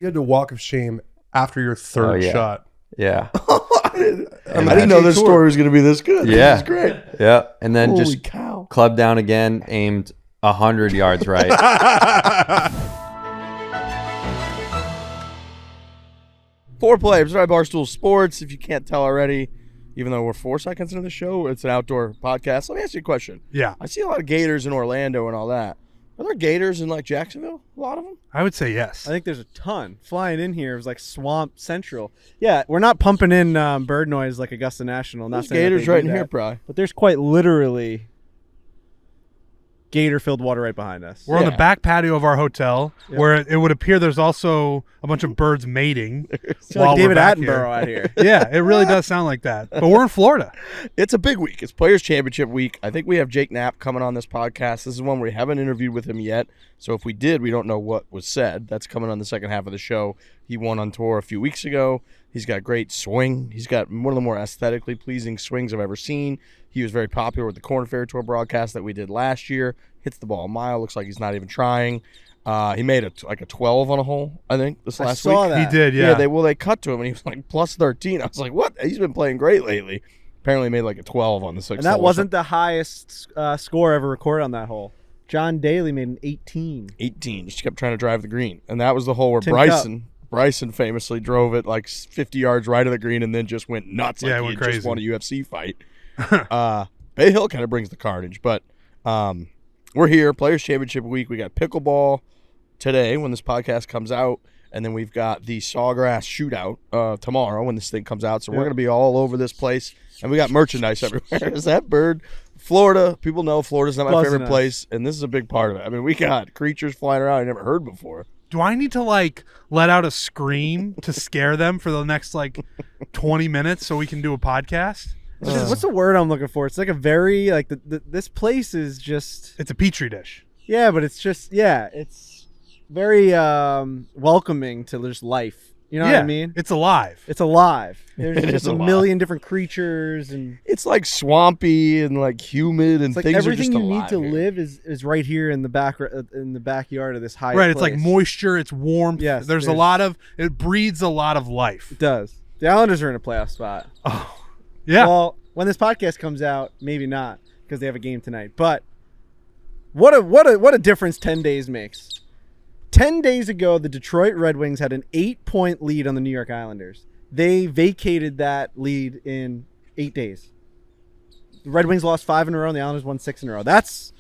You had to walk of shame after your third shot. Yeah. I didn't know this story was going to be this good. Yeah. This is great. Yeah. And then Holy just cow. club down again, aimed 100 yards right. Foreplay, presented by Barstool Sports. If you can't tell already, even though we're 4 seconds into the show, it's an outdoor podcast. Let me ask you a question. Yeah. I see a lot of gators in Orlando and all that. Are there gators in, like, Jacksonville? A lot of them? I would say yes. I think there's a ton. Flying in here, it was like swamp central. Yeah, we're not pumping in bird noise like Augusta National. There's gators right in here, probably. But there's quite literally gator-filled water right behind us. We're on the back patio of our hotel, where it would appear there's also a bunch of birds mating. It's like David Attenborough out here. Yeah, it really does sound like that. But we're in Florida. It's a big week. It's Players Championship week. I think we have Jake Knapp coming on this podcast. This is one we haven't interviewed with him yet. So if we did, we don't know what was said. That's coming on the second half of the show. He won on tour a few weeks ago. He's got great swing. He's got one of the more aesthetically pleasing swings I've ever seen. He was very popular with the Corn Ferry Tour broadcast that we did last year. Hits the ball a mile. Looks like he's not even trying. He made a 12 on a hole, I think, this last week. That. He did, yeah. They cut to him, and he was like plus 13. I was like, what? He's been playing great lately. Apparently made like a 12 on the 6th hole. And that wasn't the highest score ever recorded on that hole. John Daly made an 18. 18. Just kept trying to drive the green. And that was the hole where Tin Bryson famously drove it like 50 yards right of the green and then just went nuts like he crazy. just won a UFC fight. Bay Hill kind of brings the carnage, but we're here, Players Championship week. We got pickleball today when this podcast comes out, and then we've got the Sawgrass shootout tomorrow when this thing comes out. So we're going to be all over this place, and we got merchandise everywhere. Is that bird? Florida, people know Florida's not my favorite place, and this is a big part of it. I mean, we got creatures flying around I never heard before. Do I need to let out a scream to scare them for the next 20 minutes so we can do a podcast? What's the word I'm looking for? It's like a very this place is just. It's a petri dish. Yeah, but it's just it's very welcoming to just life. You know what I mean? It's alive. It's alive. There's It just is a alive. million different creatures, and It's like swampy and like humid, and it's like things are everything just you alive need to here. live is right here in the backyard of this high. Right, it's like place. moisture, it's warmth. Yes, there's a there's- lot of, it breeds a lot of life. It does. The Islanders are in a playoff spot. Oh, yeah. Well, when this podcast comes out, maybe not because they have a game tonight. But what a difference 10 days makes. 10 days ago, the Detroit Red Wings had an 8-point lead on the New York Islanders. They vacated that lead in 8 days. The Red Wings lost 5 in a row, and the Islanders won 6 in a row. That's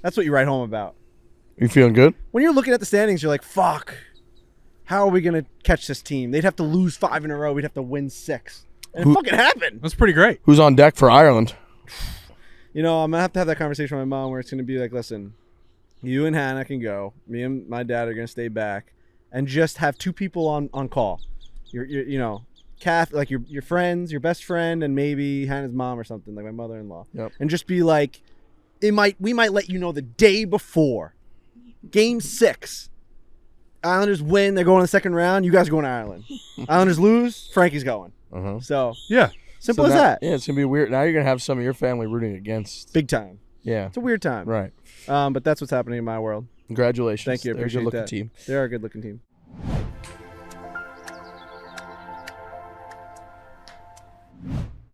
what you write home about. You feeling good? When you're looking at the standings, you're like, fuck, how are we going to catch this team? They'd have to lose 5 in a row. We'd have to win 6. And it fucking happened. That's pretty great. Who's on deck for Ireland? You know, I'm going to have that conversation with my mom where it's going to be like, listen, you and Hannah can go. Me and my dad are going to stay back and just have 2 people on call. You know, Kath, like your friends, your best friend, and maybe Hannah's mom or something, like my mother-in-law. Yep. And just be like, we might let you know the day before. Game 6. Islanders win. They're going to the second round. You guys are going to Ireland. Islanders lose. Frankie's going. Uh-huh. So, Yeah. simple as that. Yeah, it's going to be weird. Now you're going to have some of your family rooting against. Big time. Yeah. It's a weird time. Right. But that's what's happening in my world. Congratulations. Thank you. I They're a appreciate good-looking that. team. They are a good-looking team.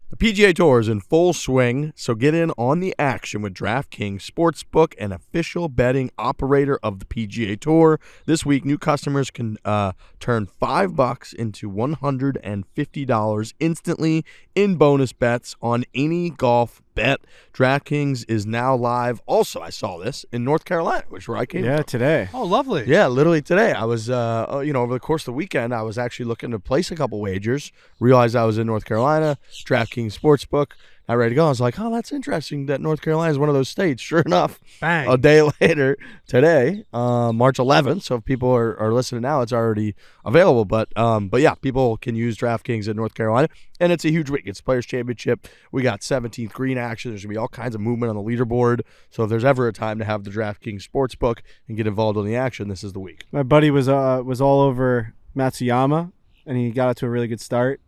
The PGA Tour is in full swing, so get in on the action with DraftKings Sportsbook, an official betting operator of the PGA Tour. This week, new customers can turn $5 into $150 instantly in bonus bets on any golf bet. DraftKings is now live. Also, I saw this in North Carolina, which is where I came from. Today. Oh, lovely. Yeah, literally today. I was, over the course of the weekend, I was actually looking to place a couple wagers. Realized I was in North Carolina, DraftKings Sportsbook. Not ready to go. I was like, oh, that's interesting that North Carolina is one of those states. Sure enough, Bang. a day later today, March 11th. So if people are listening now, it's already available. But yeah, people can use DraftKings in North Carolina, and it's a huge week. It's Players Championship. We got 17th green action. There's gonna be all kinds of movement on the leaderboard. So if there's ever a time to have the DraftKings Sportsbook and get involved in the action, this is the week. My buddy was all over Matsuyama, and he got out to a really good start.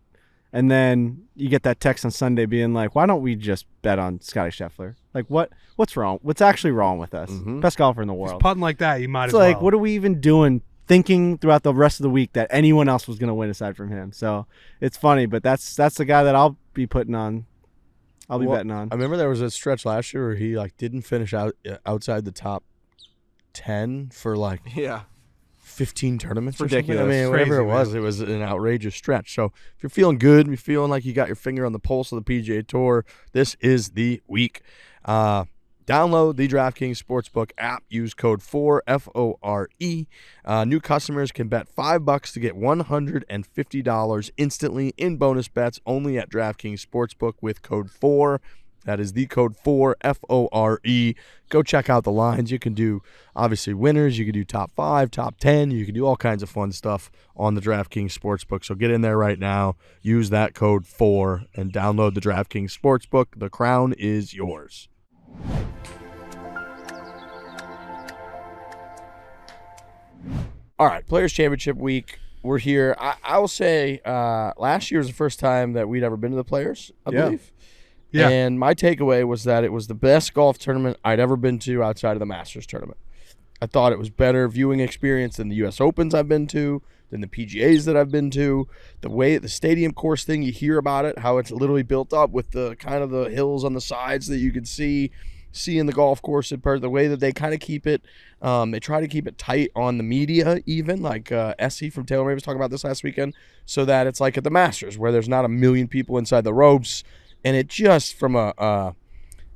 And then you get that text on Sunday being like, why don't we just bet on Scottie Scheffler? Like, what's wrong? What's actually wrong with us? Mhm. Best golfer in the He's world. putting like that, you might It's as like, well. what are we even doing thinking throughout the rest of the week that anyone else was going to win aside from him. So it's funny, but that's the guy that I'll be putting on. I'll be betting on. I remember there was a stretch last year where he didn't finish outside the top 10 for 15 tournaments. Ridiculous. Or something. I mean, whatever Crazy, it was an outrageous stretch. So if you're feeling good, you're feeling like you got your finger on the pulse of the PGA Tour, this is the week. Download the DraftKings Sportsbook app. Use code FORE, F-O-R-E. New customers can bet $5 to get $150 instantly in bonus bets only at DraftKings Sportsbook with code FORE. That is the code FORE, F-O-R-E. Go check out the lines. You can do, obviously, winners. You can do top 5, top 10. You can do all kinds of fun stuff on the DraftKings Sportsbook. So get in there right now. Use that code FORE and download the DraftKings Sportsbook. The crown is yours. All right, Players Championship week. We're here. I will say last year was the first time that we'd ever been to the Players, I believe. Yeah. And my takeaway was that it was the best golf tournament I'd ever been to outside of the Masters tournament. I thought it was better viewing experience than the U.S. Opens I've been to, than the PGAs that I've been to. The way the stadium course thing, you hear about it, how it's literally built up with the kind of the hills on the sides that you could see in the golf course in person. The way that they kind of keep it, they try to keep it tight on the media, even like Essie from TaylorMade was talking about this last weekend, so that it's like at the Masters where there's not a million people inside the ropes. And it just, from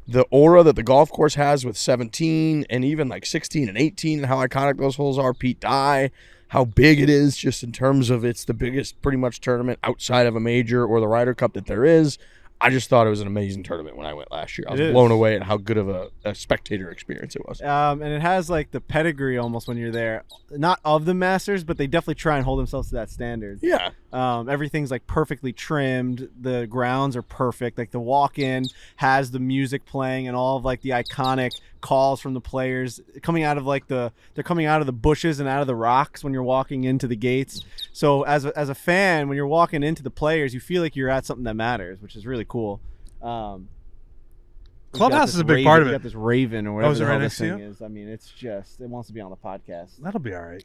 the aura that the golf course has with 17 and even like 16 and 18 and how iconic those holes are, Pete Dye, how big it is just in terms of it's the biggest pretty much tournament outside of a major or the Ryder Cup that there is. I just thought it was an amazing tournament when I went last year. I was blown away at how good of a spectator experience it was. And it has like the pedigree almost when you're there, not of the Masters, but they definitely try and hold themselves to that standard. Yeah. Everything's like perfectly trimmed. The grounds are perfect. Like the walk-in has the music playing and all of like the iconic calls from the players coming out of like they're coming out of the bushes and out of the rocks when you're walking into the gates. So as a fan, when you're walking into the Players, you feel like you're at something that matters, which is really cool. Clubhouse is a big part of it. You got this Raven or whatever is it the hell right this next to thing you? is. I mean, it's just it wants to be on the podcast. That'll be all right.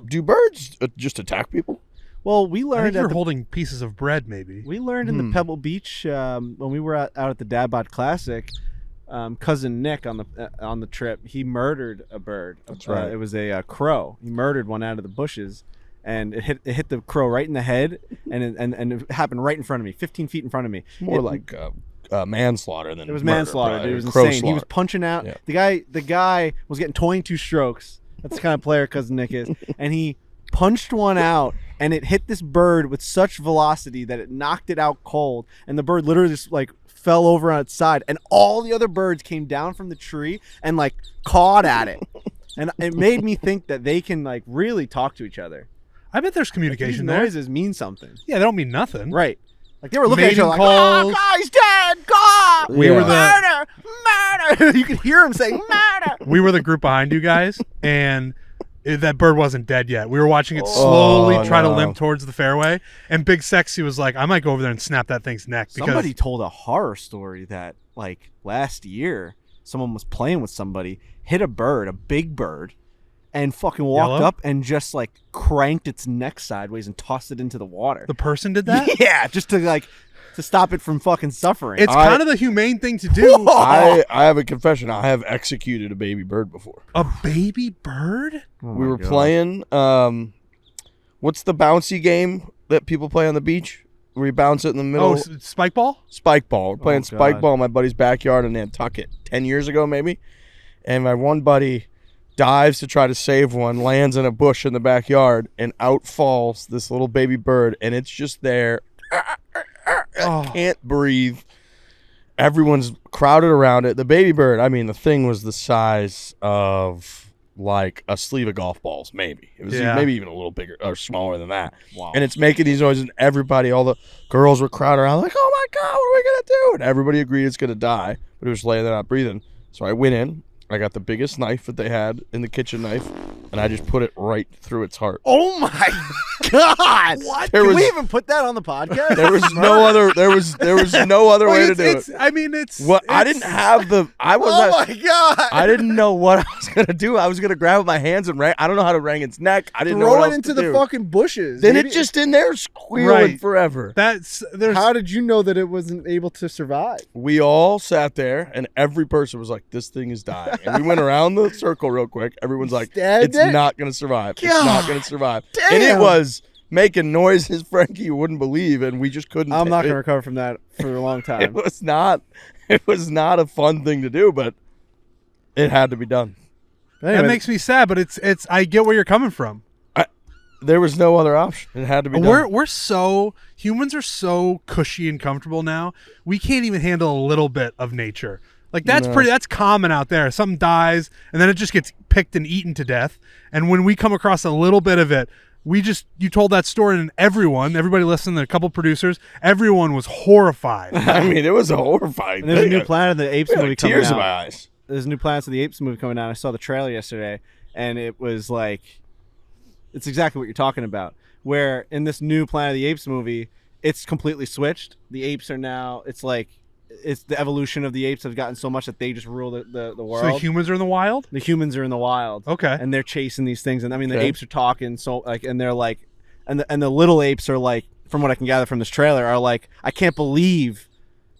Do birds just attack people? Well, we I learned think you're holding pieces of bread, maybe. we learned in the Pebble Beach when we were out at the Dadbod Classic. Cousin Nick on the trip, he murdered a bird. That's right. It was a crow. He murdered one out of the bushes, and it hit the crow right in the head, and it happened right in front of me, 15 feet in front of me. More like manslaughter than It was murder, manslaughter. probably. Dude. It was Crow insane. He was slaughter. punching out. Yeah. The guy was getting 22 strokes. That's the kind of player Cousin Nick is, and he punched one out, and it hit this bird with such velocity that it knocked it out cold, and the bird literally just like fell over on its side, and all the other birds came down from the tree and like cawed at it, and it made me think that they can like really talk to each other. I bet there's These communication there. noises mean something, Yeah, they don't mean nothing. right? Like they were looking at each Mating other like, calls. "Oh, guy's dead, God, We were murder." You could hear him saying murder. We were the group behind you guys, and that bird wasn't dead yet. We were watching it slowly try to limp towards the fairway, and Big Sexy was like, I might go over there and snap that thing's neck. Because Somebody told a horror story that like last year someone was playing with somebody, hit a bird, a big bird, and fucking walked Yellow? up and just like cranked its neck sideways and tossed it into the water. the person did that? Yeah, just to stop it from fucking suffering. It's kind of the humane thing to do. I have a confession. I have executed a baby bird before. A baby bird? Oh We my were God. playing. What's the bouncy game that people play on the beach? Where you bounce it in the middle. Oh, spike ball? Spike ball. We're playing Oh, spike God. ball in my buddy's backyard in Nantucket 10 years ago, maybe. And my one buddy dives to try to save one, lands in a bush in the backyard, and out falls this little baby bird, and it's just there. Oh. Can't breathe. Everyone's crowded around it. The baby bird, I mean, the thing was the size of like a sleeve of golf balls, maybe. It was maybe even a little bigger or smaller than that. Wow. And it's making these noises, and everybody, all the girls were crowded around like, oh my God, what are we going to do? And everybody agreed it's going to die, but it was laying there not breathing. So I went in, I got the biggest knife that they had in the kitchen knife, and I just put it right through its heart. Oh my God! What? Can we even put that on the podcast? There was no other. There was no other way to do it. I mean, it's. Well, I didn't have the. I was. Oh my God! I didn't know what I was gonna do. I was gonna grab it with my hands and I don't know how to wring its neck. I didn't know Throw what it else into to the do. fucking bushes. Then Maybe- it just in there squealing Right. forever. There's. How did you know that it wasn't able to survive? We all sat there, and every person was like, "This thing is dying." And we went around the circle real quick. Everyone's like, Stabbed "It's it? not gonna survive. It's not gonna survive." Damn. And it was making noises, Frankie, you wouldn't believe, and we just couldn't. I'm not it- gonna recover from that for a long It time. was not. It was not a fun thing to do, but it had to be done. Anyway, That makes me sad, but it's. I get where you're coming from. There was no other option. It had to be done. Humans are so cushy and comfortable now. We can't even handle a little bit of nature. Like that's common out there. Something dies and then it just gets picked and eaten to death. And when we come across a little bit of it, you told that story and everybody listened, a couple producers, everyone was horrified. I mean, it was a horrifying and there's a thing. new Planet of the Apes I had movie coming tears out. in my eyes. There's a new Planet of the Apes movie coming out. I saw the trailer yesterday, and it was like, it's exactly what you're talking about. Where in this new Planet of the Apes movie, it's completely switched. The apes are now. It's the evolution of the apes have gotten so much that they just rule the world. So humans are in the wild? The humans are in the wild. Okay. And they're chasing these things, and I mean the Okay. apes are talking. So and they're like, and the little apes are like, from what I can gather from this trailer, are like, I can't believe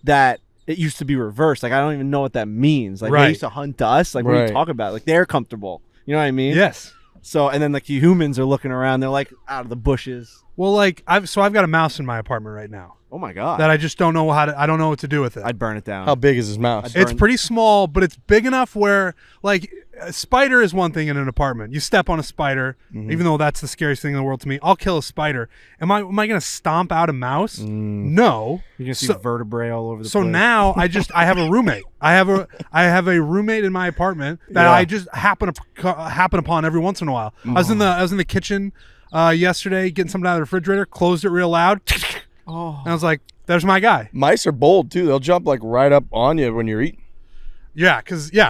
that it used to be reversed. Like I don't even know what that means. Like Right. they used to hunt us. Like what are you Right. talking about? Like they're comfortable. You know what I mean? Yes. So and then like the humans are looking around. They're like out of the bushes. Well, like I've got a mouse in my apartment right now Oh my god! that I just don't know I don't know what to do with it. I'd burn it down. How big is his mouse? I'd- It's pretty small, but it's big enough where, like, a spider is one thing in an apartment. You step on a spider, even though that's the scariest thing in the world to me. I'll kill a spider. Am I going to stomp out a mouse? No. You're gonna see So- vertebrae all over the So place. now I have a roommate. I have a roommate in my apartment that Yeah. I just happen upon every once in a while. I was in the kitchen yesterday getting something out of the refrigerator, closed it real loud, Oh. and I was like, "There's my guy." Mice are bold too. They'll jump like right up on you when you're eating. Yeah,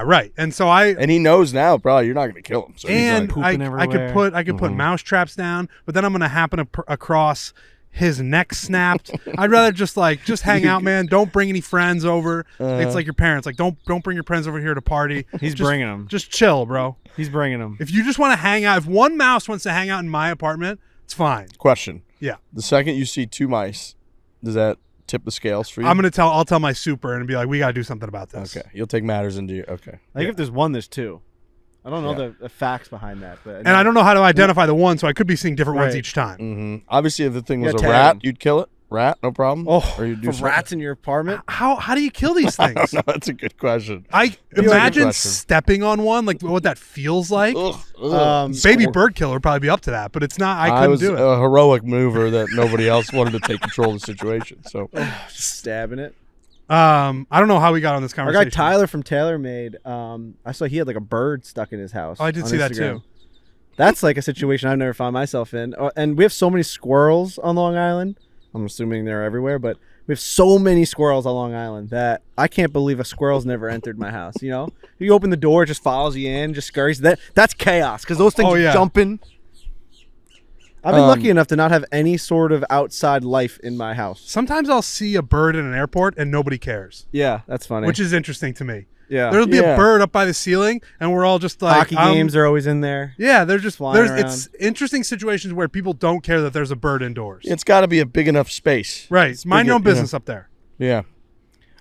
right. And so And he knows now probably you're not going to kill him. So he's and like, pooping I could everywhere. put mouse traps down, but then I'm gonna happen across his neck snapped. I'd rather just hang out, man. Don't bring any friends over. It's like your parents. Like don't bring your friends over here to party. He's Just- bringing them. Just chill, bro. He's bringing them. If you just want to hang out, if one mouse wants to hang out in my apartment, it's fine. question. Yeah. The second you see two mice, does that tip the scales for you? I'll tell my super and be like, we gotta do something about this. Okay. You'll take matters into your. Okay. I think if there's one, there's two. I don't know Yeah. the facts behind that, but And I don't know how to identify the one, so I could be seeing different ones Right. each time. Mm-hmm. Obviously, if the thing was Yeah, a tag rat, him. you'd kill it. Rat, no problem. Oh, or you'd do for something. rats in your apartment? How do you kill these things? No, that's a good question. I a good imagine question. stepping on one, like what that feels like. Ugh. Baby bird killer would probably be up to that, but it's not. I I couldn't was do it. a heroic mover that nobody else wanted to take control of the situation. So Stabbing it. I don't know how we got on this Our conversation. guy Tyler from TaylorMade, I saw he had like a bird stuck in his house. Oh, I did on see that Instagram. too. That's like a situation I've never found myself in. And we have so many squirrels on Long Island. I'm assuming they're everywhere, but we have so many squirrels on Long Island that I can't believe a squirrel's never entered my house. You know, you open the door, it just follows you in, just scurries. That's chaos because those things Oh, are yeah. jumping. I've been lucky enough to not have any sort of outside life in my house. Sometimes I'll see a bird in an airport and nobody cares, Yeah, that's funny. which is interesting to me. yeah, There'll be a Yeah. bird up by the ceiling, and we're all just like hockey games are always in there. Yeah, they're just flying It's interesting situations where people don't care that there's a bird indoors. it's got to be a big enough space. Right, mind your own big, you know. business up there. Yeah.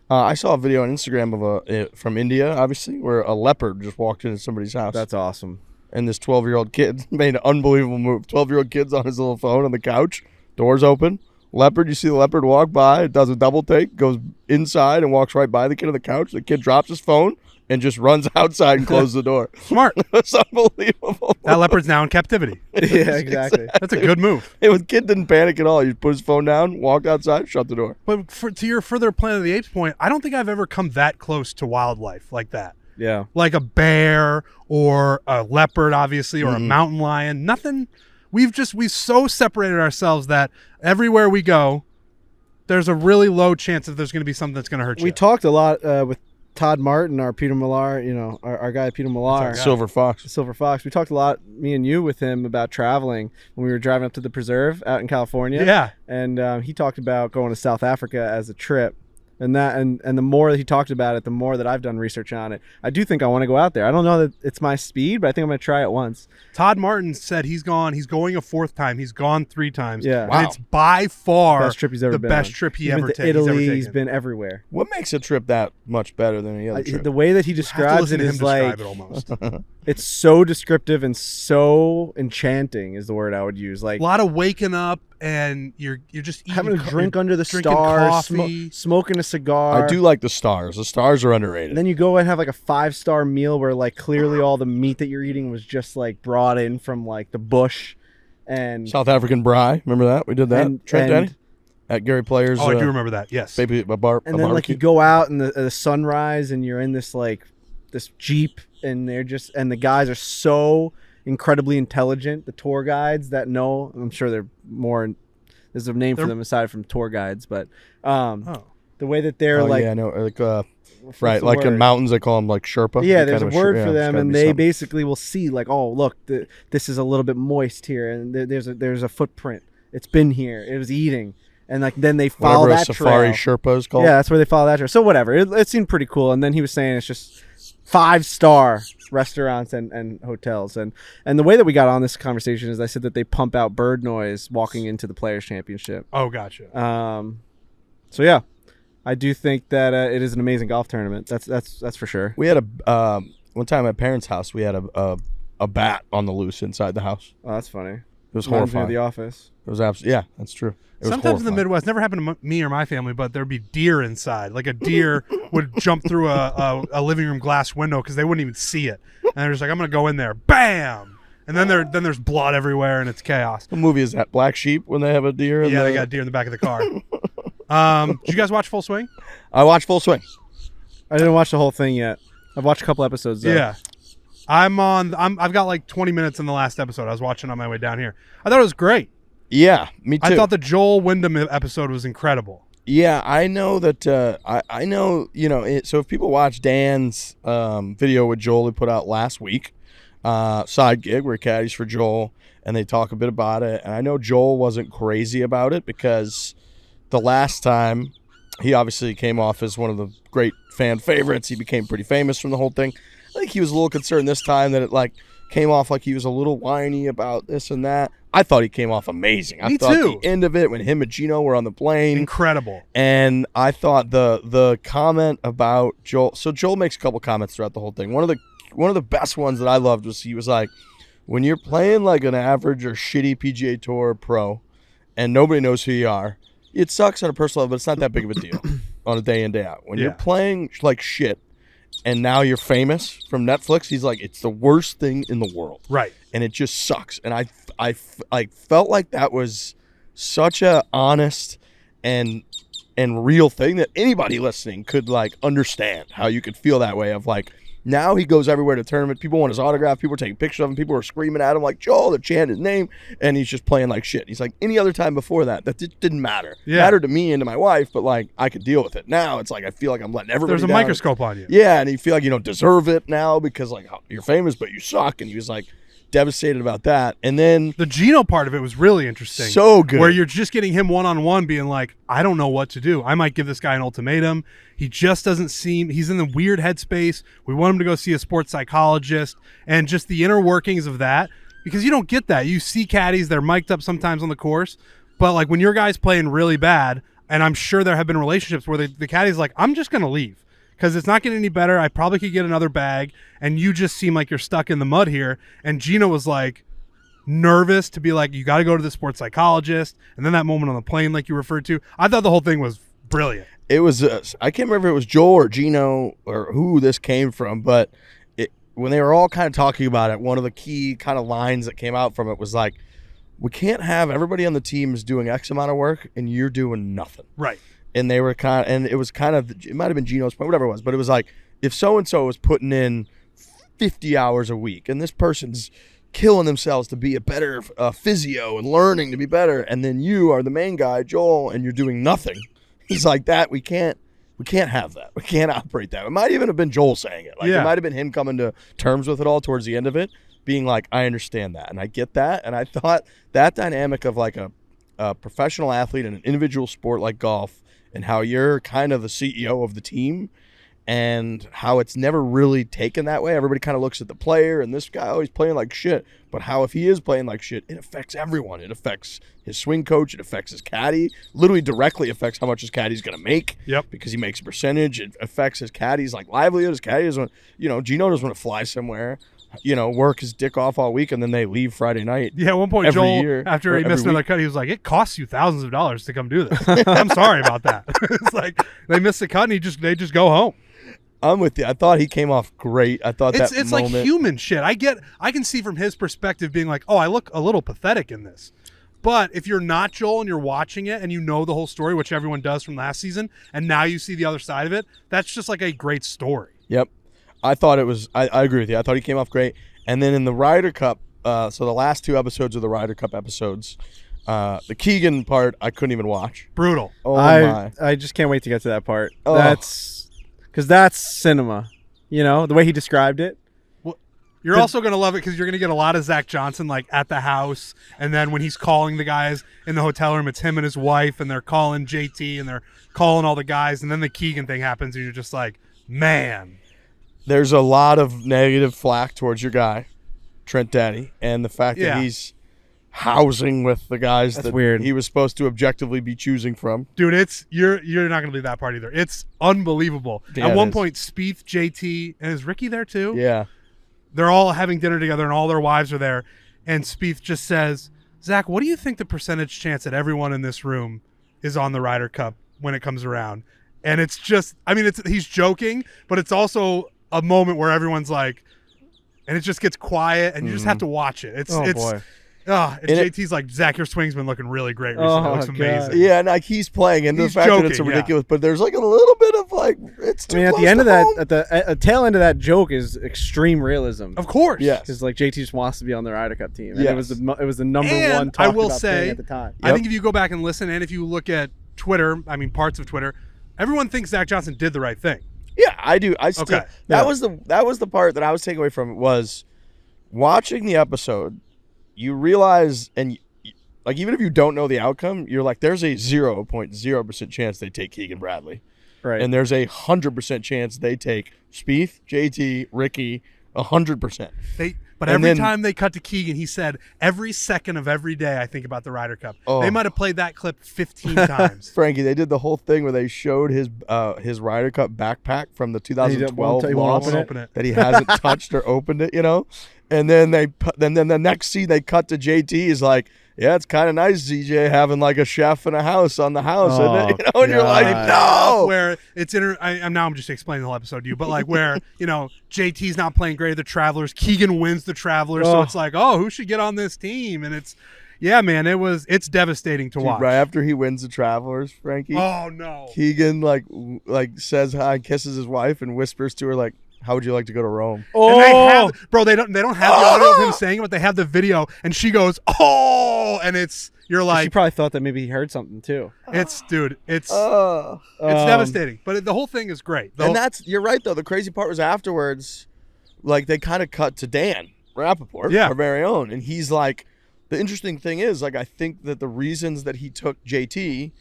I saw a video on Instagram of from India, obviously, where a leopard just walked into somebody's house. That's awesome. And this 12-year-old kid made an unbelievable move. 12-year-old kid's on his little phone on the couch. Doors open. Leopard, you see the leopard walk by. It does a double take, goes inside and walks right by the kid on the couch. The kid drops his phone and just runs outside and closes the door. Smart. It's unbelievable. That leopard's now in captivity. Yeah, exactly. That's a good move. The kid didn't panic at all. He put his phone down, walked outside, shut the door. But to your further Planet of the Apes point, I don't think I've ever come that close to wildlife like that. Yeah. Like a bear or a leopard, obviously, or a mountain lion. Nothing. We've so separated ourselves that everywhere we go, there's a really low chance that there's going to be something that's going to hurt you. We talked a lot with Todd Martin, our Peter Millar, our guy Peter Millar, Silver Fox. We talked a lot, me and you, with him about traveling when we were driving up to the preserve out in California. Yeah. And he talked about going to South Africa as a trip. And the more that he talked about it, the more that I've done research on it. I do think I want to go out there. I don't know that it's my speed, but I think I'm going to try it once. Todd Martin said he's going a fourth time. He's gone 3 times. Yeah. And it's by far Best trip he's ever the been best on. trip He's been to he's ever Italy. taken. He's been everywhere. What makes a trip that much better than any other trip? The way that he I have to describes listen it to him is like describe it almost. it's so descriptive and so enchanting is the word I would use. Like A lot of waking up and you're just eating having a drink under the drinking stars, coffee. smoking a cigar. I do like the stars. The stars are underrated. And then you go and have like a 5-star meal where like clearly all the meat that you're eating was just like brought in from like the bush. And South African braai. Remember that? We did that. Trent and- Denny at Gary Player's. Oh, I do remember that. Yes. Baby, a bar, and a then like barbecue. you go out in the sunrise and you're in this like this Jeep and the guys are so incredibly intelligent. The tour guides that know, I'm sure they're more. There's a name for them aside from tour guides, but the way that they're Oh, like, yeah, I know. Like, what's right, the like in word? mountains, they call them like Sherpa. Yeah, They're there's a kind of word yeah, for it's them, gotta and be they something. basically will see like, oh, look, this is a little bit moist here, and there's a footprint. It's been here. It was eating, and like then they follow Whatever that a safari trail. Sherpa is called. Yeah, that's where they follow that trail. So whatever, it seemed pretty cool. And then he was saying it's just 5-star restaurants and hotels, and the way that we got on this conversation is I said that they pump out bird noise walking into the Players Championship. Oh, gotcha. So yeah, I do think that it is an amazing golf tournament. That's for sure. We had a one time at parents' house. We had a bat on the loose inside the house. Oh, that's funny. It was Reminds me horrifying. of The Office. It was absolutely yeah, that's true. It was Sometimes in the horrifying. Midwest, never happened to me or my family, but there'd be deer inside. Like a deer would jump through a living room glass window because they wouldn't even see it, and they're just like, "I'm gonna go in there, bam!" And then there's blood everywhere and it's chaos. What movie is that? Black Sheep when they have a deer. In Yeah, the... they got a deer in the back of the car. Did you guys watch Full Swing? I watched Full Swing. I didn't watch the whole thing yet. I've watched a couple episodes though. Yeah. I've got like 20 minutes in the last episode. I was watching on my way down here. I thought it was great. Yeah, me too. I thought the Joel Wyndham episode was incredible. Yeah, I know that. I know, so if people watch Dan's video with Joel he put out last week, side gig where he caddies for Joel, and they talk a bit about it. And I know Joel wasn't crazy about it because the last time he obviously came off as one of the great fan favorites. He became pretty famous from the whole thing. I think he was a little concerned this time that it like came off like he was a little whiny about this and that. I thought he came off amazing. I Me thought too. the end of it when him and Gino were on the plane. Incredible. And I thought the comment about Joel. So Joel makes a couple comments throughout the whole thing. One of the best ones that I loved was he was like, when you're playing like an average or shitty PGA Tour pro, and nobody knows who you are, it sucks on a personal level, but it's not that big of a deal on a day in day out. When you're playing like shit, and now you're famous from Netflix, he's like, it's the worst thing in the world. Right. And it just sucks. And I felt like that was such a honest and real thing that anybody listening could like understand how you could feel that way of like, now he goes everywhere to tournament. People want his autograph. People are taking pictures of him. People are screaming at him like, Joel, they're chanting his name. And he's just playing like shit. He's like, any other time before that didn't matter. Yeah. It mattered to me and to my wife, but like I could deal with it. Now it's like I feel like I'm letting everybody There's a down. microscope on you. Yeah, and you feel like you don't deserve it now because like you're famous, but you suck. And he was like devastated about that. And then The Gino part of it was really interesting. so good. Where you're just getting him one-on-one being like, I don't know what to do. I might give this guy an ultimatum. He just doesn't seem, he's in the weird headspace. We want him to go see a sports psychologist and just the inner workings of that, because you don't get that. You see caddies, they're mic'd up sometimes on the course, but like when your guy's playing really bad, and I'm sure there have been relationships where the caddy's like, I'm just going to leave because it's not getting any better. I probably could get another bag, and you just seem like you're stuck in the mud here. And Gino was like, nervous to be like, you got to go to the sports psychologist, and then that moment on the plane like you referred to, I thought the whole thing was brilliant. It was I can't remember if it was Joel or Gino or who this came from, but when they were all kind of talking about it, one of the key kind of lines that came out from it was like, we can't have everybody on the team is doing X amount of work and you're doing nothing. Right. And they were it might have been Gino's point, whatever it was, but it was like, if so and so was putting in 50 hours a week and this person's killing themselves to be a better physio and learning to be better, and then you are the main guy, Joel, and you're doing nothing. He's like, that we can't We can't have that. We can't operate that. It might even have been Joel saying it. Like Yeah. it might have been him coming to terms with it all towards the end of it, being like, I understand that and I get that. And I thought that dynamic of like a professional athlete in an individual sport like golf and how you're kind of the CEO of the team and how it's never really taken that way. Everybody kind of looks at the player and this guy, oh, he's playing like shit. But how if he is playing like shit, it affects everyone. It affects his swing coach. It affects his caddy. Literally directly affects how much his caddy's going to make. Yep. Because he makes a percentage. It affects his caddy's like livelihood. His caddy doesn't, Gino doesn't want to fly somewhere, work his dick off all week and then they leave Friday night. Yeah, at one point, Every Joel, year, after or he missed every another week. cut, he was like, it costs you thousands of dollars to come do this. I'm sorry about that. It's like they missed the cut and they just go home. I'm with you. I thought he came off great. I thought It's that like moment. human shit. I can see from his perspective being like, oh, I look a little pathetic in this. But if you're not Joel and you're watching it and you know the whole story, which everyone does from last season, and now you see the other side of it, that's just like a great story. Yep. I thought it was, I agree with you. I thought he came off great. And then in the Ryder Cup, so the last 2 episodes of the Ryder Cup episodes, the Keegan part, I couldn't even watch. Brutal. Oh, my. I just can't wait to get to that part. Oh. Because that's cinema. The way he described it. You're also going to love it because you're going to get a lot of Zach Johnson like at the house. And then when he's calling the guys in the hotel room, it's him and his wife. And they're calling JT and they're calling all the guys. And then the Keegan thing happens. And you're just like, man. There's a lot of negative flack towards your guy, Trent Daddy. And the fact Yeah. that he's housing with the guys That's that weird. he was supposed to objectively be choosing from. Dude, you're not going to leave that part either. It's unbelievable. Yeah, At it one is. point, Spieth, JT, and is Ricky there too? Yeah. They're all having dinner together and all their wives are there. And Spieth just says, Zach, what do you think the percentage chance that everyone in this room is on the Ryder Cup when it comes around? And it's just, he's joking, but it's also a moment where everyone's like, and it just gets quiet and you just have to watch it. Boy. And And JT's like, Zach, your swing's been looking really great recently. It looks God. amazing. Yeah, and like he's playing into the He's fact that it's so joking, yeah. ridiculous, but there's like a little bit of like, it's too At close the end to of that, home. at the tail end of that joke is extreme realism. Of course. Yes. Because like JT just wants to be on the Ryder Cup team, and Yes. it was the number And one I talked will about say, thing at the time. I think if you go back and listen, and if you look at Twitter, parts of Twitter, everyone thinks Zach Johnson did the right thing. Yeah, I do. I still Okay. that was the part that I was taking away from it was watching the episode. You realize, and like even if you don't know the outcome, you're like, there's a 0.0% chance they take Keegan Bradley, Right. and there's a 100% chance they take Spieth, JT, Ricky, 100%. But And every then- time they cut to Keegan, he said, every second of every day I think about the Ryder Cup. Oh. They might have played that clip 15 times. Frankie, they did the whole thing where they showed his Ryder Cup backpack from the 2012 he won't loss open it? that he hasn't touched or opened it, And then then the next scene they cut to JT is like, yeah, it's kind of nice, ZJ, having like a chef and a house on the house, isn't it? And you're like, no. Where it's I'm just explaining the whole episode to you, but like where, JT's not playing great at the Travelers. Keegan wins the Travelers. So it's like, oh, who should get on this team? And yeah, man, it's devastating to watch. Right after he wins the Travelers, Frankie, Oh, no. Keegan like says hi, kisses his wife, and whispers to her like, how would you like to go to Rome? And they have, bro, they don't have the audio of him saying it, but they have the video, and she goes, oh, and you're she like, probably thought that maybe he heard something too. it's Oh. devastating, but the whole thing is great. You're right though. The crazy part was afterwards, like they kind of cut to Dan Rappaport, Yeah. our very own, and he's like, the interesting thing is, like, I think that the reasons that he took JT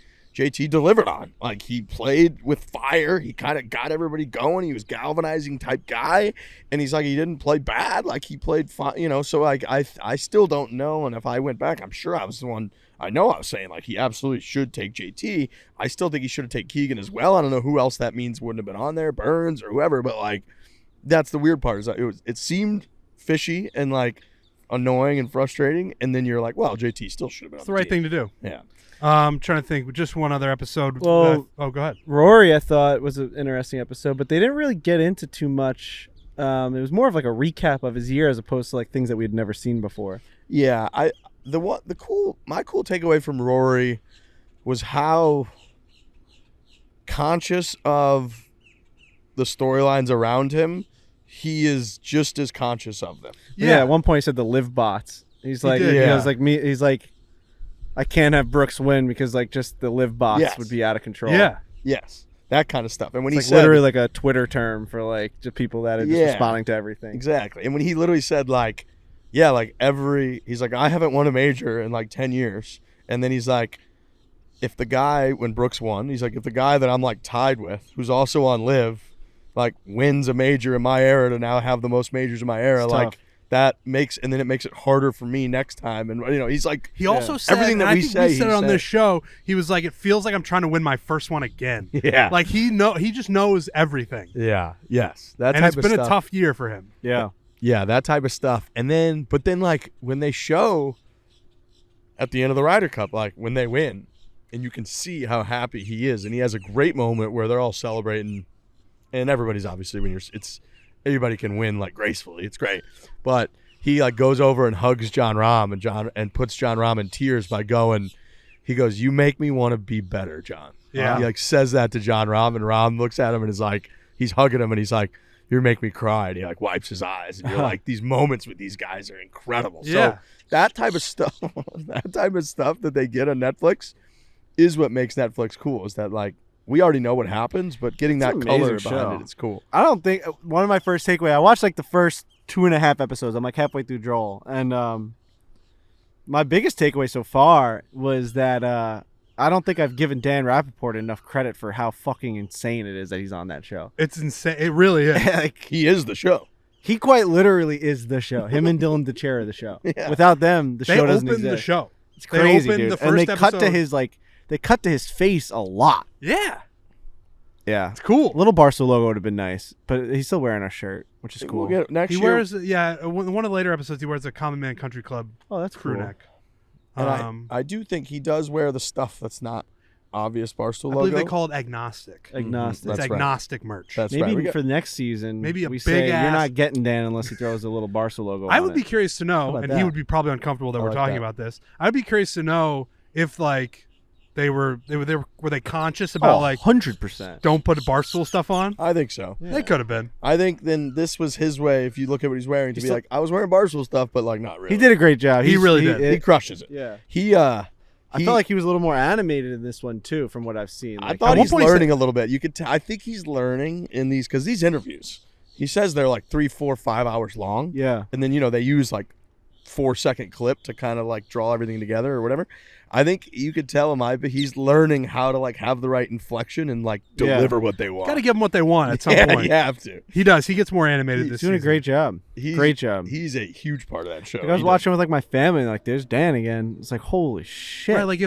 delivered on. Like he played with fire. He kind of got everybody going. He was galvanizing type guy, and he's like, he didn't play bad. Like he played fine, So like I still don't know. And if I went back, I'm sure I was the one. I know I was saying like he absolutely should take JT. I still think he should have taken Keegan as well. I don't know who else that means wouldn't have been on there, Burns or whoever. But like that's the weird part is that it seemed fishy and like annoying and frustrating, and then you're like, well, JT still should have been. It's the right thing to do. Yeah. I'm trying to think. Just one other episode. Well- go ahead. Rory, I thought, was an interesting episode, but they didn't really get into too much. It was more of like a recap of his year as opposed to like things that we'd never seen before. Yeah, my cool takeaway from Rory was how conscious of the storylines around him. He is just as conscious of them. Yeah. At one point he said the live bots. He's like, did, he yeah. goes like me. He's like, I can't have Brooks win because like just the live bots Yes. would be out of control. Yeah. Yes, that kind of stuff. And when It's he like said literally like a Twitter term for like just people that are just responding to everything. exactly, and when he literally said like, yeah, like he's like, I haven't won a major in like 10 years, and then he's like, if the guy when Brooks won, he's like, if the guy that I'm like tied with, who's also on Live, like wins a major in my era to now have the most majors in my era, It's like. tough. That makes and then it makes it harder for me next time, and he's like He also said, everything that and I we think say. we said he it on said. this show. He was like, "It feels like I'm trying to win my first one again." Yeah, Like he just knows everything, yeah, yes, that and type it's of been stuff. a tough year for him. Yeah. Yeah, that type of stuff. And then, but then, like when they show at the end of the Ryder Cup, like when they win, and you can see how happy he is, and he has a great moment where they're all celebrating, and everybody's obviously everybody can win like gracefully. It's great, but he like goes over and hugs John Rahm and puts John Rahm in tears by going. He goes, "You make me want to be better, John." Yeah. He like says that to John Rahm, and Rahm looks at him and is like, he's hugging him, and he's like, "You make me cry," and he like wipes his eyes, and you're like, these moments with these guys are incredible. Yeah. So that type of stuff, that they get on Netflix, is what makes Netflix cool. Is that like we already know what happens, but getting It's that an color amazing behind show. it, it's cool. I don't think one of my first takeaway. I watched like the first 2.5 episodes. I'm like halfway through Joel, and my biggest takeaway so far was that I don't think I've given Dan Rappaport enough credit for how fucking insane it is that he's on that show. It's insane. It really is. Like He is the show. he quite literally is the show. Him and Dylan DeChair are the show. Yeah. Without them, the They show doesn't opened exist. the show. It's They crazy, opened dude. the And they first cut to episode. his face a lot. Yeah, Yeah. it's cool. A little Barstool logo would have been nice, but he's still wearing our shirt, which is cool. We'll get it next He year. wears, one of the later episodes, he wears a Common Man Country Club Oh, that's crew cool. neck. And I do think he does wear the stuff that's not obvious Barstool I logo. believe they call it agnostic. Agnostic. That's It's right. agnostic merch. That's Maybe right. We for the next season, Maybe a we big say ass- you're not getting Dan unless he throws a little Barstool logo I on would it. be curious to How know, about and he that? would be probably uncomfortable that I we're like talking that. about this. I'd be curious to know if like were they conscious about like 100%. don't put Barstool stuff on? I think so. Yeah. They could have been. I think then this was his way, if you look at what he's wearing, to He's be still- like, I was wearing Barstool stuff, but like not really. He did a great job. He really did. He crushes it. Yeah. He I felt like he was a little more animated in this one too, from what I've seen. I Like, thought at one he's point he learning a little bit. You could I think he's learning in these, because these interviews, he says they're like 3, 4, 5 hours long. yeah. And then, they use like 4-second clip to kind of like draw everything together or whatever. I think you could tell him he's learning how to like have the right inflection and like Yeah. deliver what they want. Got to give them what they want at some yeah, point. you have to. He does. He gets more animated He's this He's doing a season. great job. Great job. He's a huge part of that show. Like, I was watching with like my family, and like there's Dan again. It's like holy shit. Right, like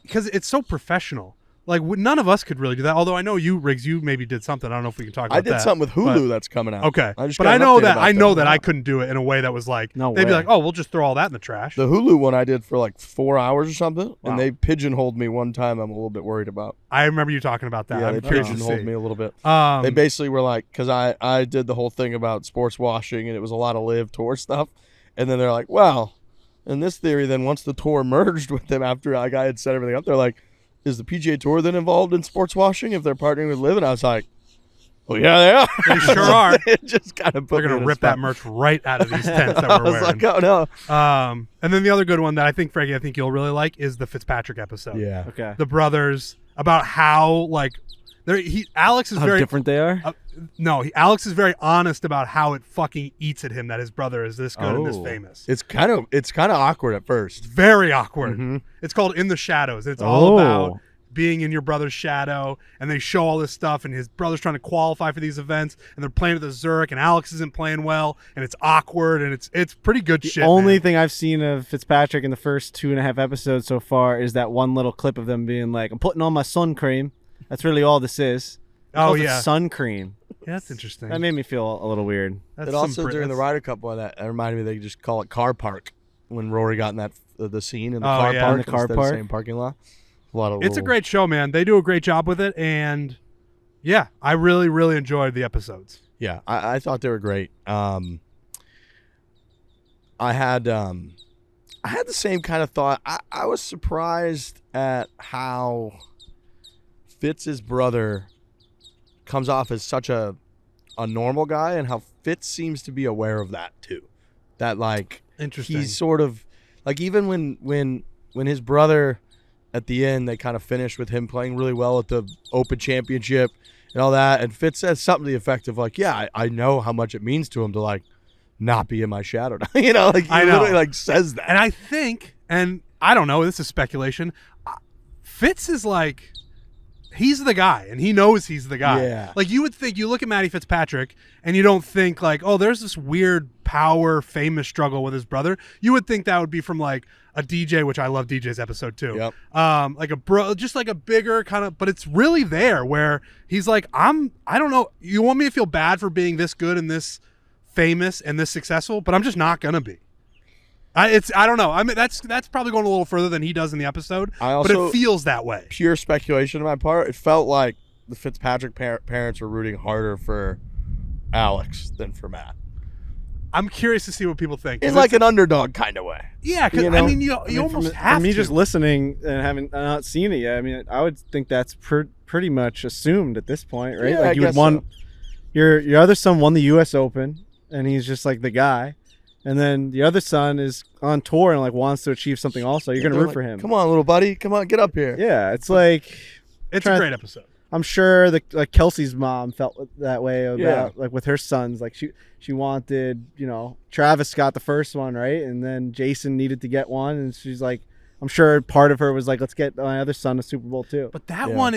because it's so professional. Like none of us could really do that. Although I know you, Riggs, you maybe did something. I don't know if we can talk about I that. did something with Hulu that's coming out. Okay, I just but got I an know update that about I know that. that I couldn't do it in a way that was like No they'd be way. like, oh, we'll just throw all that in the trash. The Hulu one I did for like 4 hours or something, Wow. and they pigeonholed me one time. I'm a little bit worried about. I remember you talking about that. Yeah, I'm they curious to pigeonholed see. me a little bit. Um, They basically were like, because I did the whole thing about sports washing, and it was a lot of live tour stuff, and then they're like, well, in this theory, then once the tour merged with them after like I had set everything up, they're like, is the PGA Tour then involved in sports washing if they're partnering with Live? And I was like, well, yeah, they are. They sure are. It just kind of put They're me gonna in a rip spot. that merch right out of these tents that I we're was wearing. like, oh no. And then the other good one that I think, Frankie, I think you'll really like is the Fitzpatrick episode. Yeah. okay. The brothers, about how like Alex is How very different they are. Alex is very honest about how it fucking eats at him that his brother is this good and this Oh. famous. It's kind of awkward at first. Very awkward. Mhm. It's called In the Shadows. It's all Oh. about being in your brother's shadow, and they show all this stuff, and his brother's trying to qualify for these events, and they're playing at the Zurich, and Alex isn't playing well, and it's awkward, and it's pretty good The shit. only man. thing I've seen of Fitzpatrick in the first 2.5 episodes so far is that one little clip of them being like, "I'm putting on my sun cream." That's really all this is. He Oh calls it yeah, sun cream. yeah, that's interesting. That made me feel a little weird. That's It some also Brit- during the that's- Ryder Cup one that reminded me they just call it car park when Rory got in that the scene in the Oh, car yeah. park In the car instead park? of saying parking lot. A lot of It's a little- great show, man. They do a great job with it, and yeah, I really, really enjoyed the episodes. Yeah, I thought they were great. I had the same kind of thought. I was surprised at how Fitz's brother comes off as such a normal guy, and how Fitz seems to be aware of that too. That like Interesting. he's sort of like, even when his brother at the end, they kind of finished with him playing really well at the Open Championship and all that. And Fitz says something to the effect of like, yeah, I know how much it means to him to like not be in my shadow. You know, like he literally like says that. And I think, and I don't know, this is speculation, Fitz is like, he's the guy, and he knows he's the guy. Yeah. Like, you would think, you look at Matty Fitzpatrick, and you don't think, like, oh, there's this weird power, famous struggle with his brother. You would think that would be from, like, a DJ, which I love DJ's episode, too. Yep. Like, just like a bigger kind of, but it's really there, where he's like, I don't know, you want me to feel bad for being this good and this famous and this successful, but I'm just not going to be. I don't know. I mean, that's probably going a little further than he does in the episode, but it feels that way. Pure speculation on my part. It felt like the Fitzpatrick parents were rooting harder for Alex than for Matt. I'm curious to see what people think. In like an underdog kind of way. Yeah, because I mean, you almost have from me to. just listening and having not seen it yet. I mean, I would think that's pretty much assumed at this point, right? Yeah, like I you would guess want so. your other son won the U.S. Open, and he's just like the guy. And then the other son is on tour and like wants to achieve something also. You're going to root for him. Come on, little buddy. Come on, get up here. Yeah, it's like It's a great episode. I'm sure like Kelsey's mom felt that way about like with her sons. Like she wanted, Travis got the first one, right? And then Jason needed to get one, and she's like, I'm sure part of her was like, let's get my other son a Super Bowl too. But that one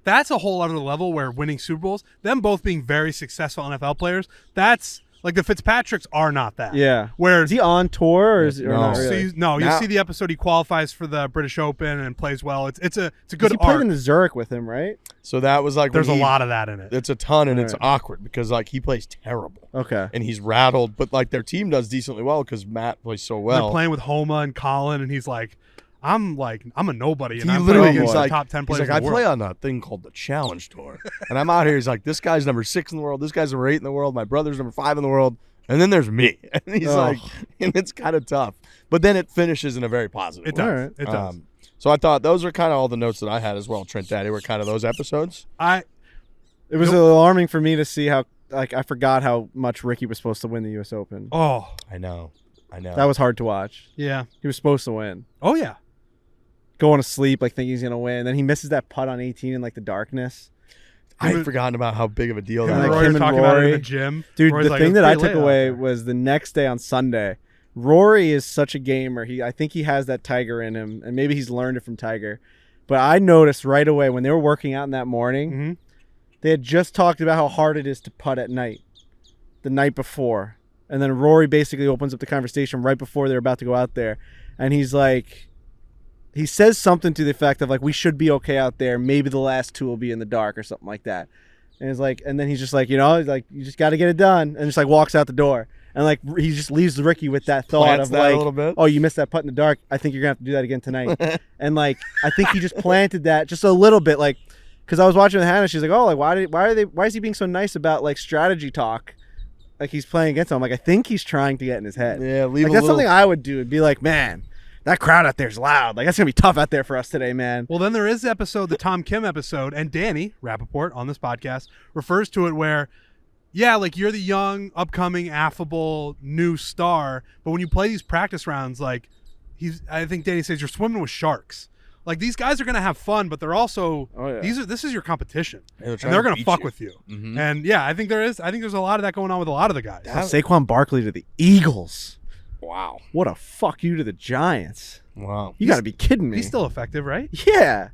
that's a whole other level where winning Super Bowls, them both being very successful NFL players, that's like the Fitzpatricks are not that. Yeah. Where is he on tour or is or not really? So you see the episode he qualifies for the British Open and plays well. It's a good he arc. played in the Zurich with him, right? So that was like there's a lot of that in it. It's a ton, and it's awkward because like he plays terrible. Okay. And he's rattled, but like their team does decently well because Matt plays so well. They're playing with Homa and Colin, and he's like, I'm a nobody, and he I'm literally playing against like, the top 10 players he's like, in the I world. play on a thing called the Challenge Tour, and I'm out here. He's like, this guy's number 6 in the world. This guy's number 8 in the world. My brother's number 5 in the world. And then there's me. And he's like, and it's kind of tough. But then it finishes in a very positive way. Does. It does. So I thought those are kind of all the notes that I had as well, Trent Daddy, were kind of those episodes. It was alarming for me to see how, like, I forgot how much Ricky was supposed to win the U.S. Open. Oh. I know. That was hard to watch. Yeah. He was supposed to win. Oh, yeah. Going to sleep, like, thinking he's going to win. Then he misses that putt on 18 in, like, the darkness. I had forgotten about how big of a deal that was. was. Rory were talking about it in the gym. Dude, Rory's the thing that I took away was the next day on Sunday, Rory is such a gamer. I think he has that Tiger in him, and maybe he's learned it from Tiger. But I noticed right away when they were working out in that morning, they had just talked about how hard it is to putt at night, the night before. And then Rory basically opens up the conversation right before they're about to go out there. And he's like, he says something to the effect of like, we should be okay out there. Maybe the last 2 will be in the dark or something like that. And it's like, and then he's just like, he's like, you just got to get it done. And just like walks out the door. And like, he just leaves Ricky with that thought Plants of that like, a little bit. oh, you missed that putt in the dark. I think you're going to have to do that again tonight. And like, I think he just planted that just a little bit, like, because I was watching with Hannah. She's like, oh, like, why is he being so nice about like strategy talk? Like he's playing against him. I'm like, I think he's trying to get in his head. Yeah, like, that's something I would do. It'd be like, man, that crowd out there's loud. Like, that's going to be tough out there for us today, man. Well, then there is the Tom Kim episode, and Danny Rappaport on this podcast refers to it where, yeah, like you're the young, upcoming, affable, new star, but when you play these practice rounds, like I think Danny says you're swimming with sharks. Like these guys are going to have fun, but they're also, this is your competition, and they're going to fuck with you. Mm-hmm. And yeah, I think there's a lot of that going on with a lot of the guys. Saquon Barkley to the Eagles. Wow. What a fuck you to the Giants. Wow. You got to be kidding me. He's still effective, right? Yeah.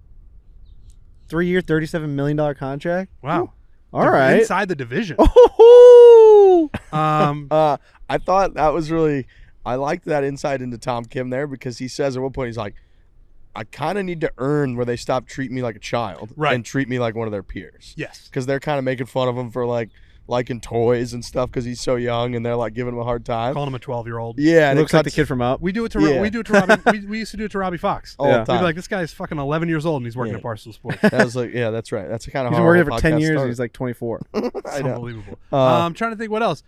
3-year, $37 million contract. Wow. All right. Inside the division. Oh. I thought that was really, I liked that insight into Tom Kim there because he says at one point, he's like, I kind of need to earn where they stop treating me like a child and treat me like one of their peers. Yes. Because they're kind of making fun of him for like liking toys and stuff because he's so young and they're like giving him a hard time. Calling him a 12-year-old. Yeah. And looks like the kid from Up. We do it to Robbie. we used to do it to Robbie Fox all the time. We'd be like, this guy's fucking 11 years old and he's working at Barstool Sports. That was like, yeah, that's right. That's kind of hard. He's been working for 10 years and he's like 24. It's unbelievable. I'm trying to think what else.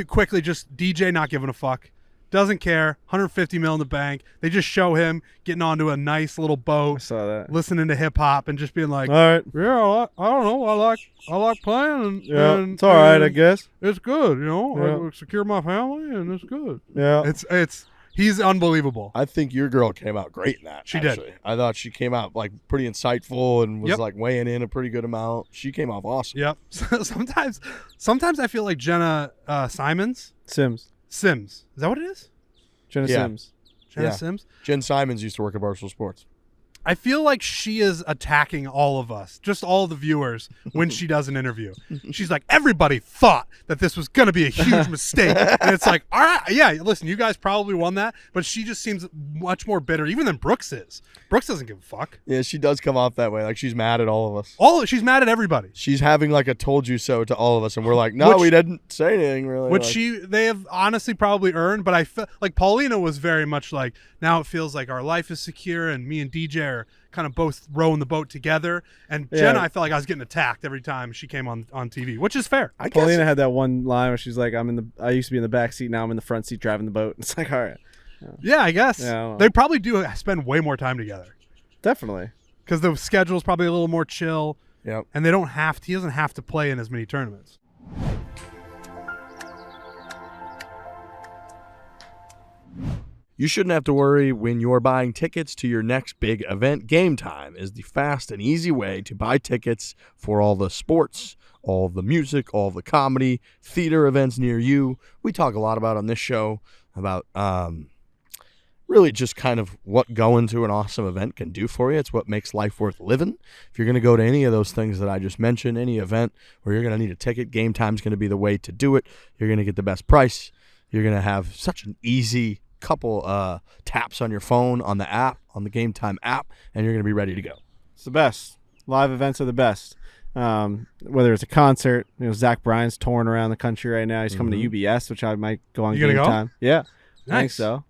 Quickly, just DJ not giving a fuck. Doesn't care. $150 million in the bank. They just show him getting onto a nice little boat. I saw that. Listening to hip hop and just being like, all right. Yeah, I don't know. I like playing. And it's all right, I guess. It's good, I secure my family and it's good. Yeah. It's He's unbelievable. I think your girl came out great in that. She did. Actually. I thought she came out like pretty insightful and was Yep. like weighing in a pretty good amount. She came off awesome. Yep. Sometimes I feel like Jenna Sims. Sims. Is that what it is? Jenna Yeah. Sims. Jenna Yeah. Sims? Jen Simons used to work at Barstool Sports. I feel like she is attacking all of us, just all the viewers, when she does an interview. She's like, everybody thought that this was going to be a huge mistake. And it's like, all right, yeah, listen, you guys probably won that, but she just seems much more bitter, even than Brooks is. Brooks doesn't give a fuck. Yeah, she does come off that way. Like she's mad at all of us. She's mad at everybody. She's having like a told you so to all of us, and we're like, no, we didn't say anything really. Which they have honestly probably earned, but I feel like Paulina was very much like, now it feels like our life is secure and me and DJ are kind of both rowing the boat together. And Jenna, I felt like I was getting attacked every time she came on TV, which is fair. Paulina had that one line where she's like, I used to be in the back seat, now I'm in the front seat driving the boat. It's like, all right. Yeah, I guess. Yeah, they probably do spend way more time together. Definitely. Because the schedule's probably a little more chill. Yep. And he doesn't have to play in as many tournaments. You shouldn't have to worry when you're buying tickets to your next big event. Game Time is the fast and easy way to buy tickets for all the sports, all of the music, all of the comedy, theater events near you. We talk a lot about on this show about really just kind of what going to an awesome event can do for you. It's what makes life worth living. If you're going to go to any of those things that I just mentioned, any event where you're going to need a ticket, Game Time's going to be the way to do it. You're going to get the best price. You're going to have such an easy couple taps on your phone, on the app, on the Game Time app, and you're going to be ready to go. It's the best. Live events are the best. Whether it's a concert, Zach Bryan's touring around the country right now. He's coming to UBS, which I might go on You Game gonna go? Time. Yeah, I think Nice. so.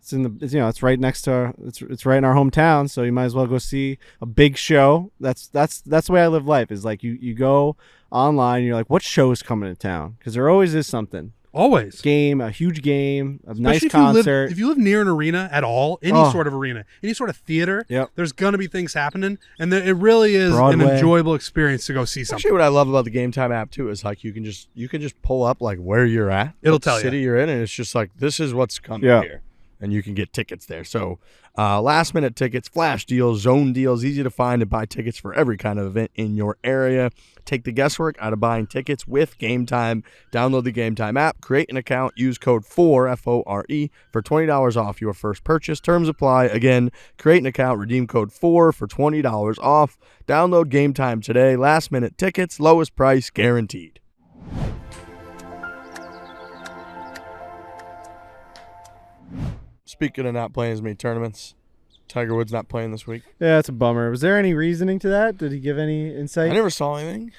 It's right next to it's right in our hometown, so you might as well go see a big show. That's the way I live life. Is like you go online, and you're like, what show is coming to town? Because there always is something. Always. A huge game, a nice Especially concert. if you live near an arena at all, any sort of arena, any sort of theater, Yep. there's going to be things happening. And it really is an Broadway. enjoyable experience to go see something. Actually, what I love about the Game Time app too is like you can just pull up like where you're at, It'll what tell you. city you're in, and it's just like this is what's coming Yeah. here, and you can get tickets there. So last minute tickets, flash deals, zone deals, easy to find and buy tickets for every kind of event in your area. Take the guesswork out of buying tickets with Game Time. Download the Game Time app, create an account, use code FORE, F-O-R-E, for $20 off your first purchase. Terms apply. Again, create an account, redeem code FORE for $20 off. Download Game Time today. Last minute tickets, lowest price guaranteed. Speaking of not playing as many tournaments, Tiger Woods not playing this week. Yeah, it's a bummer. Was there any reasoning to that? Did he give any insight? I never saw anything.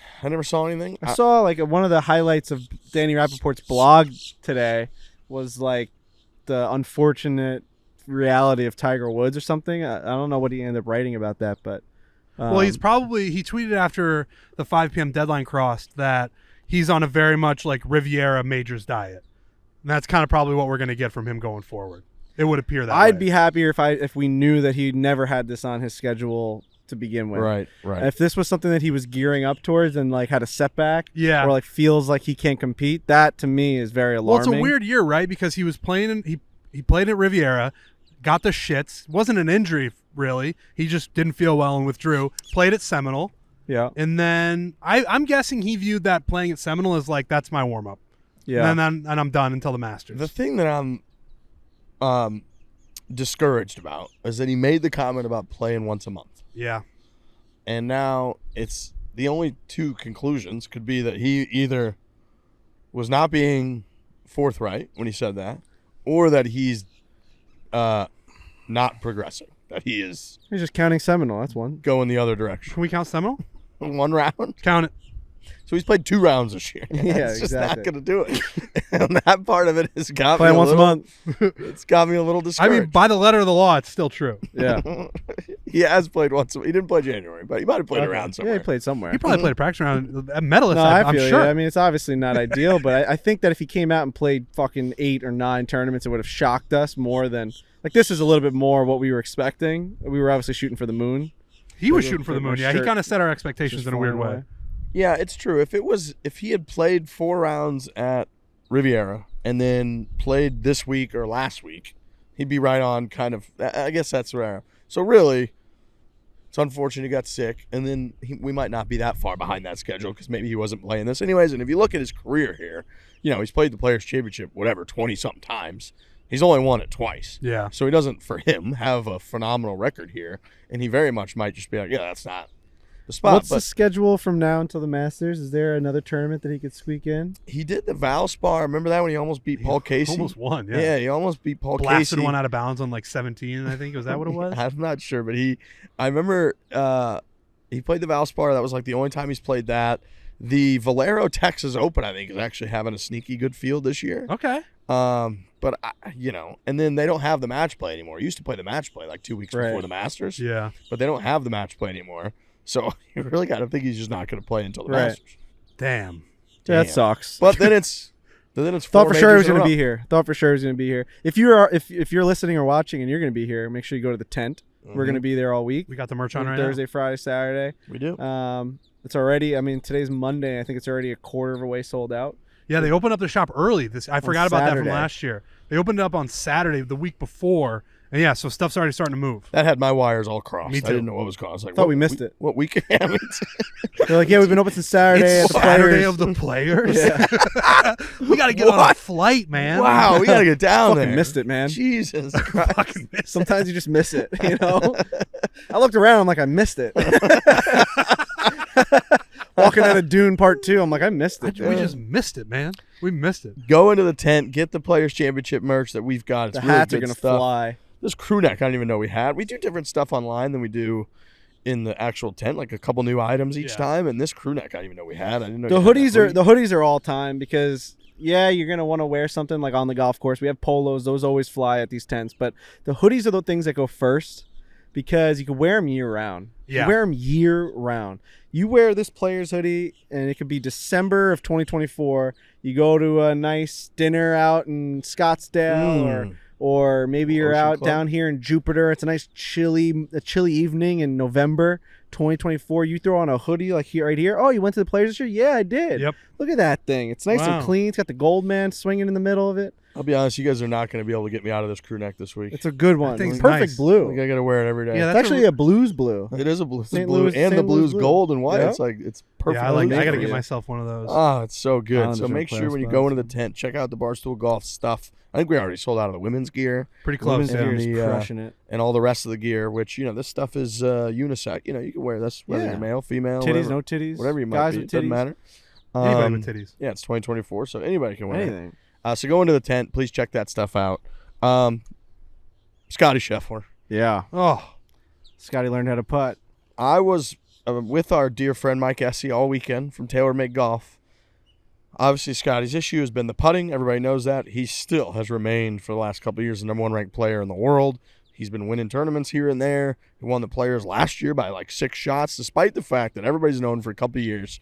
I saw like one of the highlights of Danny Rappaport's blog today was like the unfortunate reality of Tiger Woods or something. I don't know what he ended up writing about that, but Well, he tweeted after the 5 p.m. deadline crossed that he's on a very much like Riviera Majors diet. And that's kind of probably what we're going to get from him going forward. It would appear that way. I'd be happier if we knew that he never had this on his schedule to begin with. Right. If this was something that he was gearing up towards and like had a setback, Yeah. or like feels like he can't compete, that to me is very alarming. Well, it's a weird year, right? Because he was playing he played at Riviera, got the shits. Wasn't an injury really. He just didn't feel well and withdrew. Played at Seminole. Yeah. And then I'm guessing he viewed that playing at Seminole as like that's my warm up. Yeah. And I'm done until the Masters. The thing that I'm discouraged about is that he made the comment about playing once a month. Yeah. And now it's the only two conclusions could be that he either was not being forthright when he said that, or that he's not progressing, that he is He's just counting Seminole. That's one. going the other direction. Can we count Seminole? One round. Count it. So he's played 2 rounds this year. Yeah, it's just exactly. not going to do it. And that part of it has got Playing me once a month. It's got me a little I discouraged. mean, by the letter of the law, it's still true. Yeah. He has played once. He didn't play January, but he might have played around somewhere. Yeah, he played somewhere. He probably played a practice round. A medalist, No, I I'm feel sure. you. I mean, it's obviously not ideal, but I think that if he came out and played fucking 8 or 9 tournaments, it would have shocked us more than like this is a little bit more what we were expecting. We were obviously shooting for the moon. He was Like, shooting for the my moon. Yeah, he shirt kind of set our expectations just in a weird flying way. away. Yeah, it's true. If he had played 4 rounds at Riviera and then played this week or last week, He'd be right on kind of. I guess that's rare. So really, it's unfortunate he got sick, and then we might not be that far behind that schedule because maybe he wasn't playing this anyways. And if you look at his career here, he's played the Players' Championship, 20-something times. He's only won it twice. Yeah. So he doesn't, for him, have a phenomenal record here, and he very much might just be like, that's not the spot. What's the schedule from now until the Masters? Is there another tournament that he could squeak in? He did the Valspar. Remember that when he almost beat Paul Casey? Almost won, yeah. Yeah, he almost beat Paul Blasted Casey. one out of bounds on like 17, I think. Was that what it was? I'm not sure, but I remember he played the Valspar. That was like the only time he's played that. The Valero Texas Open, I think, is actually having a sneaky good field this year. Okay. But and then they don't have the match play anymore. He used to play the match play like 2 weeks before the Masters. Yeah. But they don't have the match play anymore. So you really got to think he's just not going to play until the Right. Masters. Damn. That sucks. But then it's Thought for sure he was going to be here. Thought for sure he was going to be here. If you're listening or watching and you're going to be here, make sure you go to the tent. We're going to be there all week. We got the merch on right Thursday, Friday, Saturday. We do. It's already. Today's Monday. I think it's already a quarter of a way sold out. Yeah, they opened up the shop early. I forgot about that from Saturday. last year. They opened it up on Saturday, the week before, and yeah, so stuff's already starting to move. That had my wires all crossed. Me too. I didn't know what was crossed. Thought we missed it. What week? They're like, yeah, we've been open since Saturday. It's at the Saturday Players. of the Players. We got to get on a flight, man. Wow, we got to get down there. Missed it, man. Jesus Christ. Fucking missed it. Sometimes you just miss it, I looked around. I'm like, I missed it. Walking out of Dune Part 2, I'm like, I missed it. We just missed it, man. We missed it. Go into the tent, get the Players' Championship merch that we've got. It's The really hats are good going to stuff. fly. This crew neck, I didn't even know we had. We do different stuff online than we do in the actual tent, like a couple new items each time. And this crew neck, I didn't even know we had. I didn't know The you had that hoodies are all time because you're gonna want to wear something like on the golf course. We have polos; those always fly at these tents. But the hoodies are the things that go first because you can wear them year round. Yeah. You wear them year round. You wear this player's hoodie, and it could be December of 2024. You go to a nice dinner out in Scottsdale, or maybe you're Ocean out Club. down here in Jupiter. It's a nice chilly evening in November 2024. You throw on a hoodie like here, right here. Oh, you went to the Players this year? Yeah, I did. Yep. Look at that thing. It's nice Wow. and clean. It's got the gold man swinging in the middle of it. I'll be honest, you guys are not going to be able to get me out of this crew neck this week. It's a good one. thing's It's perfect nice. I blue. think I got to wear it every day. Yeah, It's that's actually a blues blue. it is a blue, St. blue Louis- and the St. Louis blues blue. gold and white. Yeah. It's perfect. Yeah, I got to for get you. myself one of those. Oh, it's so good. Islanders So are make in sure when you playoffs, go into but- the tent, check out the Barstool Golf stuff. I think we already sold out of the women's gear Pretty close, Women's yeah. gear is the, crushing it. and all the rest of the gear, which, this stuff is unisex. You can wear this whether Yeah. you're male, female, Titties, whatever, no titties. whatever you might Guys be. with It doesn't titties. matter. Anybody with titties. Yeah, it's 2024, so anybody can wear it. Anything. So go into the tent. Please check that stuff out. Scottie Scheffler. Yeah. Oh, Scottie learned how to putt. I was with our dear friend Mike Essie all weekend from TaylorMade Golf. Obviously, Scottie's issue has been the putting. Everybody knows that. He still has remained for the last couple of years the number one ranked player in the world. He's been winning tournaments here and there. He won the Players last year by like 6 shots, despite the fact that everybody's known for a couple of years.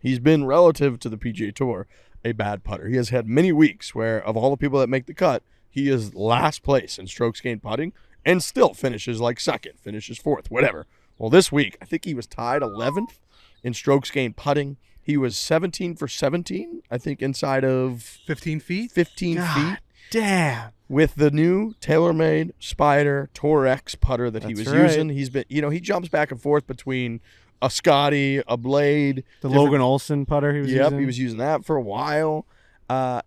He's been, relative to the PGA Tour, a bad putter. He has had many weeks where, of all the people that make the cut, he is last place in strokes gained putting and still finishes like second, finishes fourth, whatever. Well, this week, I think he was tied 11th in strokes gained putting. He was 17 for 17, I think, inside of 15 feet? 15 God feet damn. with the new TaylorMade Spider Tour X putter that he That's was right. using. He's been, he jumps back and forth between a Scottie, a Blade. The different- Logan Olson putter he was Yep, using. he was using that for a while.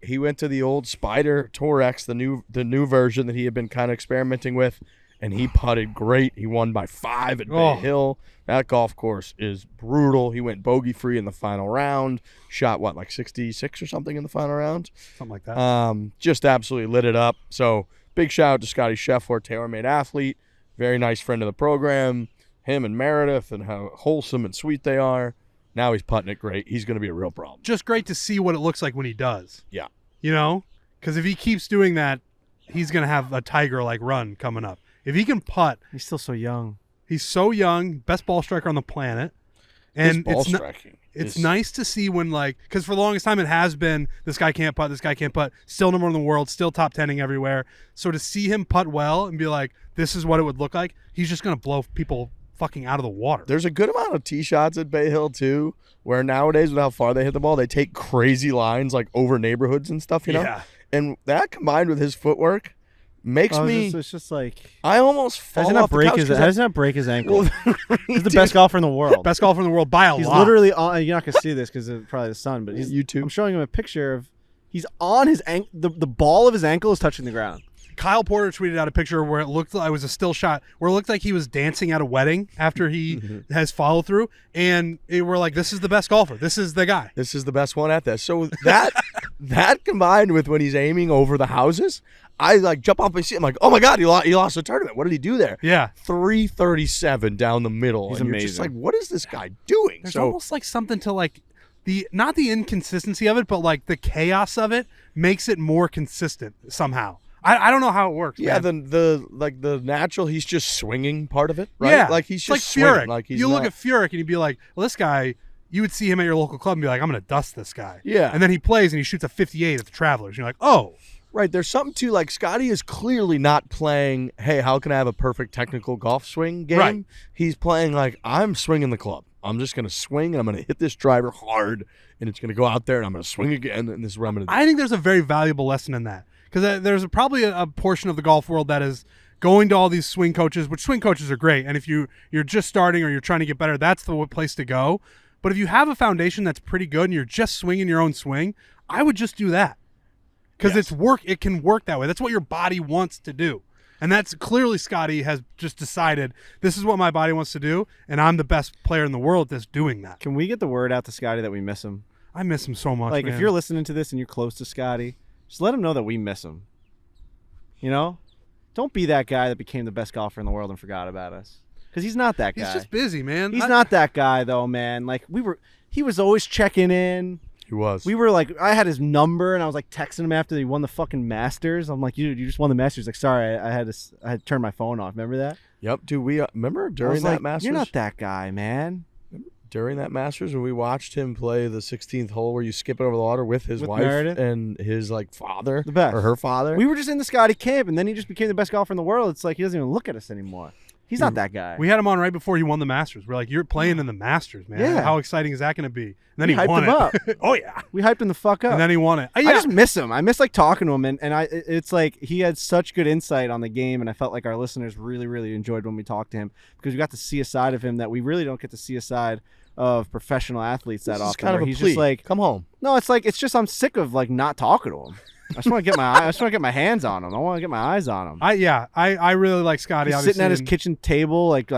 He went to the old Spider Tour X, the new version that he had been kind of experimenting with, and he putted great. He won by 5 at Bay Oh. Hill. That golf course is brutal. He went bogey free in the final round. Shot like 66 or something in the final round. Something like that. Just absolutely lit it up. So big shout out to Scottie Scheffler, TaylorMade athlete, very nice friend of the program. Him and Meredith and how wholesome and sweet they are. Now he's putting it great. He's going to be a real problem. Just great to see what it looks like when he does. Yeah. Because if he keeps doing that, he's going to have a Tiger-like run coming up. If he can putt, He's still so young. he's so young, best ball striker on the planet. His And ball it's striking. It's is- nice to see when, because for the longest time it has been, this guy can't putt, still number one in the world, still top 10ing everywhere. So to see him putt well and be like, this is what it would look like, he's just going to blow people fucking out of the water. There's a good amount of tee shots at Bay Hill too, where nowadays with how far they hit the ball, they take crazy lines like over neighborhoods and stuff, Yeah. And that combined with his footwork, makes me. It's just like I almost fall off the couch. How does not break his ankle? He's the best golfer in the world. Best golfer in the world by a He's lot. literally on. You're not gonna see this because it's probably the sun, but he's YouTube. I'm showing him a picture of. He's on his ankle. The ball of his ankle is touching the ground. Kyle Porter tweeted out a picture where it looked like it was a still shot where it looked like he was dancing at a wedding after he has follow through, and we're like, this is the best golfer. This is the guy. This is the best one at this. So that combined with when he's aiming over the houses, I like jump off my seat. I'm like, oh my god, he lost the tournament. What did he do there? Yeah. 337 down the middle. He's and amazing. You're just like, what is this guy doing? There's So almost like something to like not the inconsistency of it, but like the chaos of it makes it more consistent somehow. I don't know how it works. yeah, man. the natural, he's just swinging part of it, right? Yeah, Like he's it's just like Furyk. swinging. Like he's you look not- at Furyk and you'd be like, well, this guy. You would see him at your local club and be like, I'm going to dust this guy. Yeah. And then he plays and he shoots a 58 at the Travelers. And you're like, oh. Right, there's something to like Scottie is clearly not playing, hey, how can I have a perfect technical golf swing game? Right. He's playing like, I'm swinging the club. I'm just going to swing and I'm going to hit this driver hard and it's going to go out there and I'm going to swing again and this is what I'm going to do. I think there's a very valuable lesson in that. Because there's probably a portion of the golf world that is going to all these swing coaches, which swing coaches are great. And if you're just starting or you're trying to get better, that's the place to go. But if you have a foundation that's pretty good and you're just swinging your own swing, I would just do that. Because it can work that way. That's what your body wants to do. And that's clearly Scottie has just decided this is what my body wants to do, and I'm the best player in the world that's doing that. Can we get the word out to Scottie that we miss him? I miss him so much. Like, man. if you're listening to this and you're close to Scottie, just let him know that we miss him. You know? Don't be that guy that became the best golfer in the world and forgot about us. Because he's not that guy. He's just busy, man. He's not that guy, though, man. Like, he was always checking in. He was. We were like, I had his number, and I was like texting him after he won the fucking Masters. I'm like, dude, you just won the Masters. He's like, sorry, I had to turn my phone off. Remember that? Yep, dude, we remember I during was that like, Masters? you're not that guy, man. During that Masters when we watched him play the 16th hole where you skip it over the water with his With wife Meredith? and his like father The best. or her father. We were just in the Scottie camp, and then he just became the best golfer in the world. It's like he doesn't even look at us anymore. He's not that guy. We had him on right before he won the Masters. We're like, you're playing in the Masters, man. Yeah. How exciting is that going to be? And then We he hyped won him it. up. Oh, yeah. We hyped him the fuck up. And then he won it. I just miss him. I miss like talking to him, and it's like he had such good insight on the game, and I felt like our listeners really, really enjoyed when we talked to him because we got to see a side of him that we really don't get to see a side of professional athletes that This is often. kind of where a he's plea. just like, Come home. no, it's just I'm sick of like not talking to him. I just want to get my hands on him. I want to get my eyes on him. I really like Scottie. He's obviously, sitting at his and- kitchen table, like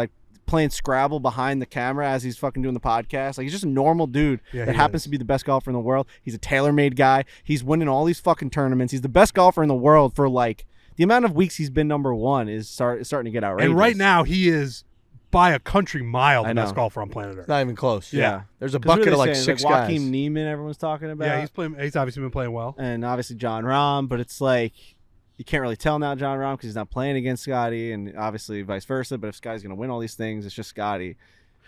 playing Scrabble behind the camera as he's fucking doing the podcast. Like, he's just a normal dude Yeah, that he happens is. to be the best golfer in the world. He's a tailor-made guy. He's winning all these fucking tournaments. He's the best golfer in the world for like the amount of weeks he's been number one is starting to get outrageous. And right now, he is by a country mile I the know. best golfer on planet Earth. It's not even close. Yeah. There's a 'Cause who are bucket they of like saying? 6 like guys. Joaquin Neiman, everyone's talking about. Yeah, he's obviously been playing well. And obviously John Rahm, but it's like you can't really tell now John Rahm because he's not playing against Scottie, and obviously vice versa. But if Scottie's gonna win all these things, it's just Scottie.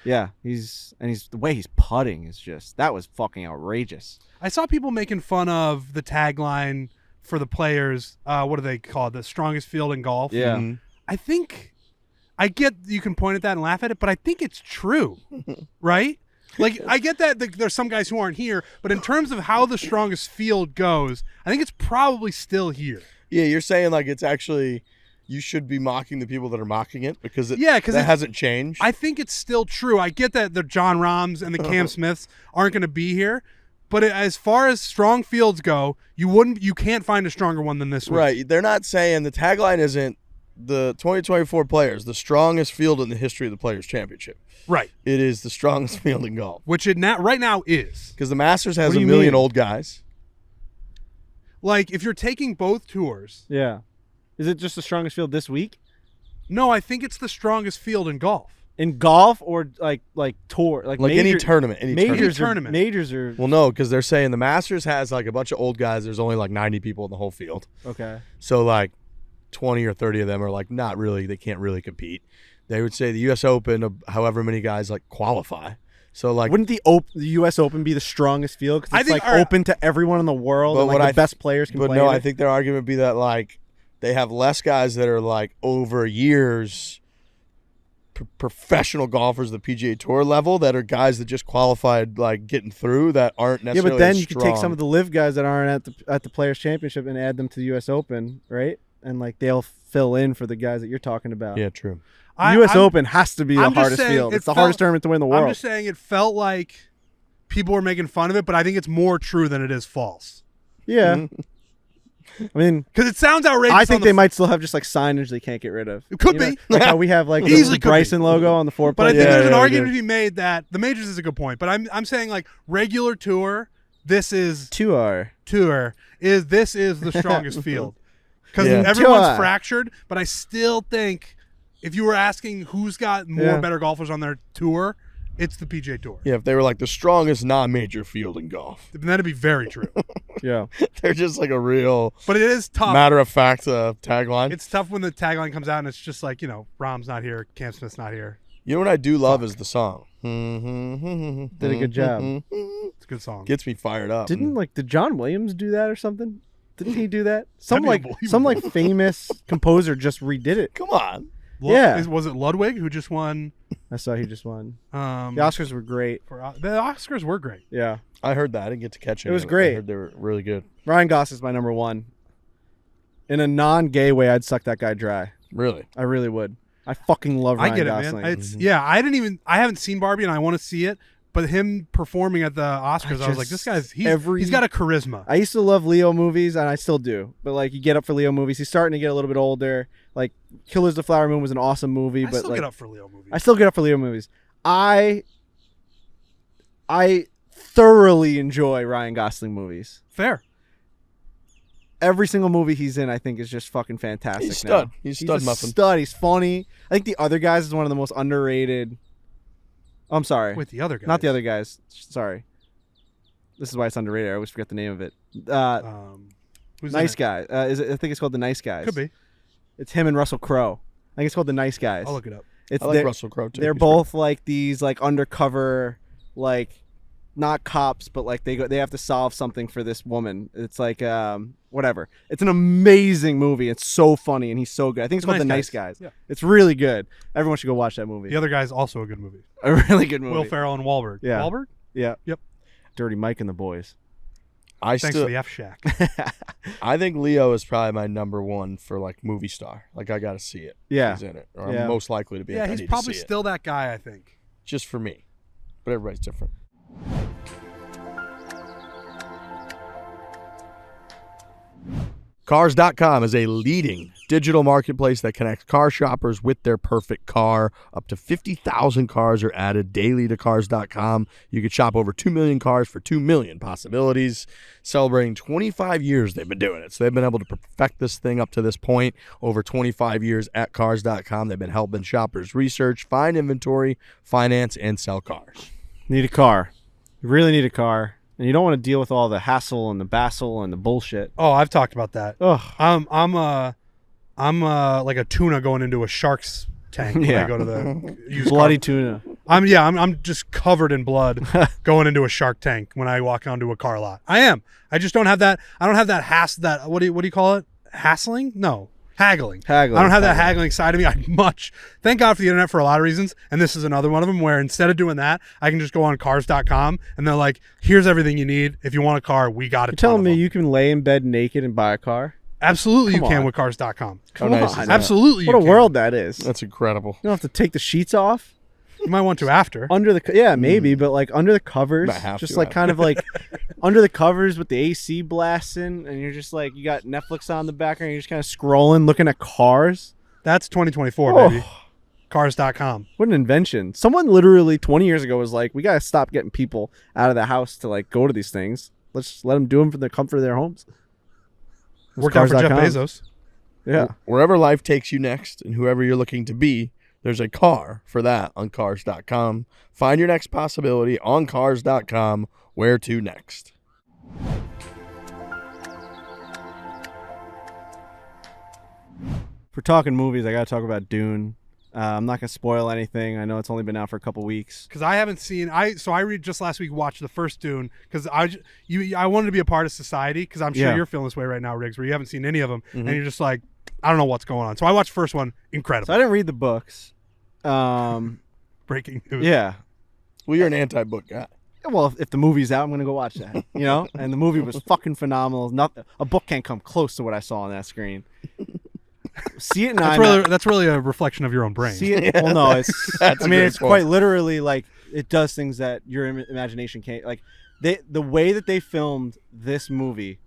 Yeah, he's the way he's putting is just that was fucking outrageous. I saw people making fun of the tagline for the players. What do they call it? The strongest field in golf. Yeah. Mhm. I think I get you can point at that and laugh at it, but I think it's true, right? Like, I get that there's some guys who aren't here, but in terms of how the strongest field goes, I think it's probably still here. Yeah, you're saying like it's actually you should be mocking the people that are mocking it because it Yeah, 'cause that it- hasn't changed. I think it's still true. I get that the John Rahms and the Cam Smiths aren't going to be here, but as far as strong fields go, you can't find a stronger one than this one. Right. They're not saying the tagline isn't the 2024 players, the strongest field in the history of the Players Championship. Right. It is the strongest field in golf. Which it right now is. Because the Masters has What do a you million mean? old guys. Like, if you're taking both tours, Yeah, is it just the strongest field this week no, I think it's the strongest field in golf. in golf or like tour Like major, any tournament. Any majors tournament. Majors are Well, no, because they're saying the Masters has like a bunch of old guys. There's only like 90 people in the whole field. okay. So like 20 or 30 of them are like not really, they can't really compete. They would say the U.S. Open, however many guys like qualify. So like, Wouldn't the U.S. Open be the strongest field because I it's think- like all right. open to everyone in the world But and what like I the best players can but play? no, in I it? think their argument would be that like they have less guys that are like over years professional golfers at the PGA Tour level that are guys that just qualified like getting through that aren't Yeah, necessarily but then as you could take some strong. of the live guys that aren't at the Players Championship and add them to the U.S. Open, right? and like they'll fill in for the guys that you're talking about. Yeah, true. U.S. Open has to be the I'm just hardest saying field. It's the felt- hardest tournament to win in the world. I'm just saying it felt like people were making fun of it, but I think it's more true than it is false. Yeah. I mean, Because it sounds outrageous. I think they might still have just like signage they can't get rid of. It could You know, be. like how we have like Easily the could Bryson be. logo on the four. But I think Yeah, there's an yeah, argument yeah. to be made that the majors is a good point. But I'm saying like regular tour, this is Two are. this is the strongest field because Yeah. everyone's Tour. fractured. But I still think if you were asking who's got more better golfers on their tour, it's the PGA Tour. Yeah, if they were like the strongest non-major field in golf, And that'd be very true. Yeah. they're just like a real But it is tough. matter-of-fact tagline. It's tough when the tagline comes out and it's just like, Rahm's not here, Cam Smith's not here. You know what I do love is the song. Did a good job. It's a good song. Gets me fired up. Did John Williams do that or something? Didn't he do that? That'd be Some unbelievable. famous composer just redid it. Come on. Yeah. Was it Ludwig who just won? I saw he just won. The The Oscars were great. the Oscars were great. Yeah. I heard that. I didn't get to catch it. It was I great. heard they were really good. Ryan Gosling's my number one. In a non-gay way, I'd suck that guy dry. Really? I really would. I fucking love Ryan I get Gosling. it, man. It's I haven't seen Barbie and I want to see it, but him performing at the Oscars, I was like, this guy's he's got a charisma. I used to love Leo movies, and I still do. But like, you get up for Leo movies. He's starting to get a little bit older. Like, Killers of the Flower Moon was an awesome movie. I but still like, get up for Leo movies. I still get up for Leo movies. I thoroughly enjoy Ryan Gosling movies. Fair. Every single movie he's in, I think, is just fucking fantastic. He's stud. now. He's stud a muffin. stud. He's funny. I think The Other Guys is one of the most underrated. I'm sorry. With the other guys. Not The Other Guys. Sorry. This is why it's underrated. I always forget the name of it. Who's Nice in it? Guy. I think it's called The Nice Guys. Could be. It's him and Russell Crowe. I think it's called The Nice Guys. I'll look it up. It's I like they're- Russell Crowe too. They're He's both like these like undercover, like not cops, but like they have to solve something for this woman. It's like whatever. It's an amazing movie. It's so funny and he's so good. I think it's called The Nice Guys. Yeah. It's really good. Everyone should go watch that movie. The other guy's also a good movie. A really good movie. Will Ferrell and Wahlberg. Yeah. Wahlberg? Yeah. Yep. Dirty Mike and the Boys. Thanks for the F Shack. I think Leo is probably my number one for like movie star. Like I got to see it. Yeah. He's in it, or Yeah. I'm most likely to be. Yeah, I he's need to probably see it. still that guy, I think. Just for me, but everybody's different. Cars.com is a leading digital marketplace that connects car shoppers with their perfect car. Up to 50,000 cars are added daily to Cars.com. You can shop over 2 million cars for 2 million possibilities. Celebrating 25 years they've been doing it. So they've been able to perfect this thing up to this point. Over 25 years at Cars.com. They've been helping shoppers research, find inventory, finance, and sell cars. Need a car. You really need a car. And you don't want to deal with all the hassle and the bassle and the bullshit. Oh, I've talked about that. Ugh. I'm like a tuna going into a shark's tank when Yeah. I go to the used Bloody car. tuna. I'm just covered in blood going into a shark tank when I walk onto a car lot. I am. I just don't have that. I don't have that what do you call it? Hassling? No. Haggling. I don't have that haggling side of me. Thank God for the internet for a lot of reasons. And this is another one of them where instead of doing that, I can just go on cars.com and they're like, here's everything you need. If you want a car, we got it. You're telling me you can lay in bed naked and buy a car? Absolutely you Come can on. with cars.com. How nice is on. that? Absolutely you What a can. world that is. That's incredible. You don't have to take the sheets off. You might want to after. Under the maybe, but like under the covers, Might have just to like after. kind of like under the covers with the AC blasting, and you're just like you got Netflix on the background, you're just kind of scrolling, looking at cars. That's 2024, Oh. baby. Cars.com. What an invention! Someone literally 20 years ago was like, we gotta stop getting people out of the house to like go to these things. Let's just let them do them from the comfort of their homes. It was Worked out for Jeff cars.com. Bezos. Yeah, Wherever life takes you next and whoever you're looking to be, there's a car for that on Cars.com. Find your next possibility on Cars.com. Where to next? if we're talking movies, I gotta talk about Dune. I'm not gonna spoil anything. I know it's only been out for a couple weeks. Because I haven't seen just last week watched the first Dune because I wanted to be a part of society because I'm sure Yeah. you're feeling this way right now, Riggs, where you haven't seen any of them and you're just like, I don't know what's going on. So I watched the first one. Incredible. So I didn't read the books. Breaking news. Yeah. Well, you're an anti-book guy. Well, if the movie's out, I'm gonna go watch that. You know, and the movie was fucking phenomenal. A book can't come close to what I saw on that screen. See it in IMAX. That's really a reflection of your own brain. See it. Well, no, it's. That's I a mean, great it's point. quite literally like it does things that your imagination can't. Like the way that they filmed this movie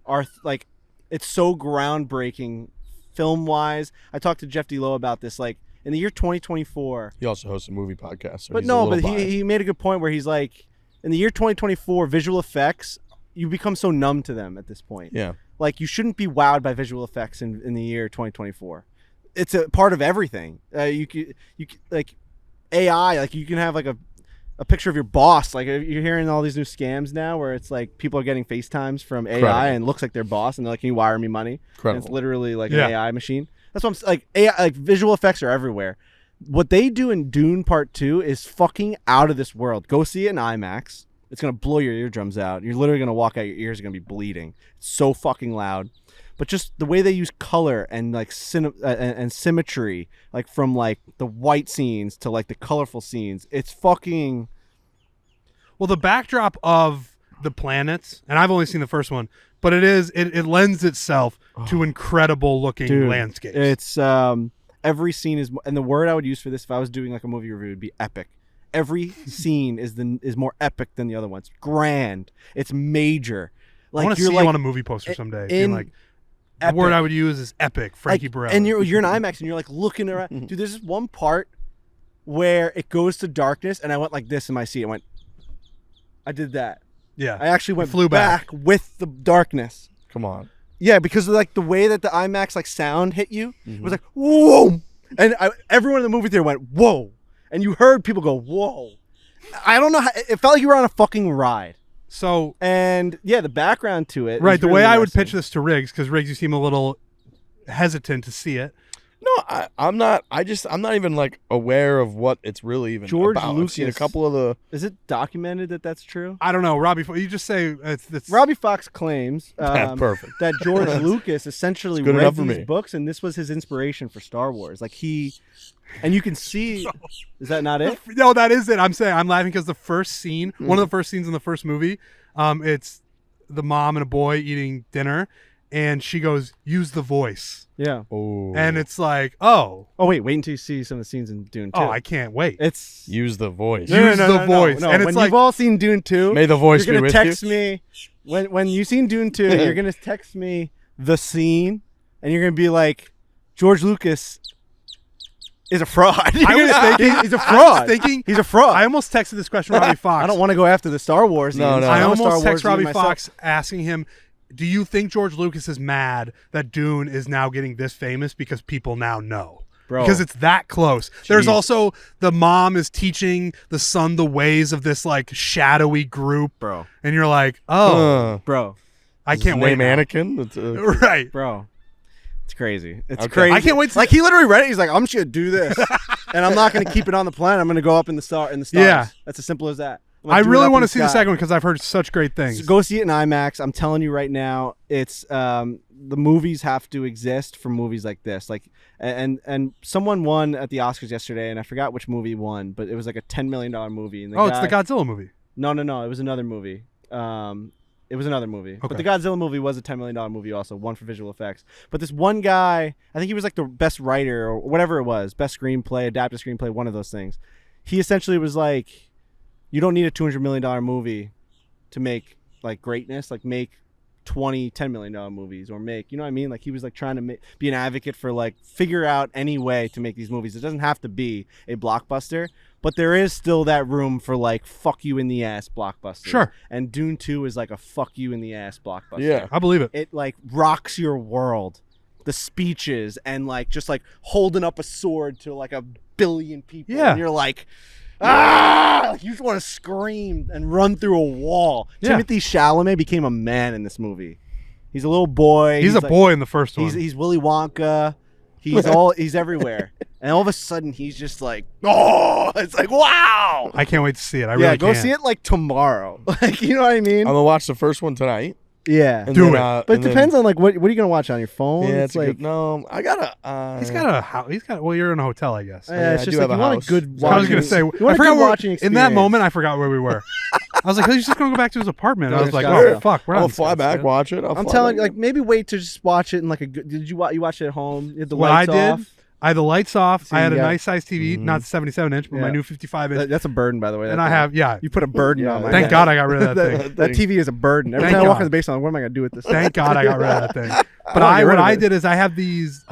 are like it's so groundbreaking film wise. I talked to Jeff D'Lo about this. Like in the year 2024. He also hosts a movie podcast. So But he's a no, little but biased. he made a good point where he's like, in the year 2024, visual effects, you become so numb to them at this point. Yeah. Like you shouldn't be wowed by visual effects in the year 2024. It's a part of everything. You could like AI, like you can have like a picture of your boss. Like you're hearing all these new scams now where it's like people are getting FaceTimes from AI Incredible. and it looks like their boss and they're like, can you wire me money? And it's Incredible. literally like Yeah. an AI machine. That's what I'm like. AI, like visual effects are everywhere. What they do in Dune Part 2 is fucking out of this world. Go see it in IMAX. It's going to blow your eardrums out. You're literally going to walk out, your ears are going to be bleeding. It's so fucking loud. But just the way they use color and like and symmetry, like from like the white scenes to like the colorful scenes, it's fucking... Well, the backdrop of the planets, and I've only seen the first one, but it lends itself to incredible looking landscapes. It's every scene is, and the word I would use for this if I was doing like a movie review would be epic. Every scene is more epic than the other ones. Grand. It's major. I Like want to you're see like you on a movie poster someday. Being like, the epic. word I would use is epic. Frankie Like, Borelli. and you're in IMAX and you're like looking around. Dude, there's this one part where it goes to darkness and I went like this in my seat. I did that. yeah. I actually went flew back. with the darkness. Come on. Yeah, because of like the way that the IMAX like sound hit you, it was like whoa, and everyone in the movie theater went whoa, and you heard people go whoa. I don't know how it felt like you were on a fucking ride. So And yeah, the background to it. right, is the really way I would interesting. pitch this to Riggs, because Riggs, you seem a little hesitant to see it. No, I'm not. I'm not even like aware of what it's really even George about. I've seen a Lucas. couple of the. Is it documented that that's true? I don't know, Robbie. You just say it's Robbie Fox claims Perfect. that George Lucas essentially It's good read enough for these me. books, and this was his inspiration for Star Wars. Like and you can see. Is that not it? No, that is it. I'm laughing because the first scene, one of the first scenes in the first movie, it's the mom and a boy eating dinner, and she goes, "Use the voice," Yeah. Oh. and it's like, oh, Oh wait until you see some of the scenes in Dune 2. I can't wait. It's Use the voice. Use the voice. No. And it's When like- you've all seen Dune 2, May the voice you're be gonna with text you. me when you've seen Dune 2. You're gonna text me the scene, and you're gonna be like, George Lucas is a fraud. I was thinking he's a fraud. thinking He's a fraud. I almost texted this question to Robbie Fox. I don't want to go after the Star Wars. No, no. I I'm a Star almost Wars text Robbie myself. Fox asking him, "Do you think George Lucas is mad that Dune is now getting this famous because people now know?" Bro. Because it's that close. There's Jeez. also the mom is teaching the son the ways of this like shadowy group, Bro. and you're like, "Oh, Bro. I can't wait." Name now. Anakin. It's, Right. Bro. It's crazy. It's Okay. crazy. I can't wait to- Like he literally read it. He's like, I'm just gonna do this, and I'm not gonna keep it on the planet. I'm gonna go up in the stars. Yeah. That's as simple as that. I'm I gonna do it really up want in to see the sky. second one because I've heard such great things. So go see it in IMAX. I'm telling you right now, it's the movies have to exist for movies like this. Like, and someone won at the Oscars yesterday, and I forgot which movie won, but it was like a $10 million movie. And It's the Godzilla movie. No, it was another movie. It was another movie. But Okay. the Godzilla movie was a $10 million movie also, one for visual effects. But this one guy, I think he was like the best writer or whatever it was, best screenplay, adapted screenplay, one of those things. He essentially was like, you don't need a $200 million movie to make like greatness, like make 20 $10 million movies or make, you know what I mean? Like he was like trying to be an advocate for like figure out any way to make these movies. It doesn't have to be a blockbuster, but there is still that room for like fuck you in the ass blockbuster. Sure. And Dune 2 is like a fuck you in the ass blockbuster. Yeah. I believe it. It like rocks your world. The speeches and like just like holding up a sword to like a billion people. Yeah. And you're like, ah! Like, you just want to scream and run through a wall. Yeah. Timothy Chalamet became a man in this movie. He's a little boy. He's a like- boy in the first one. He's Willy Wonka. He's everywhere. And all of a sudden he's just like, it's like, wow. I can't wait to see it. I Yeah, really go can't. see it like tomorrow. Like, you know what I mean? I'm gonna watch the first one tonight. Yeah. And Do then, it. But it and then- depends on like what are you gonna watch on your phone? Yeah, it's it's like good. No, I gotta. He's got a house. Well, you're in a hotel, I guess. yeah, it's I just do like have you a want house. a good So I was watching. gonna say. You want I a forgot good where, watching in that experience. moment. I forgot where we were. I was like, he's just gonna go back to his apartment. No, I was like, Scottsdale. oh fuck, we're not I'll in fly back, Scottsdale. watch it. I'm telling you, like maybe wait to just watch it in like a good. Did you watch it at home? You had the What I lights did, off. I had the lights off. So I had you a got- nice size TV, not the 77 inch, but my Yeah. new 55 inch. That's a burden, by the way. And that I thing. have, yeah. You put a burden Yeah, on my Thank head. God I got rid of that thing. That TV is a burden. Every Thank time I walk God. in the basement, I'm like, what am I gonna do with this? Thank God I got rid of that thing. But I wanna get rid what of I it. did is I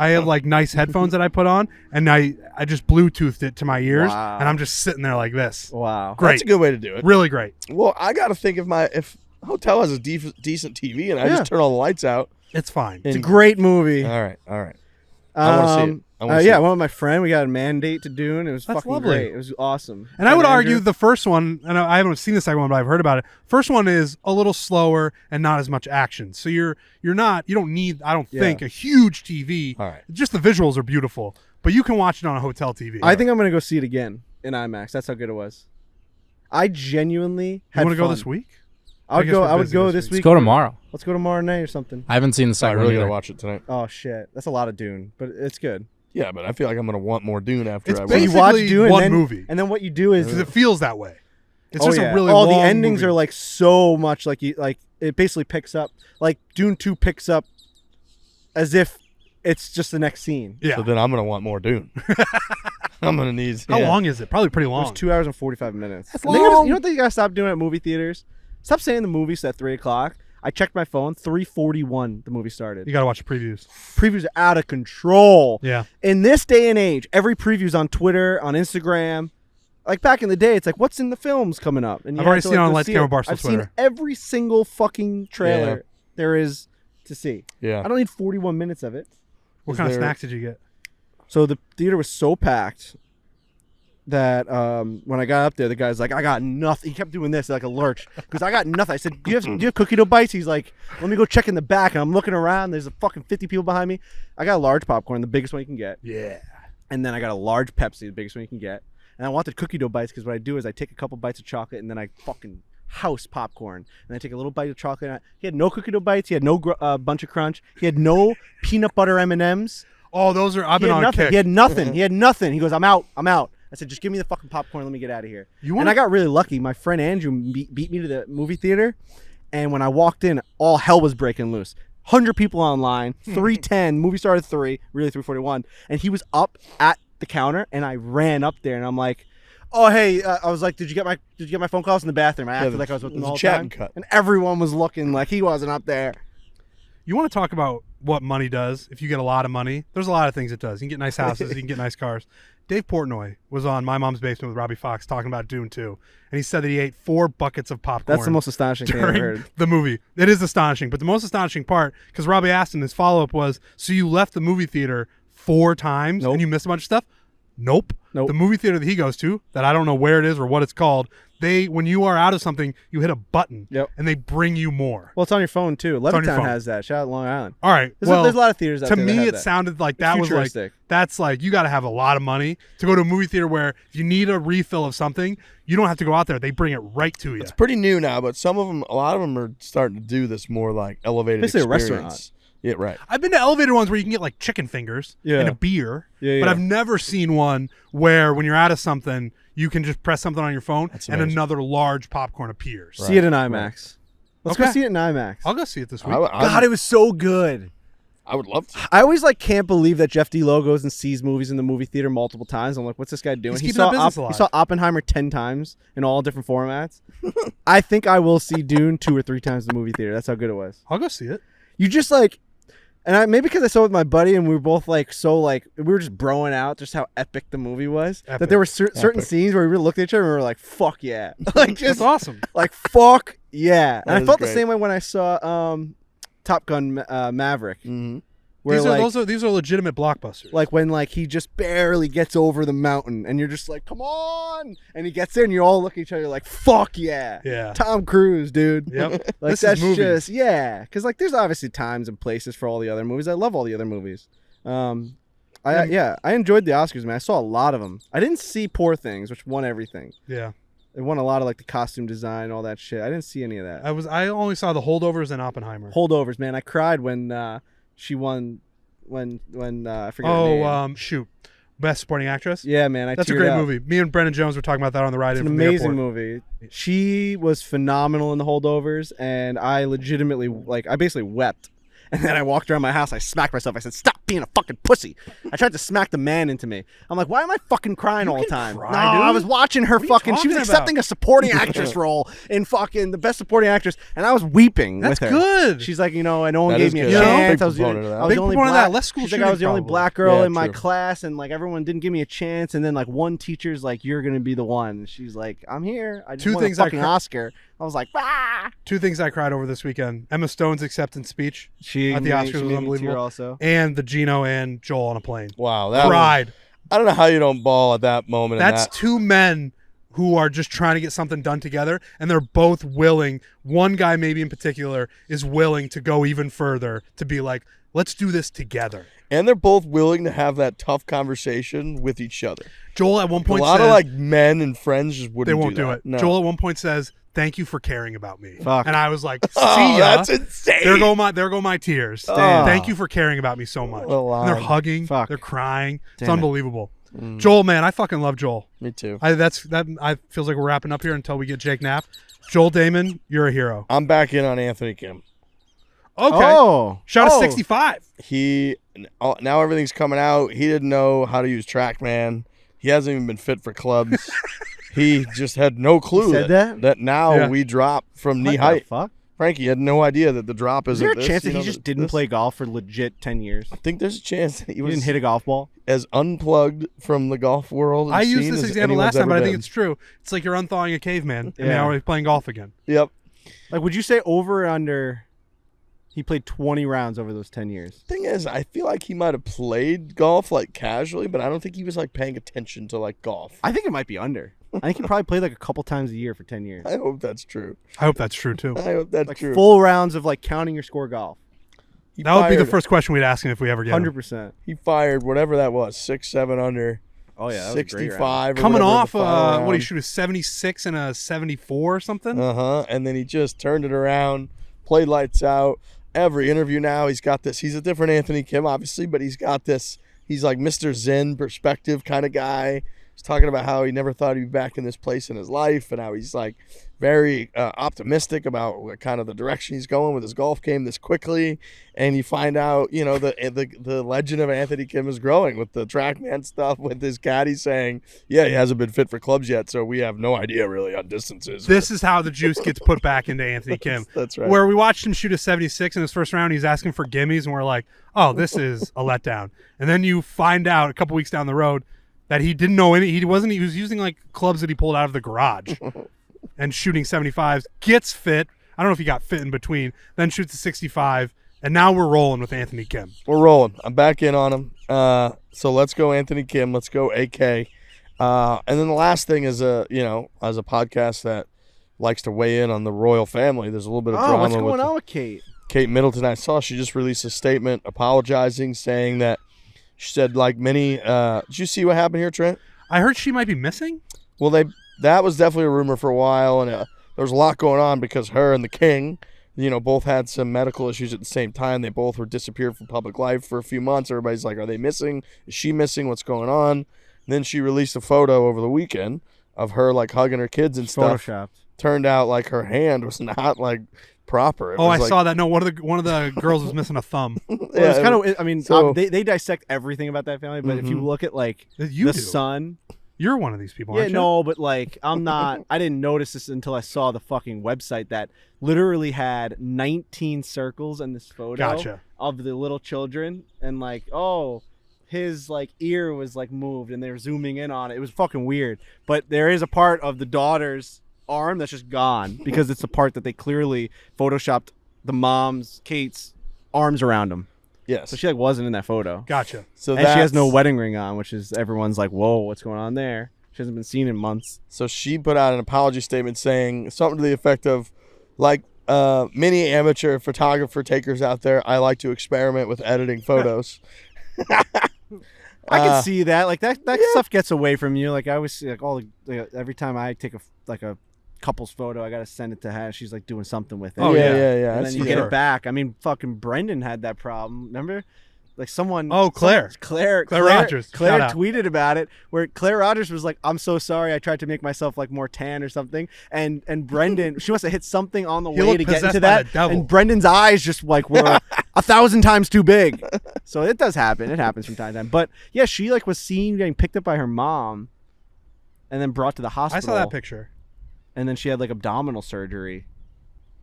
have like nice headphones that I put on, and I just Bluetoothed it to my ears, Wow. and I'm just sitting there like this. Wow. Great, That's a good way to do it. really great. Well, I got to think if hotel has a decent TV and I Yeah. just turn all the lights out. It's fine. It's a great movie. All right. I want to see it. I wanna see Yeah, I it. went with my friend. We got a mandate to Dune. It was That's fucking lovely. great. It was awesome. And I would Andrew? argue the first one, and I haven't seen the second one, but I've heard about it. First one is a little slower and not as much action. So you don't need, I don't think, a huge TV. All right. Just the visuals are beautiful, but you can watch it on a hotel TV. I think I'm gonna go see it again in IMAX. That's how good it was. I genuinely You had want to go fun. this week? I would guess go. we're I would busy go this this week. week. Let's go tomorrow. Let's go tomorrow night or something. I haven't seen the I second really one got to either. watch it tonight. Oh shit, that's a lot of Dune, but it's good. Yeah, but I feel like I'm going to want more Dune after It's I So watch you basically watch Dune, one and then, movie. and then what you do is Because it feels that way. It's oh, just yeah. a really all the long endings movie. are like so much like it basically picks up like Dune 2 picks up as if it's just the next scene. Yeah. So then I'm going to want more Dune. I'm going to need. How yeah. long is it? Probably pretty It was long. 2 hours and 45 minutes. That's And they gotta- long. you know what they gotta stop doing at movie theaters? Stop saying the movie's at 3 o'clock. I checked my phone. 3:41 the movie started. You got to watch the previews. Previews are out of control. Yeah. In this day and age, every preview's on Twitter, on Instagram. Like back in the day, it's like, what's in the films coming up? And you I've had already to, seen it like, on go Let's see Camera it. Barstool I've Twitter. seen every single fucking trailer Yeah. there is to see. Yeah. I don't need 41 minutes of it. What Is kind of there- snacks did you get? So the theater was so packed that when I got up there, the guy's like, I got nothing. He kept doing this like a lurch because I got nothing. I said, do you have cookie dough bites? He's like, let me go check in the back. And I'm looking around. There's a fucking 50 people behind me. I got a large popcorn, the biggest one you can get. Yeah. And then I got a large Pepsi, the biggest one you can get. And I wanted cookie dough bites because what I do is I take a couple bites of chocolate and then I fucking house popcorn. And I take a little bite of chocolate. And he had no cookie dough bites. He had no Bunch of Crunch. He had no peanut butter M&Ms. Oh, those are. I've He been had on a nothing. kick. He had nothing. He had nothing. He goes, I'm out. I said, just give me the fucking popcorn. Let me get out of here. You And wanna- I got really lucky. My friend Andrew beat me to the movie theater. And when I walked in, all hell was breaking loose. 100 people online. 3:10. Movie started 3. Really 3:41. And he was up at the counter. And I ran up there. And I'm like, oh, hey. I was like, did you get my phone calls in the bathroom? I acted like I was with it them was a all the chat time. and cut. And everyone was looking like he wasn't up there. You want to talk about what money does? If you get a lot of money, there's a lot of things it does. You can get nice houses, you can get nice cars. Dave Portnoy was on My Mom's Basement with Robbie Fox talking about Dune 2, and he said that he ate 4 buckets of popcorn. That's the most astonishing thing I've during heard. the movie. It is astonishing, but the most astonishing part, because Robbie asked him, his follow-up was, so you left the movie theater 4 times Nope. and you missed a bunch of stuff? Nope. Nope. The movie theater that he goes to, that I don't know where it is or what it's called, when you are out of something, you hit a button, Yep. and they bring you more. Well, it's on your phone, too. on your Levittown phone. has that. Shout out Long Island. All right. There's, well, there's a lot of theaters out to there that me, have it that. sounded like It's that was like futuristic. that's like you got to have a lot of money to go to a movie theater where if you need a refill of something, you don't have to go out there. They bring it right to you. It's pretty new now, but a lot of them are starting to do this more like elevated Basically a experience. restaurant. Yeah, right. I've been to elevator ones where you can get like chicken fingers Yeah. and a beer, Yeah, but yeah. I've never seen one where when you're out of something, you can just press something on your phone That's and amazing. another large popcorn appears. See it in IMAX. Let's go Okay. see it in IMAX. I'll go see it this week. God, it was so good. I would love to. I always can't believe that Jeff D. Lowe goes and sees movies in the movie theater multiple times. I'm like, what's this guy doing? He's He keeping saw, that business alive. he saw Oppenheimer 10 times in all different formats. I think I will see Dune 2 or 3 times in the movie theater. That's how good it was. I'll go see it. You just maybe because I saw it with my buddy and we were both we were just broing out just how epic the movie was. Epic. That there were certain Epic. scenes where we really looked at each other and we were like, fuck yeah. Like That's just awesome. like fuck yeah. And That I is felt the great. same way when I saw Top Gun Maverick. Mm-hmm. Where These are legitimate blockbusters. like when he just barely gets over the mountain and you're just like, come on, and he gets there and you all look at each other like, fuck yeah, Yeah. Tom Cruise, dude. Yep. Like This is that's movies. just because there's obviously times and places for all the other movies. I love all the other movies. I enjoyed the Oscars, man. I saw a lot of them. I didn't see Poor Things, which won everything. Yeah. It won a lot of the costume design, all that shit. I didn't see any of that. I only saw the Holdovers and Oppenheimer. Holdovers, man. I cried when she won. When I forget her name. Shoot. Best Supporting Actress. Yeah, man, That's a teared great up. movie. Me and Brendan Jones were talking about that on the ride It's in an from the amazing airport. movie. She was phenomenal in the holdovers, and I legitimately, I basically wept. And then I walked around my house. I smacked myself. I said, "Stop being a fucking pussy." I tried to smack the man into me. I'm like, why am I fucking crying all the time? cry, No, dude. I was watching her What are you fucking. She was talking accepting about? a supporting actress role in fucking the Best Supporting Actress, and I was weeping That's with her. good. She's like, no one That gave is me a good. I'm a chance. big I was the proponent of that. I was Big the only proponent of black. that. Less school She's like, I was the only shooting, black girl Yeah, in my true. class, and like everyone didn't give me a chance. And then like one teacher's like, "You're gonna be the one." And she's like, "I'm here. I just Two won a things I fucking Oscar." I was like, "Ah!" Two things I cried over this weekend: Emma Stone's acceptance speech She at the Oscars was made me tear unbelievable, also. and the Gino and Joel on a plane. Wow, that Cried. I don't know how you don't ball at that moment. That's two men who are just trying to get something done together, and they're both willing. One guy, maybe in particular, is willing to go even further to be like, let's do this together. and they're both willing to have that tough conversation with each other. Joel at one A point lot says, of like men and friends just they wouldn't. won't do that. it. No. Joel at one point says, "Thank you for caring about me." Fuck. And I was like, "See Oh, ya." that's insane. There go my tears. Damn. Thank you for caring about me so much. What a And they're line. hugging. Fuck. They're crying. It's Damn it. unbelievable. Joel, man, I fucking love Joel. Me too. I feels like we're wrapping up here until we get Jake Knapp. Joel Damon, you're a hero. I'm back in on Anthony Kim. Okay. Oh, Shot oh. a 65. He now everything's coming out. He didn't know how to use TrackMan. He hasn't even been fit for clubs. He just had no clue He said that? now Yeah. we drop from knee What the height. fuck? Frankie had no idea that the drop Is isn't there a this, chance that you he know, just didn't this. play golf for legit 10 years? I think there's a chance that he He was didn't hit a golf ball? as unplugged from the golf world. And I used scene this as example anyone's last time, ever but I think been. it's true. It's like you're unthawing a caveman, and Yeah. now he's playing golf again. Yep. Like, would you say over or under? He played 20 rounds over those 10 years. Thing is, I feel like he might have played golf like casually, but I don't think he was like paying attention to like golf. I think it might be under. I think he probably played like a couple times a year for 10 years. I hope that's true. I hope that's true, too. I hope that's Like true. full rounds of like counting your score golf. He That would be the fired- first question we'd ask him if we ever get him. 100%. He fired whatever that was, 6, 7 under. Oh, yeah. That was a great round. 65. Coming off, what did he shoot, a 76 and a 74 or something? And then he just turned it around, played lights out. Every interview now, he's got this. He's a different Anthony Kim, obviously, but he's got this. He's like Mr. Zen perspective kind of guy. He's talking about how he never thought he'd be back in this place in his life, and how he's like very optimistic about what kind of the direction he's going with his golf game this quickly. And you find out, you know, the legend of Anthony Kim is growing with the TrackMan stuff, with his caddy saying, yeah, he hasn't been fit for clubs yet, so we have no idea really on distances. This is how the juice gets put back into Anthony Kim. That's right. Where we watched him shoot a 76 in his first round, he's asking for gimmies, and we're like, oh, this is a letdown. And then you find out a couple weeks down the road that he didn't know any. He was using like clubs that he pulled out of the garage and shooting 75s. Gets fit. I don't know if he got fit in between. Then shoots a 65, and now we're rolling with Anthony Kim. We're rolling. I'm back in on him. So let's go Anthony Kim. Let's go AK. And then the last thing is, as a podcast that likes to weigh in on the royal family, there's a little bit of drama what's with going on with Kate? Kate Middleton. I saw she just released a statement apologizing, saying that she said, like many, did you see what happened here, Trent? I heard she might be missing. Well, that was definitely a rumor for a while, and there was a lot going on because her and the king, both had some medical issues at the same time. They both were disappeared from public life for a few months. Everybody's like, are they missing? Is she missing? What's going on? And then she released a photo over the weekend of her like hugging her kids and stuff. Photoshopped. Turned out like her hand was not like proper. It Oh, was, I like, saw that. No, one of the girls was missing a thumb. Well, it's kind of. I mean, so- they dissect everything about that family, but if you look at like You the do. son, You're one of these people, yeah, aren't you? no, but like I'm not. I didn't notice this until I saw the fucking website that literally had 19 circles in this photo Gotcha. of the little children, and like, oh, his like ear was like moved, and they were zooming in on it. It was fucking weird. But there is a part of the daughter's arm that's just gone because it's the part that they clearly photoshopped the mom's Kate's arms around him. Yes. So she like wasn't in that photo. Gotcha. So And she has no that's- wedding ring on, which is everyone's like, whoa, what's going on there? She hasn't been seen in months. So she put out an apology statement saying something to the effect of, like, many amateur photographer takers out there, I like to experiment with editing photos. I can see that. Like that stuff gets away from you. Like I always see, like every time I take a couple's photo, I gotta send it to her. She's like doing something with it. Oh, yeah. yeah. I And then see you that. get it back. I mean, fucking Brendan had that problem. Remember? Like someone. Oh, Claire. Claire Rogers. Claire Shout out. tweeted about it, where Claire Rogers was like, "I'm so sorry. I tried to make myself like more tan or something." And Brendan, she must have hit something on the way looked to get possessed into by that. the devil. And Brendan's eyes just like were 1,000 times too big. So it does happen. It happens from time to time. But yeah, she like was seen getting picked up by her mom, and then brought to the I hospital. saw that picture. And then she had like abdominal surgery,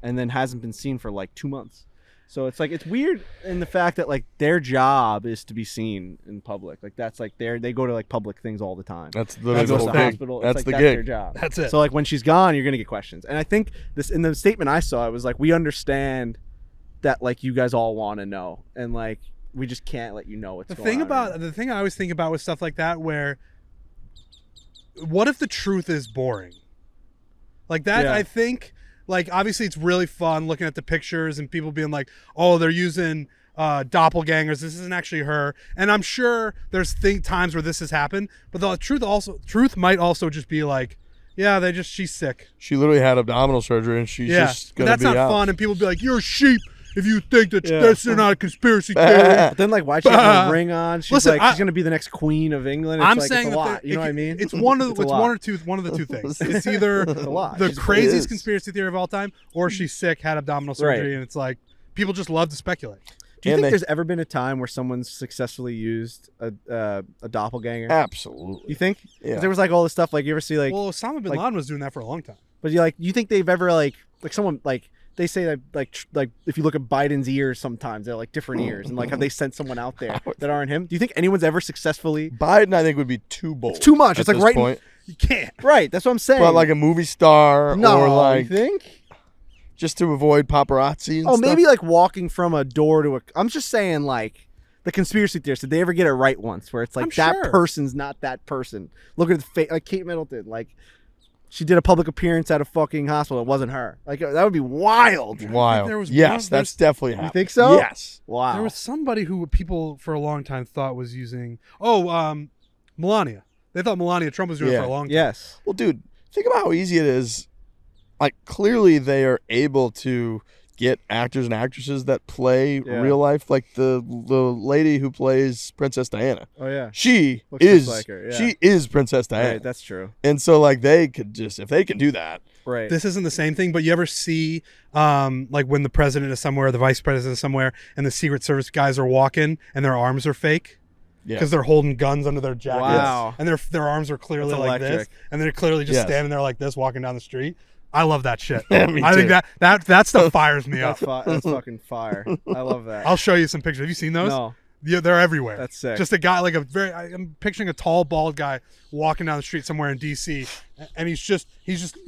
and then hasn't been seen for like 2 months. So it's like, it's weird in the fact that like their job is to be seen in public. Like that's like they go to like public things all the time. That's literally They the go to whole the gig. hospital. That's It's the like, that's their gig. job. That's it. So like when she's gone, you're gonna get questions. And I think this in the statement I saw, it was like, we understand that like you guys all want to know, and like we just can't let you know what's going on. The thing I always think about with stuff like that, where what if the truth is boring? Like that, Yeah. I think, like, obviously it's really fun looking at the pictures and people being like, oh, they're using doppelgangers. This isn't actually her. And I'm sure there's times where this has happened, but the truth might also just be like, yeah, she's sick. She literally had abdominal surgery, and she's just but gonna that's be not out. fun. And people be like, you're a sheep if you think that Yeah. that's not a conspiracy theory. But then like, why she have a ring on? She's Listen, like, she's gonna be the next queen of England. It's I'm like, saying it's a lot. You know what I mean? It's one of It's a it's lot. one of the two things. It's either a lot. the She's- it craziest is. conspiracy theory of all time, or she's sick, had abdominal surgery, Right. and it's like people just love to speculate. Do you And think they- there's ever been a time where someone's successfully used a doppelganger? Absolutely. You think? 'Cause Yeah. there was like all this stuff. Like you ever see like, Well, Osama bin like- Laden was doing that for a long time. but you think they've ever like someone like they say that like if you look at Biden's ears, sometimes they're like different ears, and like have they sent someone out there that aren't him? Do you think anyone's ever successfully? Biden, I think, would be too bold. It's too much. at It's like this right, point. You can't. right. That's what I'm saying. But like a movie star, no, or you like think? just to avoid paparazzi. And Oh, stuff. maybe like walking from a door to a. I'm just saying like. The conspiracy theorists, did they ever get it right once? Where it's like I'm that sure. person's not that person. Look at the face, like Kate Middleton. Like she did a public appearance at a fucking hospital. It wasn't her. Like that would be wild. Wild. there was Yes, one- that's there's- definitely happened. think so? Yes. Wow. There was somebody who people for a long time thought was using. Melania. They thought Melania Trump was doing it Yeah. for a long time. Yes. Well, dude, think about how easy it is. Like, clearly they are able to get actors and actresses that play Yeah. real life, like the lady who plays Princess Diana. Oh yeah. She Looks just is like her, yeah. she is Princess Diana. Right. That's true. And so like they could just, if they can do that, Right. This isn't the same thing, but you ever see like when the president is somewhere, the vice president is somewhere, and the Secret Service guys are walking and their arms are fake yeah. because they're holding guns under their jackets, Wow. and their arms are clearly That's like this, electric. and they're clearly just Yes. standing there like this, walking down the street. I love that shit. Me I think too. that stuff fires me up. That's fucking fire. I love that. I'll show you some pictures. Have you seen those? No. Yeah, they're everywhere. That's sick. Just a guy like I'm picturing a tall, bald guy walking down the street somewhere in DC, and he's just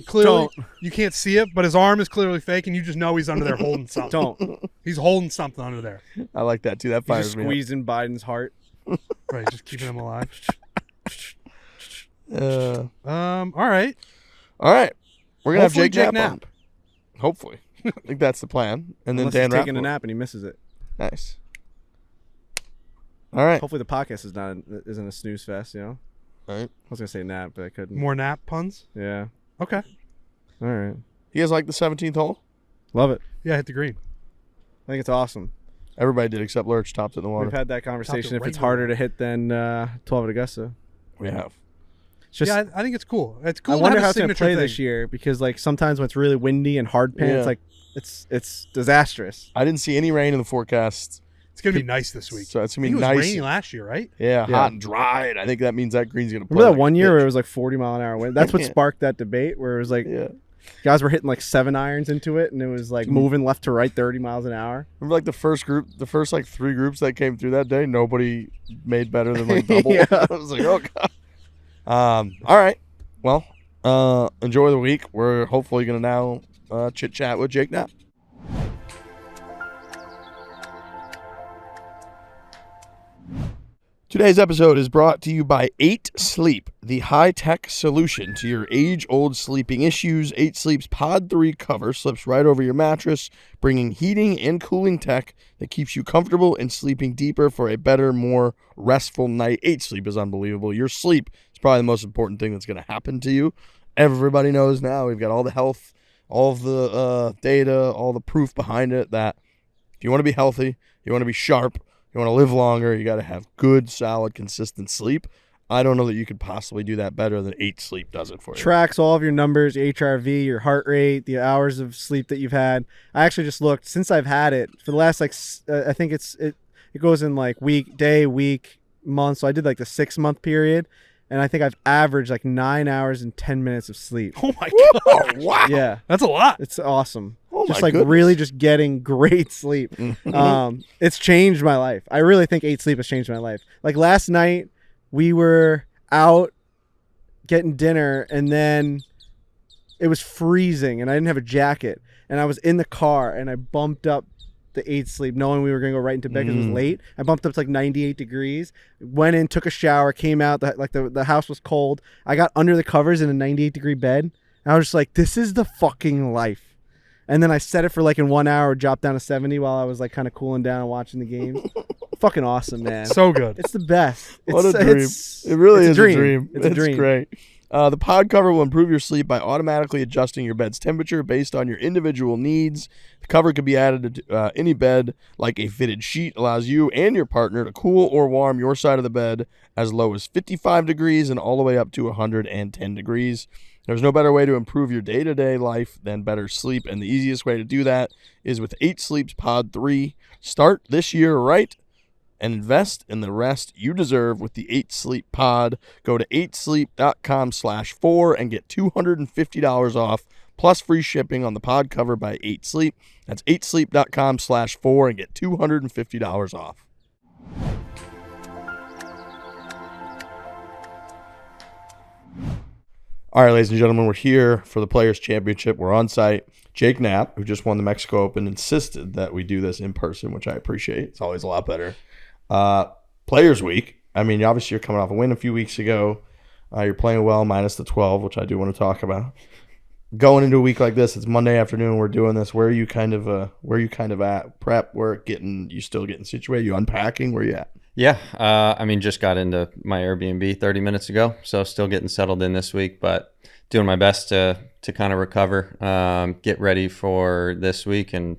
clearly you can't see it, but his arm is clearly fake, and you just know he's under there holding something. Don't. He's holding something under there. I like that too. That He's fires just me squeezing Biden's heart. Right, just keeping him alive. up. All right. All right. We're gonna Hopefully have Jake Jake Knapp. Knapp. on. Hopefully. I think that's the plan. And then Unless Dan he's taking a Rappaport. nap and he misses it. Nice. All right. Hopefully the podcast isn't a snooze fest. You know. All right. I was gonna say nap, but I couldn't. More nap puns. Yeah. Okay. All right. You guys like the 17th hole? Love it. Yeah, hit the green. I think it's awesome. Everybody did except Lurch topped it in the water. We've had that conversation. If right it's where- harder to hit than 12 at Augusta, We have. it's just. Yeah, I think it's cool. It's cool. I to wonder have how a it's gonna signature play thing. this year because like sometimes when it's really windy and hard pan, Yeah. it's like it's disastrous. I didn't see any rain in the forecast. It's gonna be nice this week. So it's I going think to it be was nice. rainy last year, right? Yeah, Yeah. hot and dry. And I think that means that green's going to play. Remember that like one a year where bitch. it was like 40-mile-an-hour wind? That's what Yeah. sparked that debate where it was like Yeah. guys were hitting like 7 irons into it and it was like moving left to right 30 miles an hour. Remember like the first like 3 groups that came through that day, nobody made better than like double. Yeah. I was like, oh god. All right. Well, enjoy the week. We're hopefully going to now chit chat with Jake Knapp. Today's episode is brought to you by 8 Sleep, the high-tech solution to your age-old sleeping issues. 8 Sleep's Pod 3 cover slips right over your mattress, bringing heating and cooling tech that keeps you comfortable and sleeping deeper for a better, more restful night. 8 Sleep is unbelievable. Your sleep is probably the most important thing that's going to happen to you. Everybody knows now. We've got all the health, all of the data, all the proof behind it that if you want to be healthy, you want to be sharp, You want to live longer, you got to have good, solid, consistent sleep. I don't know that you could possibly do that better than 8 Sleep does it for you. Tracks all of your numbers, your HRV, your heart rate, the hours of sleep that you've had. I actually just looked since I've had it for the last I think it goes in like week, month. So I did like the 6-month period, and I think I've averaged like 9 hours and 10 minutes of sleep. Oh my Oh, god! wow. Yeah, That's a lot. it's awesome. Oh, Just my like goodness. really just getting great sleep. It's changed my life. I really think 8 Sleep has changed my life. Like last night, we were out getting dinner, and then it was freezing, and I didn't have a jacket, and I was in the car, and I bumped up the 8 Sleep, knowing we were going to go right into bed because it was late. I bumped up to like 98 degrees, went in, took a shower, came out. The house was cold. I got under the covers in a 98-degree bed, and I was just like, this is the fucking life. And then I set it for like in 1 hour, dropped down to 70 while I was like kind of cooling down and watching the games. Fucking awesome, man. So good. It's the best. What a dream. It really is a dream. It's a dream. Great. The pod cover will improve your sleep by automatically adjusting your bed's temperature based on your individual needs. The cover can be added to any bed, like a fitted sheet allows you and your partner to cool or warm your side of the bed as low as 55 degrees and all the way up to 110 degrees. There's no better way to improve your day-to-day life than better sleep, and the easiest way to do that is with 8 Sleep's Pod 3. Start this year right and invest in the rest you deserve with the 8 Sleep Pod. Go to 8sleep.com/4 and get $250 off plus free shipping on the pod cover by 8 Sleep. That's 8sleep.com/4 and get $250 off. All right, ladies and gentlemen, we're here for the Players' Championship. We're on site. Jake Knapp, who just won the Mexico Open, insisted that we do this in person, which I appreciate. It's always a lot better. Players' Week. I mean, obviously, you're coming off a win a few weeks ago. You're playing well, minus the 12, which I do want to talk about. Going into a week like this, it's Monday afternoon. We're doing this. Where are you kind of at? Prep work, you still getting situated? You unpacking? Where you at? Yeah, I mean, just got into my Airbnb 30 minutes ago, so still getting settled in this week, but doing my best to kind of recover, get ready for this week and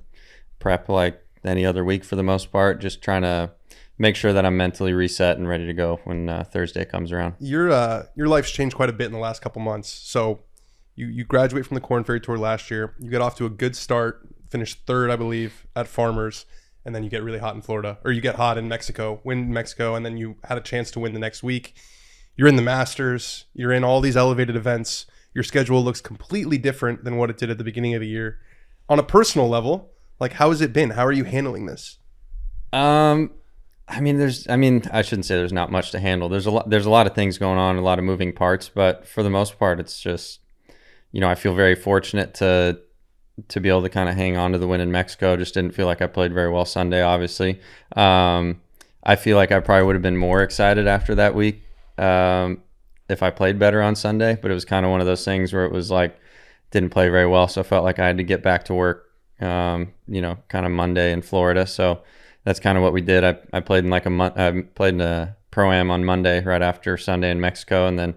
prep like any other week for the most part, just trying to make sure that I'm mentally reset and ready to go when Thursday comes around. Your life's changed quite a bit in the last couple months. So you graduate from the Corn Ferry Tour last year. You get off to a good start, finished third, I believe, at Farmers. And then you get really hot in Florida, or you get hot in Mexico, win in Mexico, and then you had a chance to win the next week. You're in the Masters. You're in all these elevated events. Your schedule looks completely different than what it did at the beginning of the year. On a personal level, like, how has it been? How are you handling this? I shouldn't say there's not much to handle. There's a lot of things going on, a lot of moving parts, but for the most part, it's just, I feel very fortunate to be able to kind of hang on to the win in Mexico. Just didn't feel like I played very well Sunday, obviously. I feel like I probably would have been more excited after that week if I played better on Sunday, but it was kind of one of those things where it was like, didn't play very well, so I felt like I had to get back to work, kind of Monday in Florida. So that's kind of what we did. I played in I played in a Pro-Am on Monday right after Sunday in Mexico, and then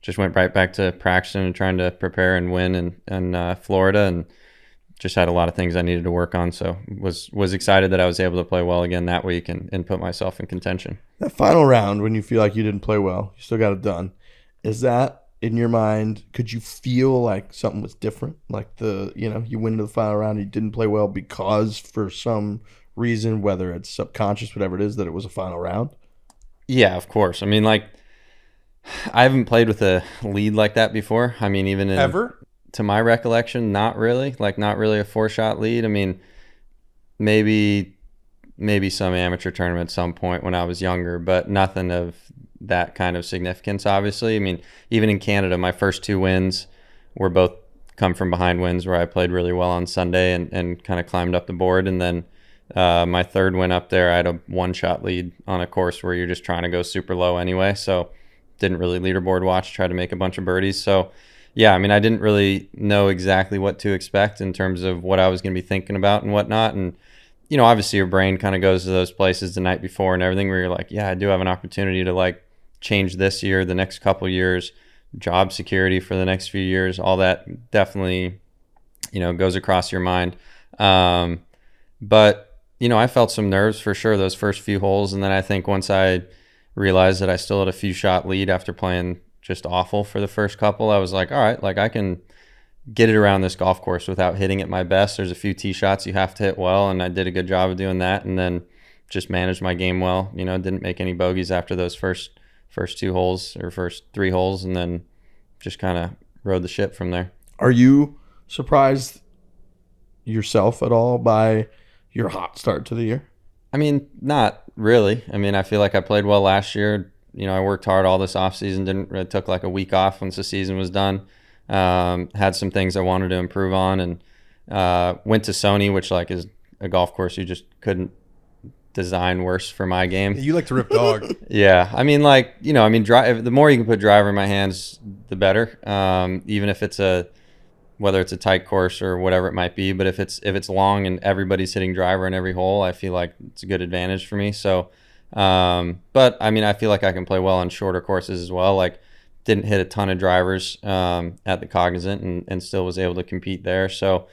just went right back to practicing and trying to prepare and win in Florida, and just had a lot of things I needed to work on. So was excited that I was able to play well again that week and put myself in contention. That final round, when you feel like you didn't play well, you still got it done. Is that, in your mind, could you feel like something was different? Like you went into the final round and you didn't play well because for some reason, whether it's subconscious, whatever it is, that it was a final round? Yeah, of course. I mean, like, I haven't played with a lead like that before. I mean, even Ever? To my recollection, not really. Like, not really a 4-shot lead. I mean, maybe some amateur tournament at some point when I was younger, but nothing of that kind of significance, obviously. I mean, even in Canada, my first 2 wins were both come from behind wins where I played really well on Sunday and kind of climbed up the board. And then my third win up there, I had a 1-shot lead on a course where you're just trying to go super low anyway. So didn't really leaderboard watch, tried to make a bunch of birdies. So yeah, I mean, I didn't really know exactly what to expect in terms of what I was going to be thinking about and whatnot. And, obviously your brain kind of goes to those places the night before and everything where you're like, yeah, I do have an opportunity to like change this year, the next couple of years, job security for the next few years, all that definitely, goes across your mind. But, I felt some nerves for sure those first few holes. And then I think once I realized that I still had a few shot lead after playing just awful for the first couple, I was like, all right, like I can get it around this golf course without hitting it my best. There's a few tee shots you have to hit well, and I did a good job of doing that. And then just managed my game well. Didn't make any bogeys after those first 2 holes or first 3 holes, and then just kind of rode the ship from there. Are you surprised yourself at all by your hot start to the year? I mean, not really. I mean, I feel like I played well last year. I worked hard all this offseason. Didn't really took like a week off once the season was done. Had some things I wanted to improve on, and went to Sony, which like is a golf course you just couldn't design worse for my game. You like to rip dog. Yeah, I mean, like the more you can put driver in my hands, the better. Even if it's whether it's a tight course or whatever it might be, but if it's long and everybody's hitting driver in every hole, I feel like it's a good advantage for me. So, but I mean, I feel like I can play well on shorter courses as well. Like, didn't hit a ton of drivers at the Cognizant and still was able to compete there. So,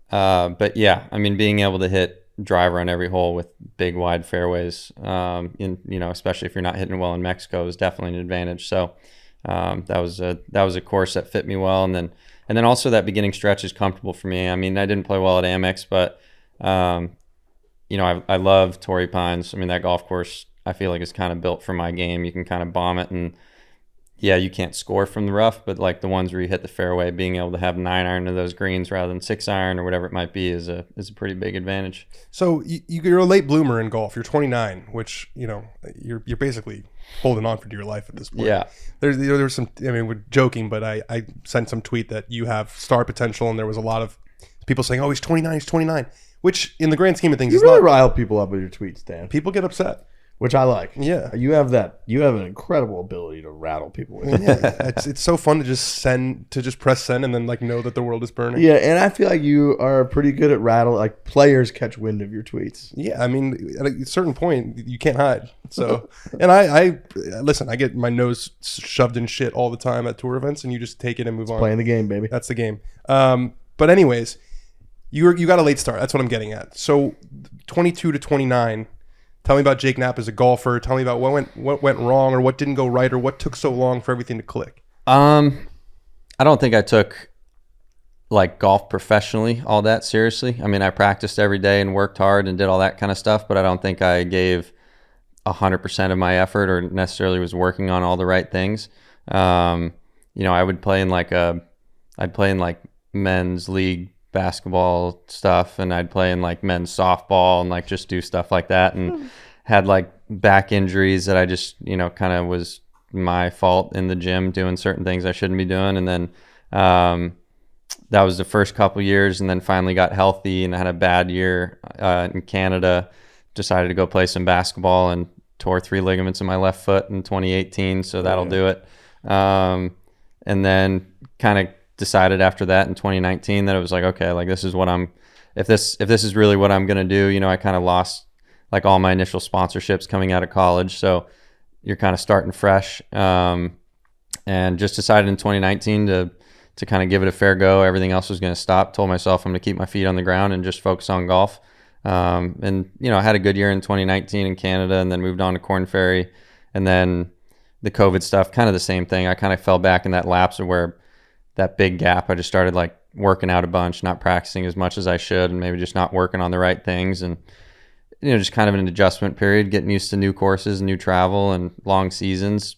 but yeah, I mean, being able to hit driver on every hole with big wide fairways, especially if you're not hitting well in Mexico, is definitely an advantage. So that was a course that fit me well, and then also that beginning stretch is comfortable for me. I mean, I didn't play well at Amex, but I love Torrey Pines. I mean, that golf course I feel like is kind of built for my game. You can kind of bomb it, and yeah, you can't score from the rough, but like the ones where you hit the fairway, being able to have 9-iron to those greens rather than 6-iron or whatever it might be is a pretty big advantage. So you're a late bloomer in golf. You're 29, which you're basically holding on for dear life at this point. Yeah, there's some. I mean, we're joking, but I sent some tweet that you have star potential, and there was a lot of people saying, "Oh, he's 29, he's 29," which in the grand scheme of things, You is really not. rile people up with your tweets, Dan. People get upset. Which I like. Yeah. You have an incredible ability to rattle people with. Yeah, it's so fun to just press send and then like know that the world is burning. Yeah, and I feel like you are pretty good at rattle. Like players catch wind of your tweets. Yeah, I mean, at a certain point, you can't hide. So, and I listen. I get my nose shoved in shit all the time at tour events, and you just take it and move on. Playing the game, baby. That's the game. But anyways, you got a late start. That's what I'm getting at. So, 22 to 29. Tell me about Jake Knapp as a golfer. Tell me about what went wrong or what didn't go right or what took so long for everything to click. I don't think I took like golf professionally all that seriously. I mean, I practiced every day and worked hard and did all that kind of stuff, but I don't think I gave 100% of my effort or necessarily was working on all the right things. I would play in I'd play in like men's league basketball stuff, and I'd play in like men's softball and like just do stuff like that, and had like back injuries that I just kind of was my fault in the gym doing certain things I shouldn't be doing. And then that was the first couple years, and then finally got healthy and had a bad year in Canada. Decided to go play some basketball and tore 3 ligaments in my left foot in 2018, so that'll do it. And then kind of decided after that in 2019 that it was like, okay, like this is what if this is really what I'm gonna do. I kind of lost like all my initial sponsorships coming out of college, so you're kind of starting fresh, and just decided in 2019 to kind of give it a fair go. Everything else was going to stop. Told myself I'm going to keep my feet on the ground and just focus on golf. And I had a good year in 2019 in Canada, and then moved on to Corn Ferry, and then the COVID stuff, kind of the same thing. I kind of fell back in that lapse of where that big gap. I just started like working out a bunch, not practicing as much as I should, and maybe just not working on the right things, and just kind of an adjustment period, getting used to new courses, new travel, and long seasons.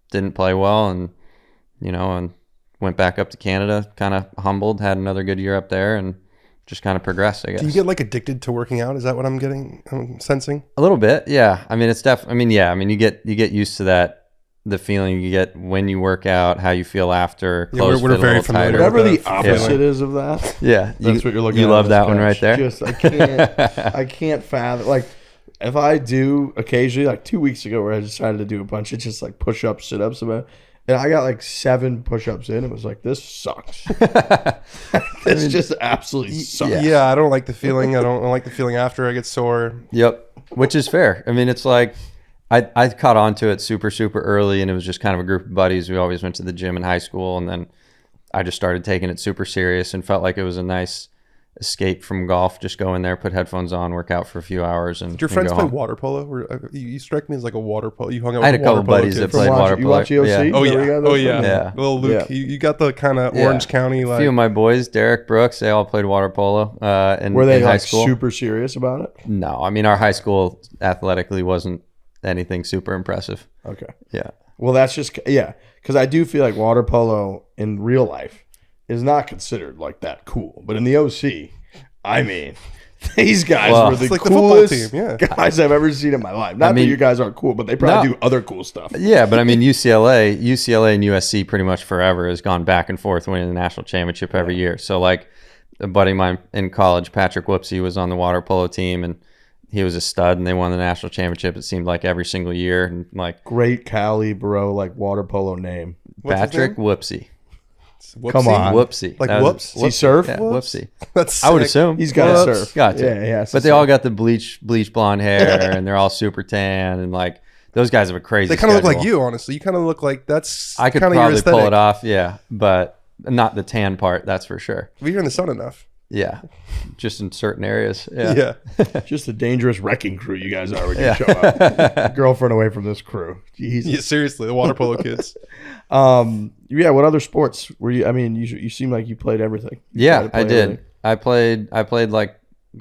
Didn't play well, and and went back up to Canada, kind of humbled, had another good year up there, and just kind of progressed, I guess. Do you get like addicted to working out? Is that what I'm sensing? A little bit, yeah. I mean, it's definitely. You get used to that. The feeling you get when you work out, how you feel after. We're very familiar. Whatever the opposite is of that. Yeah, that's what you're looking at. You love that one right there. Just I can't fathom. Like if I do occasionally, like 2 weeks ago, where I decided to do a bunch of just like push-ups, sit-ups, and I got like 7 push-ups in. It was like, this sucks. This just absolutely sucks. Yeah, I don't like the feeling. I don't like the feeling after I get sore. Yep, which is fair. I mean, it's like. I caught on to it super, super early, and it was just kind of a group of buddies. We always went to the gym in high school, and then I just started taking it super serious and felt like it was a nice escape from golf. Just go in there, put headphones on, work out for a few hours, and Did your friends go play home. water polo? You strike me as like a water polo. You hung out I had with a couple water polo buddies that kids. played water You polo. watch EOC? Yeah. Oh Is that where you yeah, got those oh from? yeah. Yeah. Little Luke, Yeah. you got the kind of Yeah. Orange County A like. few of my boys, Derek Brooks, they all played water polo Were they in high like school. super serious about it? No, I mean our high school athletically wasn't anything super impressive. Okay. Yeah. Well, that's just because I do feel like water polo in real life is not considered like that cool, but in the OC, I mean, these guys Well, were the it's like the football coolest team, yeah. guys I've ever seen in my life. Not I mean- that you guys aren't cool, but they probably No. do other cool stuff. Yeah, but I mean UCLA and USC pretty much forever has gone back and forth winning the national championship every year. So like a buddy of mine in college, Patrick Whoopsie, was on the water polo team and he was a stud and they won the national championship. It seemed like every single year. And like Great Cali bro, like water polo name. What's his Patrick name? Whoopsie. Whoopsie? Come on. Whoopsie. Like That was- whoops? Does he surf? Yeah, Whoops. Whoopsie. That's I would sick. assume. He's got to Whoops. surf. Got to. Yeah, he has to But they all surf. got the bleach blonde hair and they're all super tan and like those guys have a crazy They kind of look like schedule. you, honestly. You kind of look like that's. I could kinda your probably pull aesthetic. it off, yeah, but not the tan part, that's for sure. But you're in the sun enough. Yeah, just in certain areas. Yeah. Yeah. Just a dangerous wrecking crew you guys are when you Yeah. show up. Girlfriend away from this crew. Jesus. Yeah, seriously, the water polo kids. Yeah. What other sports were you? I mean, you seem like you played everything. You tried Yeah, to play I did. everything. I played like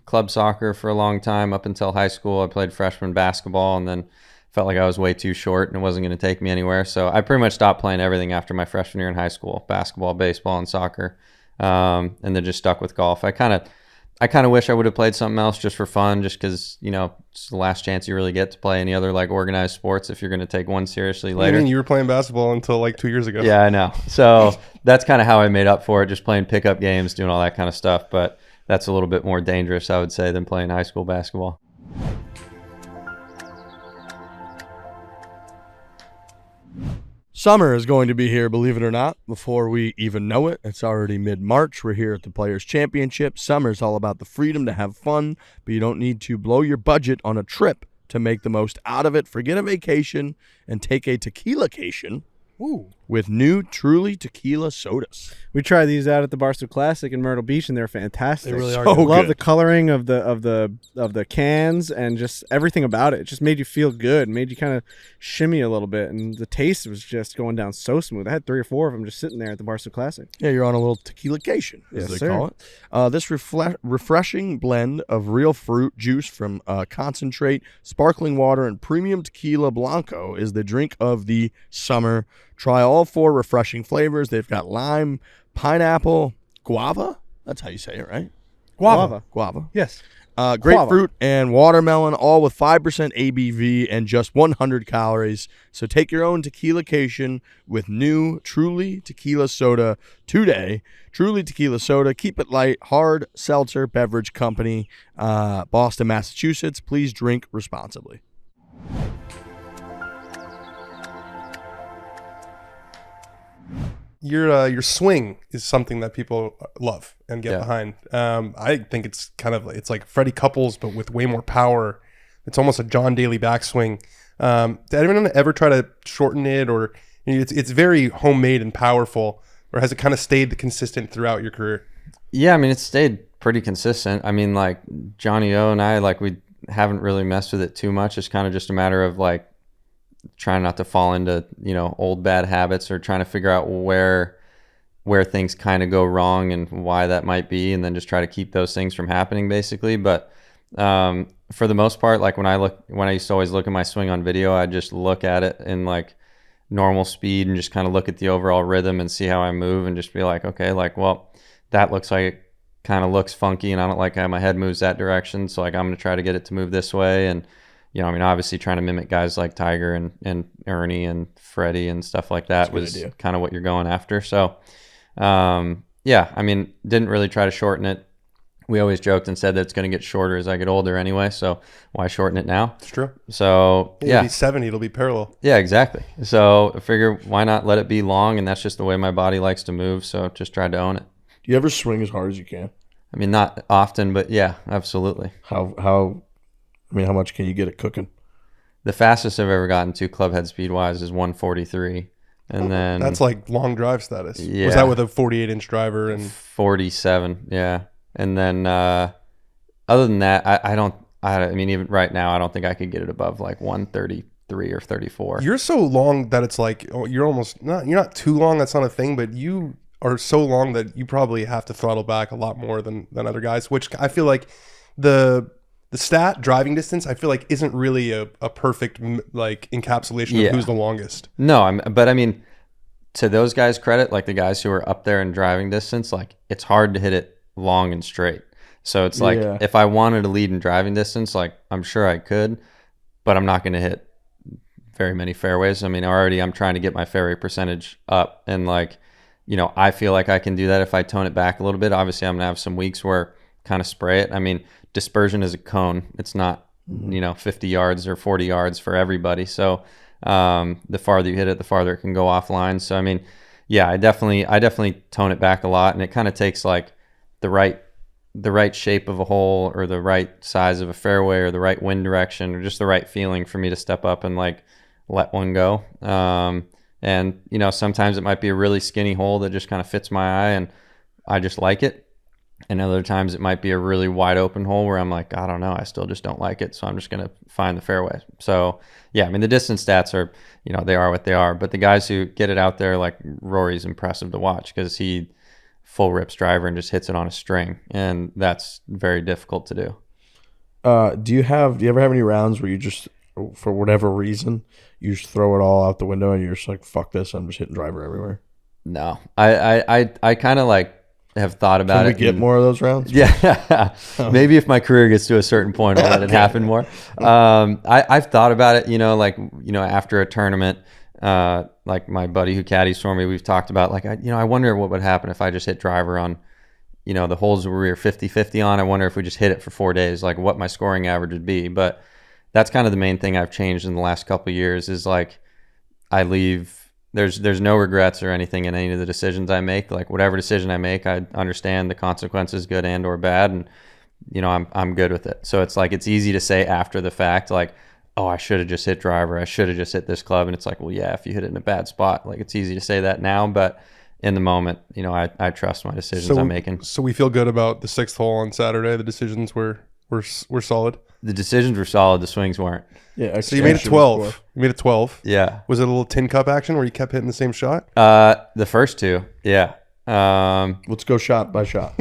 club soccer for a long time up until high school. I played freshman basketball and then felt like I was way too short and it wasn't going to take me anywhere. So I pretty much stopped playing everything after my freshman year in high school: basketball, baseball, and soccer. And then just stuck with golf. I kind of wish I would have played something else just for fun, just because it's the last chance you really get to play any other like organized sports if you're going to take one seriously I later. mean, you were playing basketball until like 2 years ago. Yeah, I know. So that's kind of how I made up for it, just playing pickup games, doing all that kind of stuff. But that's a little bit more dangerous, I would say, than playing high school basketball. Summer is going to be here, believe it or not, before we even know it. It's already mid-March. We're here at the Players' Championship. Summer's all about the freedom to have fun, but you don't need to blow your budget on a trip to make the most out of it. Forget a vacation and take a tequila-cation Ooh. with new Truly Tequila sodas. We tried these out at the Barstool Classic in Myrtle Beach, and they're fantastic. They really are So good. Love good. the coloring of the cans and just everything about it. It just made you feel good, made you kind of shimmy a little bit, and the taste was just going down so smooth. I had 3 or 4 of them just sitting there at the Barstool Classic. Yeah, you're on a little tequila-cation, as Yes, they sir. call it. This refreshing blend of real fruit juice from concentrate, sparkling water, and premium tequila blanco is the drink of the summer. Try all 4 refreshing flavors. They've got lime, pineapple, guava. That's how you say it, right? Guava. Guava. Yes. Grapefruit and watermelon, all with 5% ABV and just 100 calories. So take your own tequila-cation with new Truly Tequila Soda today. Truly Tequila Soda, keep it light, hard seltzer beverage company, Boston, Massachusetts. Please drink responsibly. Your swing is something that people love and get Yeah. behind. I think it's it's like Freddie Couples, but with way more power. It's almost a John Daly backswing. Did anyone ever try to shorten it, or it's very homemade and powerful, or has it kind of stayed consistent throughout your career? Yeah, I mean, it's stayed pretty consistent. I mean, like Johnny O and I, like we haven't really messed with it too much. It's kind of just a matter of like trying not to fall into, old bad habits or trying to figure out where things kind of go wrong and why that might be, and then just try to keep those things from happening basically. But for the most part, like when I used to always look at my swing on video, I just look at it in like normal speed and just kind of look at the overall rhythm and see how I move and just be like, okay, like, well, that looks like it kind of looks funky and I don't like how my head moves that direction. So like, I'm going to try to get it to move this way. And, I mean, obviously trying to mimic guys like Tiger and Ernie and Freddie and stuff like that was kind of what you're going after. So, yeah, I mean, didn't really try to shorten it. We always joked and said that it's going to get shorter as I get older anyway. So why shorten it now? It's true. So It'll yeah, be 70. It'll be parallel. yeah, exactly. So I figure why not let it be long, and that's just the way my body likes to move. So just tried to own it. Do you ever swing as hard as you can? I mean, not often, but yeah, absolutely. How much can you get it cooking? The fastest I've ever gotten to club head speed wise is 143, and then That's like long drive status. Yeah. Was that with a 48-inch driver? And 47. Yeah. And then other than that, I mean, even right now, I don't think I could get it above like 133 or 34. You're so long that it's like you're not too long. That's not a thing, but you are so long that you probably have to throttle back a lot more than other guys. Which I feel like the stat driving distance, I feel like isn't really a perfect like encapsulation of who's the longest. No, but I mean, to those guys' credit, like the guys who are up there in driving distance, like it's hard to hit it long and straight. So it's like if I wanted to lead in driving distance, like I'm sure I could, but I'm not going to hit very many fairways. I mean, already I'm trying to get my fairway percentage up, and like, you know, I feel like I can do that if I tone it back a little bit. Obviously, I'm going to have some weeks where kind of spray it. I mean, dispersion is a cone. It's not, 50 yards or 40 yards for everybody. So the farther you hit it, the farther it can go offline. So, I mean, yeah, I definitely tone it back a lot, and it kind of takes like the right shape of a hole, or the right size of a fairway, or the right wind direction, or just the right feeling for me to step up and like let one go. And, sometimes it might be a really skinny hole that just kind of fits my eye and I just like it. And other times it might be a really wide open hole where I'm like, I don't know, I still just don't like it. So I'm just going to find the fairway. So yeah, I mean, the distance stats are, they are what they are, but the guys who get it out there, like Rory's impressive to watch, because he full rips driver and just hits it on a string. And that's very difficult to do. Do you ever have any rounds where you just, for whatever reason, you just throw it all out the window and you're just like, fuck this, I'm just hitting driver everywhere? No, I kind of like have thought about it. Can we get more of those rounds? Yeah. Maybe if my career gets to a certain point, I'll let it happen more. I've thought about it, after a tournament, like my buddy who caddies for me, we've talked about like, I wonder what would happen if I just hit driver on, the holes where we were 50-50 on. I wonder if we just hit it for 4 days, like what my scoring average would be. But that's kind of the main thing I've changed in the last couple of years is like I leave. There's no regrets or anything in any of the decisions I make. Like whatever decision I make, I understand the consequences, good and or bad, and I'm good with it. So it's like it's easy to say after the fact, like, oh, I should have just hit driver, I should have just hit this club, and it's like, well, yeah, if you hit it in a bad spot, like it's easy to say that now, but in the moment, I trust my decisions I'm making. So we feel good about the 6th hole on Saturday. The decisions were solid. The decisions were solid. The swings weren't. Yeah. So you made it 12. You made it 12. Yeah. Was it a little tin cup action where you kept hitting the same shot? The first two. Yeah. Let's go shot by shot.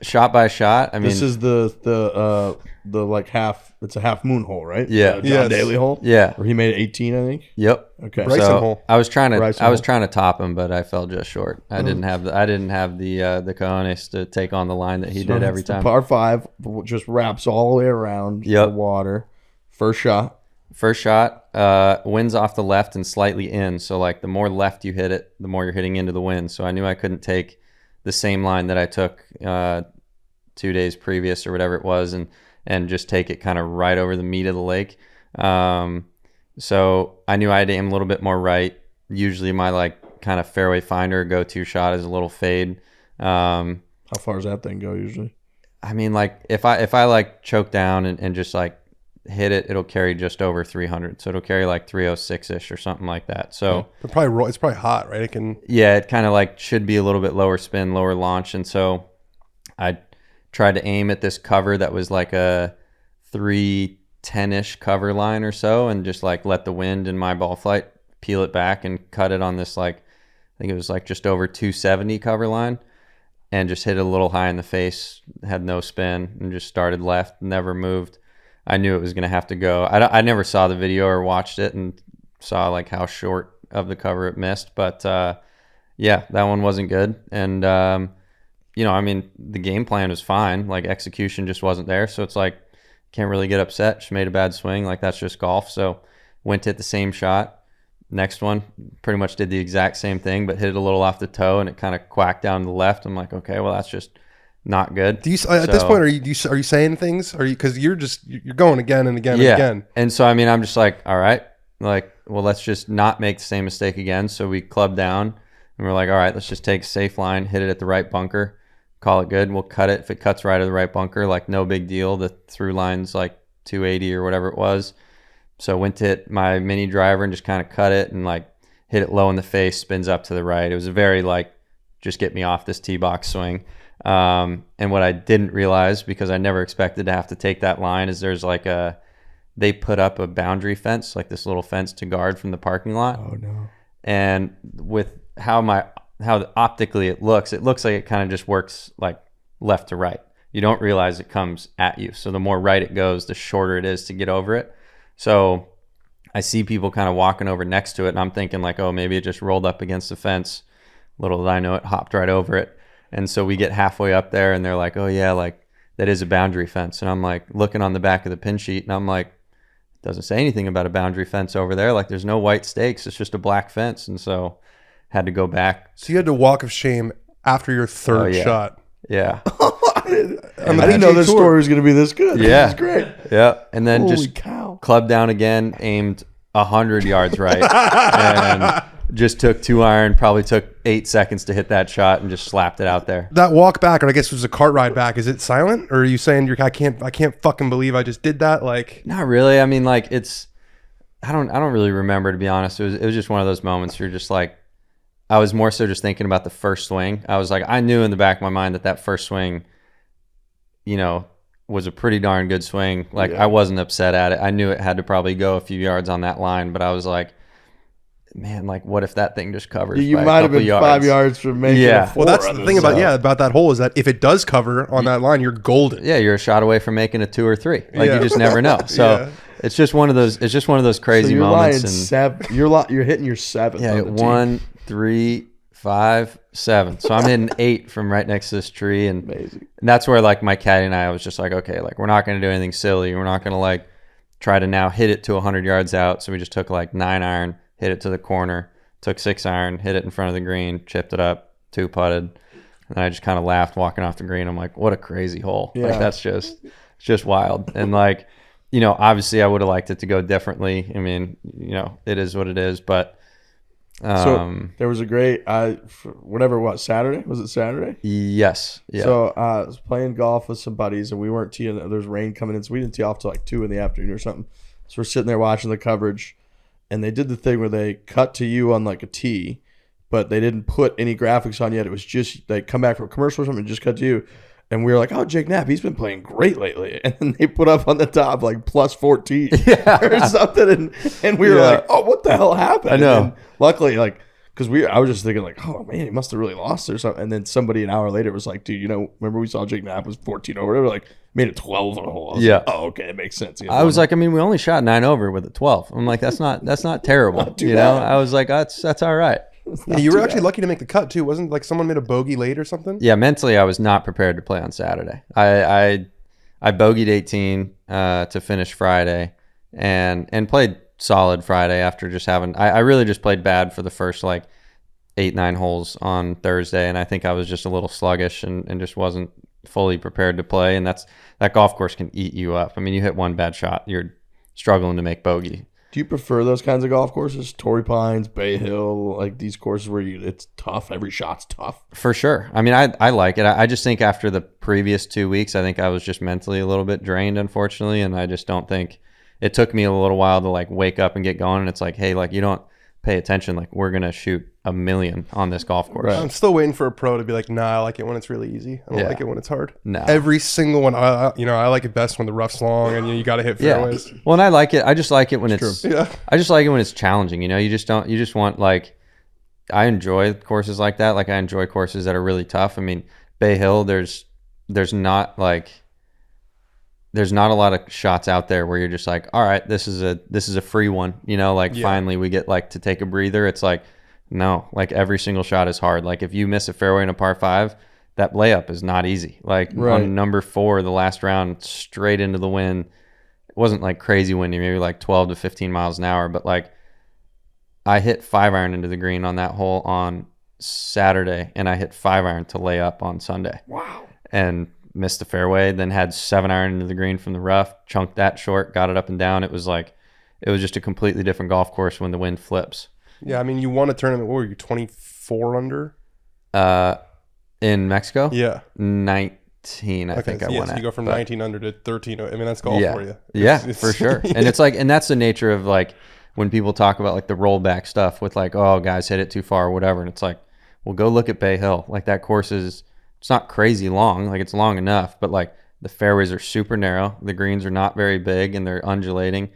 Shot by shot. I mean, this is the like half. It's a half moon hole, right? Yeah. John Daly hole. Yeah. Where he made 18, I think. Yep. Okay. Bryson so hole. I was trying to top him, but I fell just short. I didn't have the cojones to take on the line that he did every time. Par 5 just wraps all the way around the water. First shot, winds off the left and slightly in. So like the more left you hit it, the more you're hitting into the wind. So I knew I couldn't take the same line that I took 2 days previous or whatever it was, and just take it kind of right over the meat of the lake. So I knew I had to aim a little bit more right. Usually my like kind of fairway finder go-to shot is a little fade. How far does that thing go usually? I mean, like if I like choke down and just like hit it, it'll carry just over 300. So it'll carry like 306-ish or something like that. So it's probably hot, right? It kind of like should be a little bit lower spin, lower launch. And so I tried to aim at this cover that was like a 310-ish cover line or so, and just like let the wind in my ball flight peel it back and cut it on this, like, I think it was like just over 270 cover line, and just hit it a little high in the face, had no spin, and just started left, never moved. I knew it was going to have to go. I never saw the video or watched it and saw like how short of the cover it missed, but yeah, that one wasn't good. And I mean, the game plan was fine. Like execution just wasn't there. So it's like, can't really get upset. Just made a bad swing. Like that's just golf. So went to hit the same shot. Next one, pretty much did the exact same thing, but hit it a little off the toe and it kind of quacked down to the left. I'm like, okay, well, that's just not good. Do you at this point, are you saying things? Are you, because you're going again and again and again. And so, I mean, I'm just like, all right, like, well, let's just not make the same mistake again. So we clubbed down and we're like, all right, let's just take a safe line, hit it at the right bunker, call it good. We'll cut it. If it cuts right at the right bunker, like no big deal. The through line's like 280 or whatever it was. So went to hit my mini driver and just kind of cut it and like hit it low in the face, spins up to the right. It was a very like, just get me off this tee box swing. And what I didn't realize, because I never expected to have to take that line, is there's like they put up a boundary fence, like this little fence to guard from the parking lot. Oh no. And with how optically it looks like it kind of just works like left to right. You don't realize it comes at you. So the more right it goes, the shorter it is to get over it. So I see people kind of walking over next to it, and I'm thinking like, oh, maybe it just rolled up against the fence. Little did I know it hopped right over it. And so we get halfway up there, and they're like, oh yeah, like that is a boundary fence. And I'm like looking on the back of the pin sheet, and I'm like, it doesn't say anything about a boundary fence over there. Like there's no white stakes. It's just a black fence. And so had to go back. So you had to walk of shame after your third shot. Yeah. I didn't know this story was going to be this good. Yeah. This is great. Yeah. And then Holy just cow. clubbed down again, aimed 100 yards right, and just took 2-iron, probably took 8 seconds to hit that shot and just slapped it out there. That walk back, or I guess it was a cart ride back, is it silent? Or are you saying I can't fucking believe I just did that? Like, Not really. I mean, like I don't really remember, to be honest. It was just one of those moments where you're just like, I was more so just thinking about the first swing. I was like, I knew in the back of my mind that first swing, was a pretty darn good swing. Like I wasn't upset at it. I knew it had to probably go a few yards on that line, but I was like, man, like what if that thing just covers? You by might a have couple been yards? 5 yards from making a four. well, that's on the this thing about stuff. about that hole, is that if it does cover on that line, you're golden. Yeah, you're a shot away from making a 2 or 3. Like Yeah. you just never know. So it's just one of those. It's just one of those crazy So you're moments. lying And seven. You're hitting your seventh. yeah, on the tee. 1, 3, 5, 7. So I'm hitting 8 from right next to this tree, and Amazing. that's where like my caddy and I was just like, okay, like we're not going to do anything silly. We're not going to like try to now hit it to 100 yards out. So we just took like 9-iron, hit it to the corner, took 6-iron, hit it in front of the green, chipped it up, 2-putted, and I just kind of laughed walking off the green. I'm like, what a crazy hole! Yeah. Like it's just wild. And like, obviously I would have liked it to go differently. I mean, it is what it is, but. So there was a great, whatever it was, Saturday? Was it Saturday? Yes. Yeah. So I was playing golf with some buddies, and we weren't teeing. There was rain coming in, so we didn't tee off till like 2 in the afternoon or something. So we're sitting there watching the coverage, and they did the thing where they cut to you on like a tee, but they didn't put any graphics on yet. It was just they come back from a commercial or something and just cut to you. And we were like, oh, Jake Knapp, he's been playing great lately. And then they put up on the top like plus 14 or something. And we were like, oh, what the hell happened? I know. And luckily, like, because I was just thinking like, oh, man, he must have really lost or something. And then somebody an hour later was like, dude, remember we saw Jake Knapp was 14 over? They were like, made it 12 on a hole. I was like, oh, okay, it makes sense. I was like, I mean, we only shot 9 over with a 12. I'm like, that's not terrible. too bad. I was like, that's all right. Yeah, you were actually lucky to make the cut too. Wasn't like someone made a bogey late or something? Yeah, mentally I was not prepared to play on Saturday. I bogeyed 18 to finish Friday, and played solid Friday after just having. I really just played bad for the first like 8-9 holes on Thursday, and I think I was just a little sluggish and just wasn't fully prepared to play. And that golf course can eat you up. I mean, you hit one bad shot, you're struggling to make bogey. Do you prefer those kinds of golf courses? Torrey Pines, Bay Hill, like these courses where it's tough. Every shot's tough. For sure. I mean, I like it. I just think after the previous 2 weeks, I think I was just mentally a little bit drained, unfortunately. And I just don't think it took me a little while to like wake up and get going. And it's like, hey, like you don't pay attention. Like we're going to shoot 1,000,000 on this golf course. Right. I'm still waiting for a pro to be like, nah, I like it when it's really easy. I don't like it when it's hard. No. Every single one, I like it best when the rough's long and you got to hit fairways. Well, and I like it. I just like it when it's. Yeah. I just like it when it's challenging. You just want like. I enjoy courses like that. Like I enjoy courses that are really tough. I mean, Bay Hill, there's not a lot of shots out there where you're just like, all right, this is a free one. Finally we get like to take a breather. It's like, no, like every single shot is hard. Like if you miss a fairway in a par 5, that layup is not easy. Like on number 4, the last round, straight into the wind. It wasn't like crazy windy, maybe like 12 to 15 miles an hour, but like I hit 5-iron into the green on that hole on Saturday, and I hit 5-iron to lay up on Sunday. Wow. And missed the fairway, then had 7-iron into the green from the rough, chunked that short, got it up and down. It was just a completely different golf course when the wind flips. Yeah, I mean, you won a tournament. What were you, 24 under? In Mexico? Yeah. 19, I think I won so at. you go from 19 under to 13. I mean, that's golf for you. It's for sure. And it's like, and that's the nature of like when people talk about like the rollback stuff with like, oh, guys hit it too far or whatever. And it's like, well, go look at Bay Hill. Like that course is it's not crazy long. Like it's long enough, but like the fairways are super narrow. The greens are not very big and they're undulating.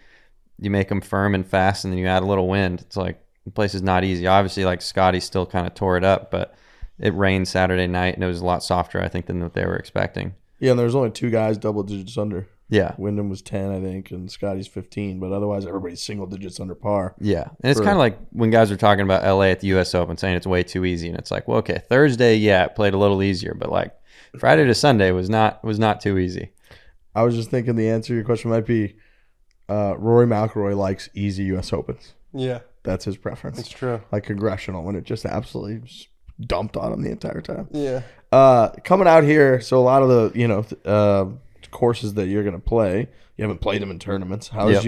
You make them firm and fast, and then you add a little wind. It's like the place is not easy. Obviously, like Scottie still kind of tore it up, but it rained Saturday night and it was a lot softer, I think, than what they were expecting. Yeah, and there's only 2 guys double digits under. Yeah. Wyndham was 10, I think, and Scottie's 15, but otherwise everybody's single digits under par. Yeah. And it's kind of like when guys are talking about LA at the US Open saying it's way too easy, and it's like, well, okay, Thursday, yeah, it played a little easier, but like Friday to Sunday was not too easy. I was just thinking the answer to your question might be Rory McIlroy likes easy US Opens. Yeah, That's his preference. it's true. Like Congressional, when it just absolutely just dumped on him the entire time. Yeah. Coming out here, so a lot of the courses that you're gonna play, you haven't played them in tournaments. How's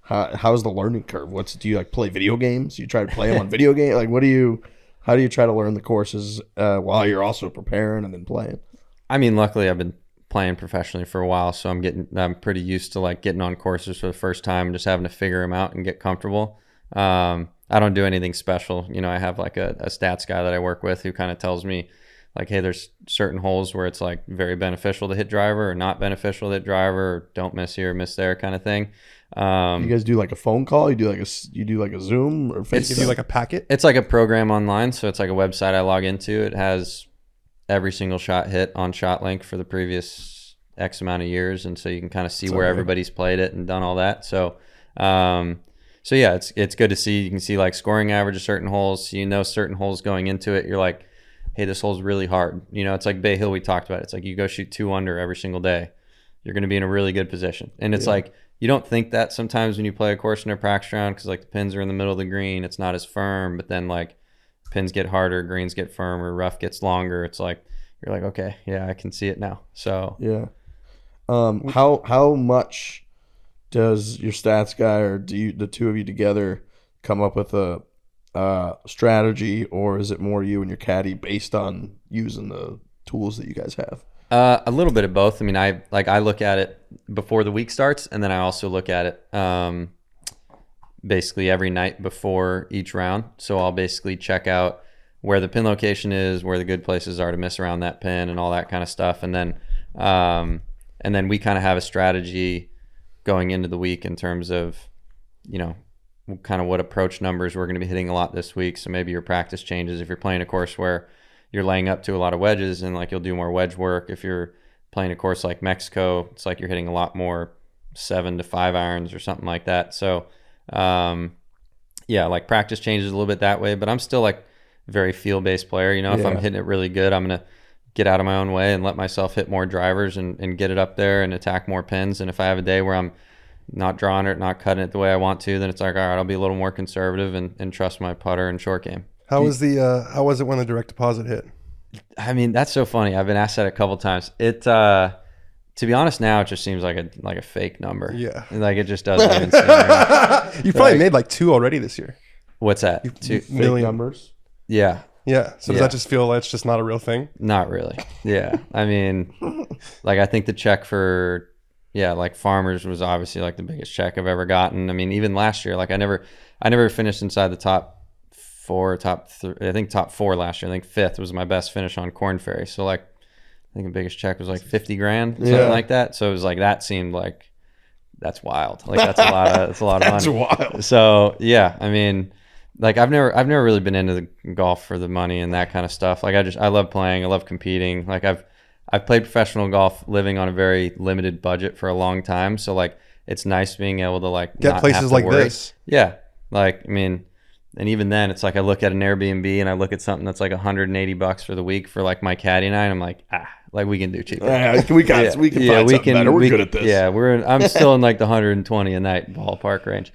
how's the learning curve? Do you like play video games? You try to play them on video game? Like how do you try to learn the courses while you're also preparing and then playing? I mean, luckily I've been playing professionally for a while, so I'm pretty used to like getting on courses for the first time and just having to figure them out and get comfortable. I don't do anything special. I have like a stats guy that I work with who kind of tells me like, hey, there's certain holes where it's like very beneficial to hit driver or not beneficial to hit driver, or don't miss here, miss there kind of thing. You guys do like a phone call? You do like a Zoom or They give you like a packet? It's like a program online, so it's like a website I log into. It has every single shot hit on ShotLink for the previous X amount of years, and so you can kind of see where everybody's played it and done all that. So yeah, it's good to see. You can see like scoring average of certain holes. Certain holes going into it. You're like, hey, this hole's really hard. It's like Bay Hill we talked about. It's like you go shoot 2 under every single day, you're going to be in a really good position. And it's like you don't think that sometimes when you play a course in a practice round, because like the pins are in the middle of the green, it's not as firm. But then like pins get harder, greens get firmer, rough gets longer. It's like you're like, okay, yeah, I can see it now. So yeah. How much does your stats guy or do the two of you together come up with a strategy, or is it more you and your caddy based on using the tools that you guys have? A little bit of both. I mean, I look at it before the week starts, and then I also look at it basically every night before each round. So I'll basically check out where the pin location is, where the good places are to miss around that pin, and all that kind of stuff. And then we kind of have a strategy going into the week in terms of, kind of what approach numbers we're going to be hitting a lot this week. So maybe your practice changes if you're playing a course where you're laying up to a lot of wedges, and like you'll do more wedge work. If you're playing a course like Mexico, it's like you're hitting a lot more 7 to 5 irons or something like that. So like practice changes a little bit that way, but I'm still like a very feel-based player. If I'm hitting it really good, I'm going to get out of my own way and let myself hit more drivers and get it up there and attack more pins. And if I have a day where I'm not drawing it, not cutting it the way I want to, then it's like, all right, I'll be a little more conservative and trust my putter and short game. How was it when the direct deposit hit? I mean, that's so funny. I've been asked that a couple times. It to be honest, now it just seems like a fake number. Yeah, like it just doesn't even seem right. You probably made like 2 already this year. What's that? 2 Fake million numbers. Yeah. Yeah. So does that just feel that's just not a real thing? Not really. Yeah. I mean, like I think the check for like Farmers was obviously like the biggest check I've ever gotten. I mean, even last year, like I never finished inside the top 4, top 3. I think top 4 last year. I think 5th was my best finish on Corn Ferry. So like, I think the biggest check was like $50,000, something like that. So it was like that seemed like that's wild. Like that's a lot of That's money. wild. So yeah, I mean, like I've never really been into the golf for the money and that kind of stuff. Like I love playing. I love competing. Like I've played professional golf living on a very limited budget for a long time. So like it's nice being able to like Get not places have to like worry. this. Yeah. Like, I mean, and even then it's like I look at an Airbnb and I look at something that's like $180 for the week for like my caddy and I'm like, like we can do cheaper. We can find something better. We're good at this. Yeah, I'm still in like the 120 a night ballpark range.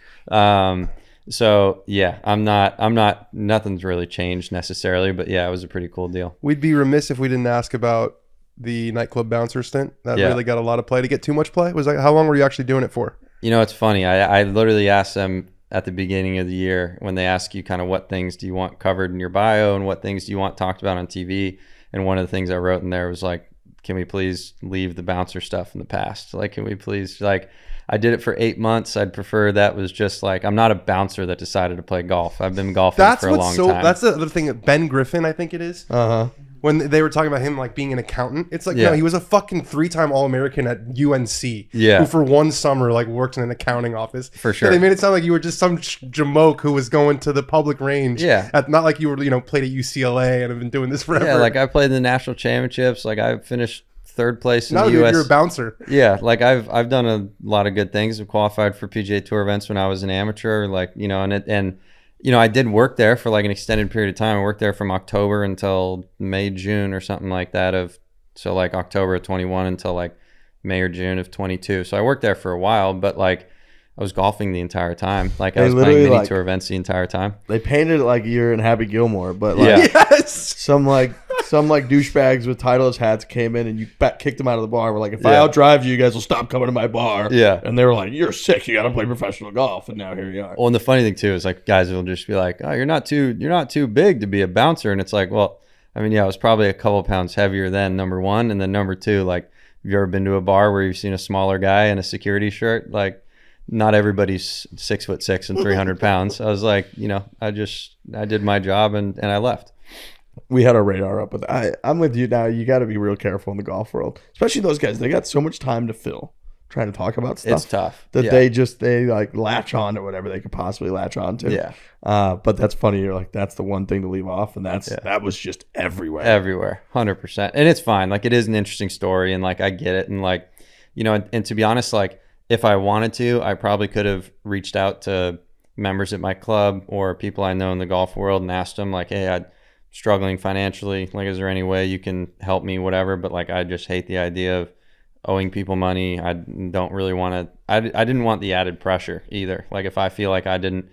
So yeah, I'm not, nothing's really changed necessarily, but yeah, it was a pretty cool deal. We'd be remiss if we didn't ask about the nightclub bouncer stint. That really got a lot of play. To get too much play? Was like, how long were you actually doing it for? It's funny. I literally asked them at the beginning of the year when they ask you kind of what things do you want covered in your bio and what things do you want talked about on TV. And one of the things I wrote in there was like, can we please leave the bouncer stuff in the past? Like, can we please, like, I did it for 8 months. I'd prefer that was just like, I'm not a bouncer that decided to play golf. I've been golfing for a long time. That's the other thing. Ben Griffin, I think it is. when they were talking about him like being an accountant. It's like, Yeah. no, he was a fucking 3-time All-American at UNC. Yeah. Who for one summer like worked in an accounting office. For sure. Yeah, they made it sound like you were just some jamoke who was going to the public range. Yeah. Not like you were, played at UCLA and have been doing this forever. Yeah, like I played in the national championships. Like I finished 3rd place in Now the US. you're a bouncer. Yeah, like I've done a lot of good things. I've qualified for PGA Tour events when I was an amateur. Like I did work there for like an extended period of time. I worked there from October until May, June or something like that. So like October of 21 until like May or June of 22. So I worked there for a while, but like I was golfing the entire time. Like I was playing mini tour events the entire time. They painted it like you're in Happy Gilmore, but Yeah. like Yes. some douchebags with Titleist hats came in and you kicked them out of the bar. We're like, if I Yeah. outdrive you, you guys will stop coming to my bar. Yeah. And they were like, you're sick. You got to play professional golf. And now here you are. Well, and the funny thing too is like guys will just be like, "Oh, you're not too big to be a bouncer," and it's like, well, I mean, yeah, I was probably a couple pounds heavier then, number one, and then number two, like, have you ever been to a bar where you've seen a smaller guy in a security shirt? Like, not everybody's 6'6" and 300 pounds. I was like, I did my job and I left. We had our radar up, but I'm with you now. You got to be real careful in the golf world, especially those guys. They got so much time to fill trying to talk about stuff. It's tough. That Yeah. they like latch on to whatever they could possibly latch on to. Yeah. But that's funny. You're like, that's the one thing to leave off. And that was just everywhere. Everywhere, 100%. And it's fine. Like, it is an interesting story, and like I get it. And like, and to be honest, like if I wanted to, I probably could have reached out to members at my club or people I know in the golf world and asked them like, hey, I'm struggling financially. Like, is there any way you can help me, whatever? But like, I just hate the idea of owing people money. I don't really want to, I didn't want the added pressure either. Like, if I feel like I didn't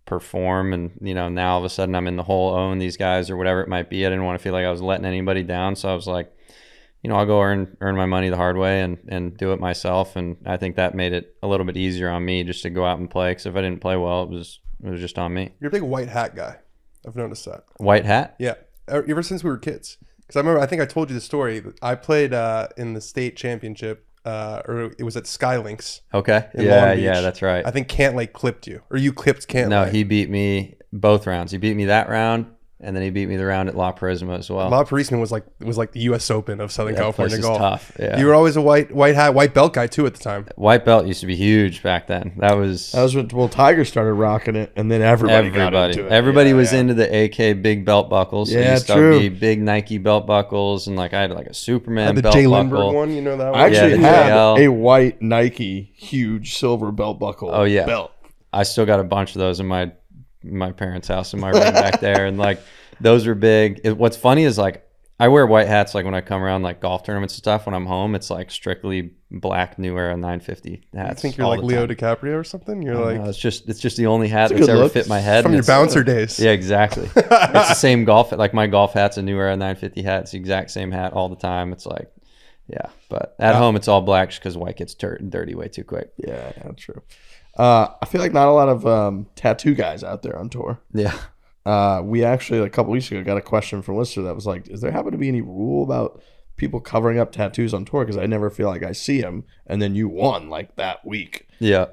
perform and, now all of a sudden I'm in the hole owing these guys or whatever it might be, I didn't want to feel like I was letting anybody down. So I was like, I'll go earn my money the hard way and do it myself. And I think that made it a little bit easier on me just to go out and play. Because if I didn't play well, it was just on me. You're a big white hat guy. I've noticed that. White hat? Yeah. Ever since we were kids. Because I think I told you the story. I played in the state championship, or it was at Skylinks. Okay. in Long Beach. Yeah, that's right. I think Cantlake clipped you. Or you clipped Cantlake. No, he beat me both rounds. He beat me that round, and then he beat me the round at La Prisma as well. La Prisma was like the U.S. Open of Southern California place is golf. tough. Yeah. You were always a white hat, white belt guy too at the time. White belt used to be huge back then. That was when Tiger started rocking it, and then everybody got into it. Everybody was into the AK big belt buckles. So Yeah, used to true. be big Nike belt buckles, and like I had like a Superman The belt Jay buckle. Lindbergh one, you know that one? I actually the had JL. a white Nike huge silver belt buckle. Oh, yeah. belt. I still got a bunch of those in my parents' house in my room back there, and like those were big. What's funny is like I wear white hats like when I come around like golf tournaments and stuff. When I'm home, it's like strictly black New Era 950 hats. I think you're all like the Leo time. DiCaprio or something. You're like No, it's just the only hat It's a that's good ever look. fit my head. from and your it's- bouncer days. Yeah, exactly. It's the same golf hat. Like my golf hat's a New Era 950 hat. It's the exact same hat all the time. It's like, yeah. But at home, it's all black just because white gets dirty way too quick. Yeah, true. I feel like not a lot of tattoo guys out there on tour. Yeah. We actually, a couple weeks ago, got a question from a listener that was like, is there happen to be any rule about people covering up tattoos on tour? Because I never feel like I see them, and then you won like that week. Yeah.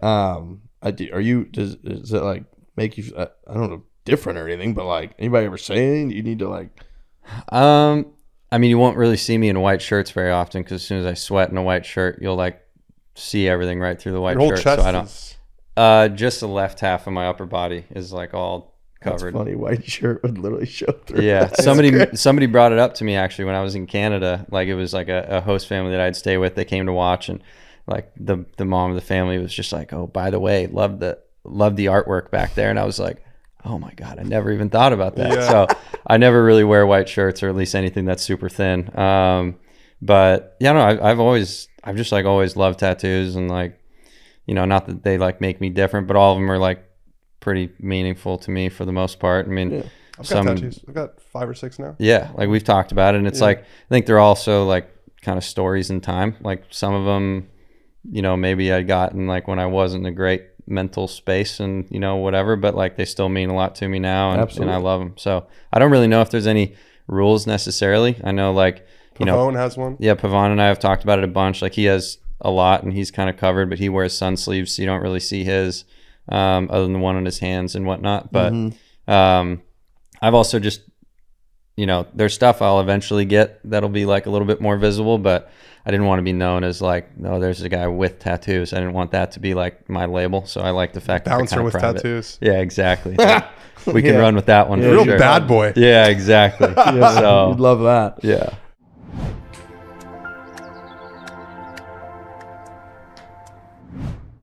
Does it like make you, I don't know, different or anything, but like anybody ever saying you need to like, I mean, you won't really see me in white shirts very often because as soon as I sweat in a white shirt, you'll like see everything right through the white Your whole shirt. chest So I don't. is... Just the left half of my upper body is like all that's covered. funny, white shirt would literally show through. Yeah, That's somebody brought it up to me actually when I was in Canada. Like it was like a host family that I'd stay with. They came to watch, and like the mom of the family was just like, "Oh, by the way, love the artwork back there." And I was like, "Oh my god, I never even thought about that." Yeah. So I never really wear white shirts or at least anything that's super thin. But yeah, no, I've just like always loved tattoos, and like, not that they like make me different, but all of them are like pretty meaningful to me for the most part. I mean, I've got tattoos. I've got 5 or 6 now. yeah, like we've talked about it, and it's like I think they're also like kind of stories in time. Like some of them, maybe I got in like when I wasn't in a great mental space and whatever, but like they still mean a lot to me now, and I love them. So I don't really know if there's any rules necessarily. I know like Pavone has one. yeah, Pavone and I have talked about it a bunch. Like he has a lot and he's kind of covered, but he wears sun sleeves, so you don't really see his other than the one on his hands and whatnot. But I've also just there's stuff I'll eventually get that'll be like a little bit more visible, but I didn't want to be known as like, no, there's a guy with tattoos. I didn't want that to be like my label. So I like the fact that Bouncer with private. tattoos. Yeah, exactly. We can run with that one for Real sure. bad boy. Yeah, exactly. So, You'd love that. yeah.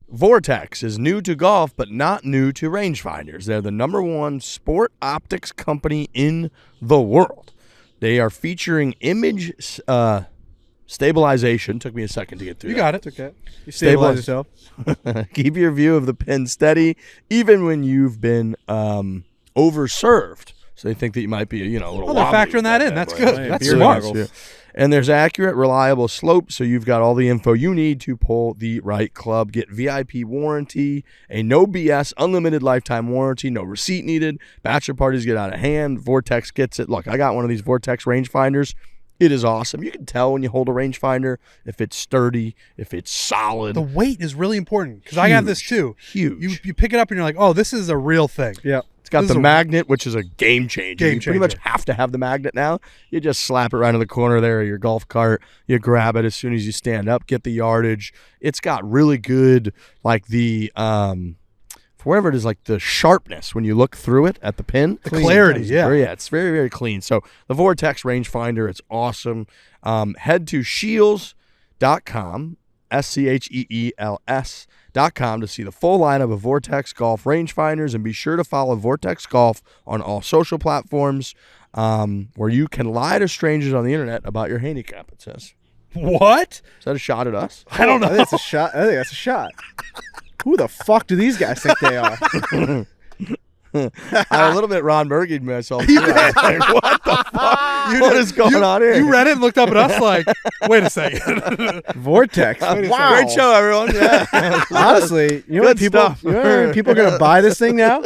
Vortex is new to golf, but not new to rangefinders. They're the #1 sport optics company in the world. They are featuring image stabilization. Took me a second to get through. You that. got it. Okay. You stabilize yourself. Keep your view of the pin steady, even when you've been overserved. So they think that you might be, a little. Oh, they're wobbly factoring with that in. bad That's boy. good. Right, That's beer smart. goggles. And there's accurate, reliable slope, so you've got all the info you need to pull the right club. Get VIP warranty, a no BS, unlimited lifetime warranty, no receipt needed. Bachelor parties get out of hand. Vortex gets it. Look, I got one of these Vortex rangefinders. It is awesome. You can tell when you hold a rangefinder if it's sturdy, if it's solid. The weight is really important because I got this too. Huge. You pick it up and you're like, oh, this is a real thing. Yeah. It's got This the is a- magnet, which is a game changer. Game You pretty much changer. have to have the magnet now. You just slap it right in the corner there of your golf cart. You grab it as soon as you stand up, get the yardage. It's got really good, like the, whatever it is, like the sharpness when you look through it at the pin. The clarity, yeah. Yeah, it's very, very clean. So the Vortex rangefinder, it's awesome. Head to scheels.com, SCHEELS.com to see the full lineup of Vortex Golf rangefinders, and be sure to follow Vortex Golf on all social platforms, where you can lie to strangers on the internet about your handicap, it says. What? Is that a shot at us? I don't know. I think it's a shot. I think that's a shot. Who the fuck do these guys think they are? I'm a little bit Ron Burgundy myself. Too. I was like, what the fuck? What is going on here? You read it and looked up at us like, wait a second. Vortex. Wow. Great show, everyone. Yeah. Honestly, you know what Good people? stuff. You know how many people are gonna buy this thing now?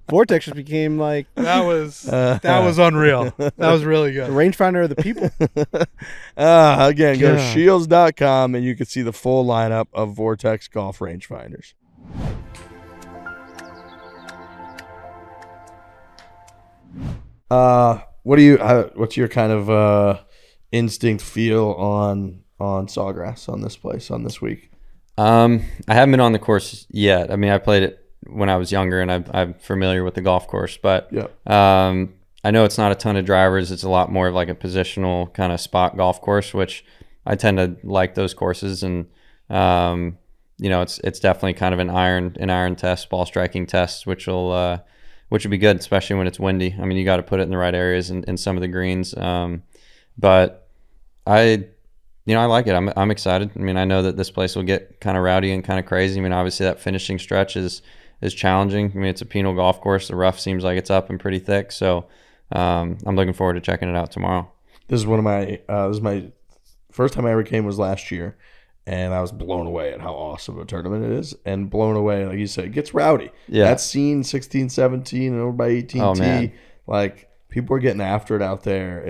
Vortex just became like that was unreal. That was really the good. rangefinder of the people. Again, go to God. shields.com and you can see the full lineup of Vortex golf rangefinders. What's your kind of instinct feel on Sawgrass on this place on this week? I haven't been on the course yet. I mean, I played it when I was younger, and I'm familiar with the golf course. But I know it's not a ton of drivers. It's a lot more of like a positional kind of spot golf course, which I tend to like those courses. And it's definitely kind of an iron test, ball striking test, which will be good, especially when it's windy. I mean, you got to put it in the right areas in some of the greens. But I like it. I'm excited. I mean, I know that this place will get kind of rowdy and kind of crazy. I mean, obviously that finishing stretch is challenging. I mean, it's a penal golf course. The rough seems like it's up and pretty thick. So I'm looking forward to checking it out tomorrow. This is my first time I ever came was last year, and I was blown away at how awesome a tournament it is, and blown away, like you said, it gets rowdy. Yeah. That scene 16, 17, and over by 18 Oh, T, man. like people are getting after it out there.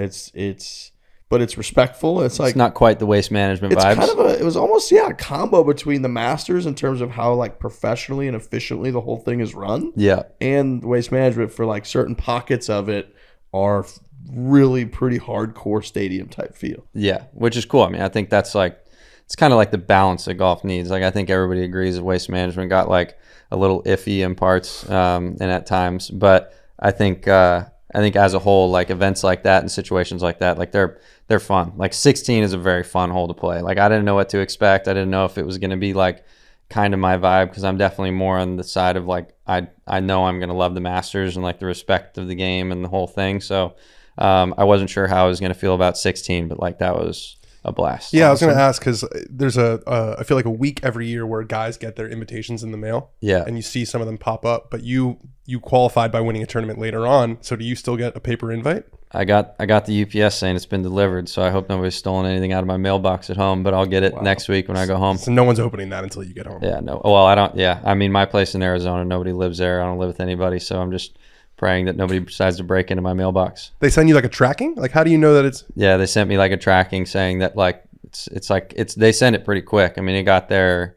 But it's respectful. It's like It's not quite the waste management it's vibes. kind of it was almost a combo between the Masters in terms of how like professionally and efficiently the whole thing is run, yeah. and waste management for like certain pockets of it are really pretty hardcore stadium type feel. Yeah, which is cool. I mean, I think that's like, it's kind of like the balance that golf needs. Like, I think everybody agrees that waste management got like a little iffy in parts and at times, but I think as a whole, like events like that and situations like that, like they're fun. Like 16 is a very fun hole to play. Like I didn't know what to expect. I didn't know if it was going to be like kind of my vibe, because I'm definitely more on the side of like I know I'm going to love the Masters and like the respect of the game and the whole thing. So I wasn't sure how I was going to feel about 16, but like that was a blast. Yeah, I was going to ask, because there's I feel like a week every year where guys get their invitations in the mail. Yeah. And you see some of them pop up, but you qualified by winning a tournament later on. So do you still get a paper invite? I got the UPS saying it's been delivered, so I hope nobody's stolen anything out of my mailbox at home, but I'll get it next week when I go home. So no one's opening that until you get home. Yeah, no. Well, I don't. Yeah, I mean, my place in Arizona, nobody lives there. I don't live with anybody, so I'm just praying that nobody decides to break into my mailbox. They send you like a tracking? Like, how do you know that it's... Yeah, they sent me like a tracking saying that like it's like they send it pretty quick. I mean, it got there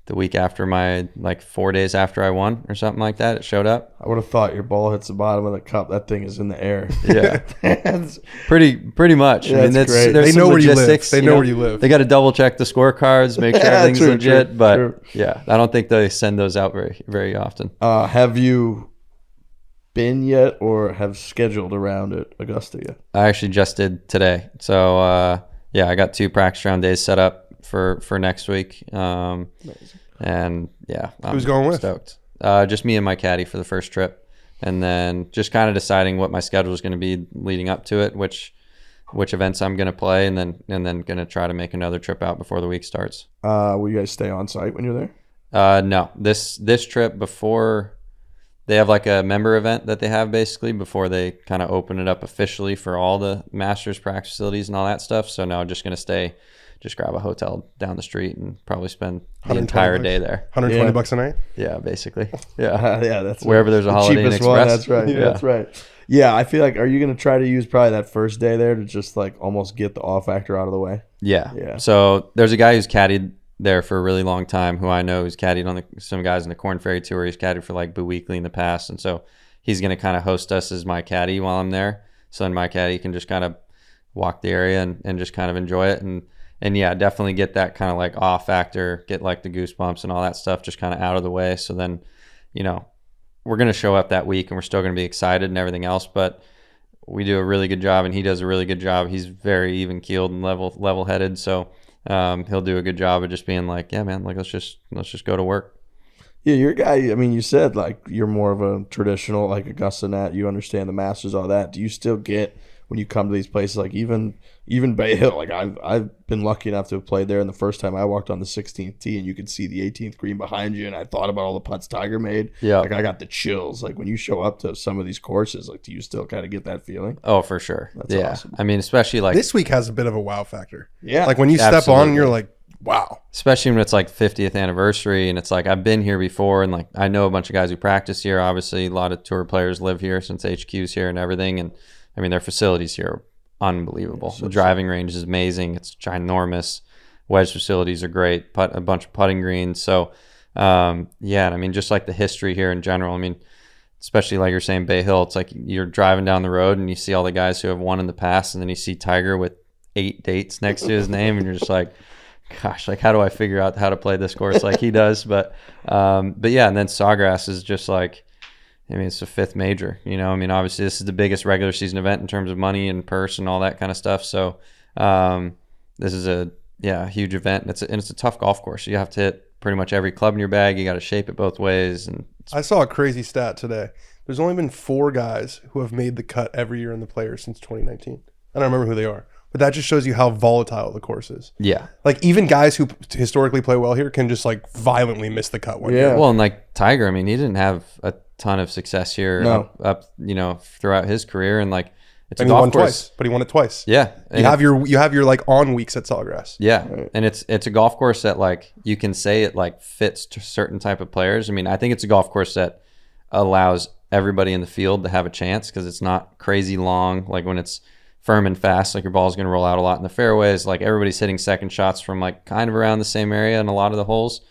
the week after like 4 days after I won or something like that. It showed up. I would have thought your ball hits the bottom of the cup. That thing is in the air. Yeah, pretty much. Yeah, I mean, that's great. there's They some know where you live. logistics, They know where you live. They got to double check the scorecards, make sure Yeah, everything's true, legit. true, but true. yeah, I don't think they send those out very often. Have you been yet or have scheduled around at Augusta yet? I actually just did today. So yeah, I got 2 practice round days set up for next week. And yeah, I'm Who's going with? stoked. Just me and my caddy for the first trip, and then just kind of deciding what my schedule is going to be leading up to it, which events I'm going to play, and then going to try to make another trip out before the week starts. Will you guys stay on site when you're there? No, this trip, before they have like a member event that they have basically before they kind of open it up officially for all the Masters practice facilities and all that stuff. So no, just going to just grab a hotel down the street and probably spend the entire day there. $120 a night. Yeah, basically. Yeah. Yeah, that's Wherever there's a the Holiday Inn cheapest one. Express. That's right. Yeah. That's right. Yeah, I feel like, are you going to try to use probably that first day there to just like almost get the awe factor out of the way? Yeah. Yeah. So there's a guy who's caddied there for a really long time who I know who's caddied on some guys in the Corn Ferry Tour. He's caddied for like Boo Weekly in the past. And so he's going to kind of host us as my caddy while I'm there. So then my caddy can just kind of walk the area and just kind of enjoy it. And yeah, definitely get that kind of like awe factor, get like the goosebumps and all that stuff just kind of out of the way. So then, we're going to show up that week and we're still going to be excited and everything else, but we do a really good job and he does a really good job. He's very even keeled and level headed. So he'll do a good job of just being like, yeah, man, like let's just go to work. Yeah, you're a guy, I mean, you said like you're more of a traditional like Augusta Nat, you understand the Masters, all that. Do you still get when you come to these places, like even Bay Hill, like I've been lucky enough to have played there, and the first time I walked on the 16th tee and you could see the 18th green behind you, and I thought about all the putts Tiger made. Yeah, like I got the chills. Like when you show up to some of these courses, like do you still kind of get that feeling? Oh, for sure. That's awesome. I mean, especially like This week has a bit of a wow factor. Yeah, Like when you step Absolutely. on, you're like, wow. especially when it's like 50th anniversary and it's like I've been here before and like I know a bunch of guys who practice here. Obviously, a lot of tour players live here since HQ's here and everything, and I mean their facilities here are unbelievable. The driving range is amazing. It's ginormous. Wedge facilities are great. A bunch of putting greens. So yeah, I mean just like the history here in general. I mean, especially like you're saying Bay Hill, it's like you're driving down the road and you see all the guys who have won in the past, and then you see Tiger with 8 dates next to his name, and you're just like, gosh, like how do I figure out how to play this course like he does? But yeah, and then Sawgrass is just like, I mean, it's the 5th major, I mean, obviously this is the biggest regular season event in terms of money and purse and all that kind of stuff. So this is a huge event. And it's a tough golf course. You have to hit pretty much every club in your bag. You got to shape it both ways. And I saw a crazy stat today. There's only been 4 guys who have made the cut every year in the Players since 2019. I don't remember who they are, but that just shows you how volatile the course is. yeah. Like even guys who historically play well here can just like violently miss the cut one Yeah. year. Well, and like Tiger, I mean, he didn't have a ton of success here up throughout his career, and like it's And a he golf won course. twice, but he won it twice. Yeah, You have your like on weeks at Sawgrass. yeah, and it's a golf course that like you can say it like fits to certain type of players. I mean, I think it's a golf course that allows everybody in the field to have a chance because it's not crazy long. Like when it's firm and fast, like your ball's going to roll out a lot in the fairways. Like everybody's hitting second shots from like kind of around the same area in a lot of the holes.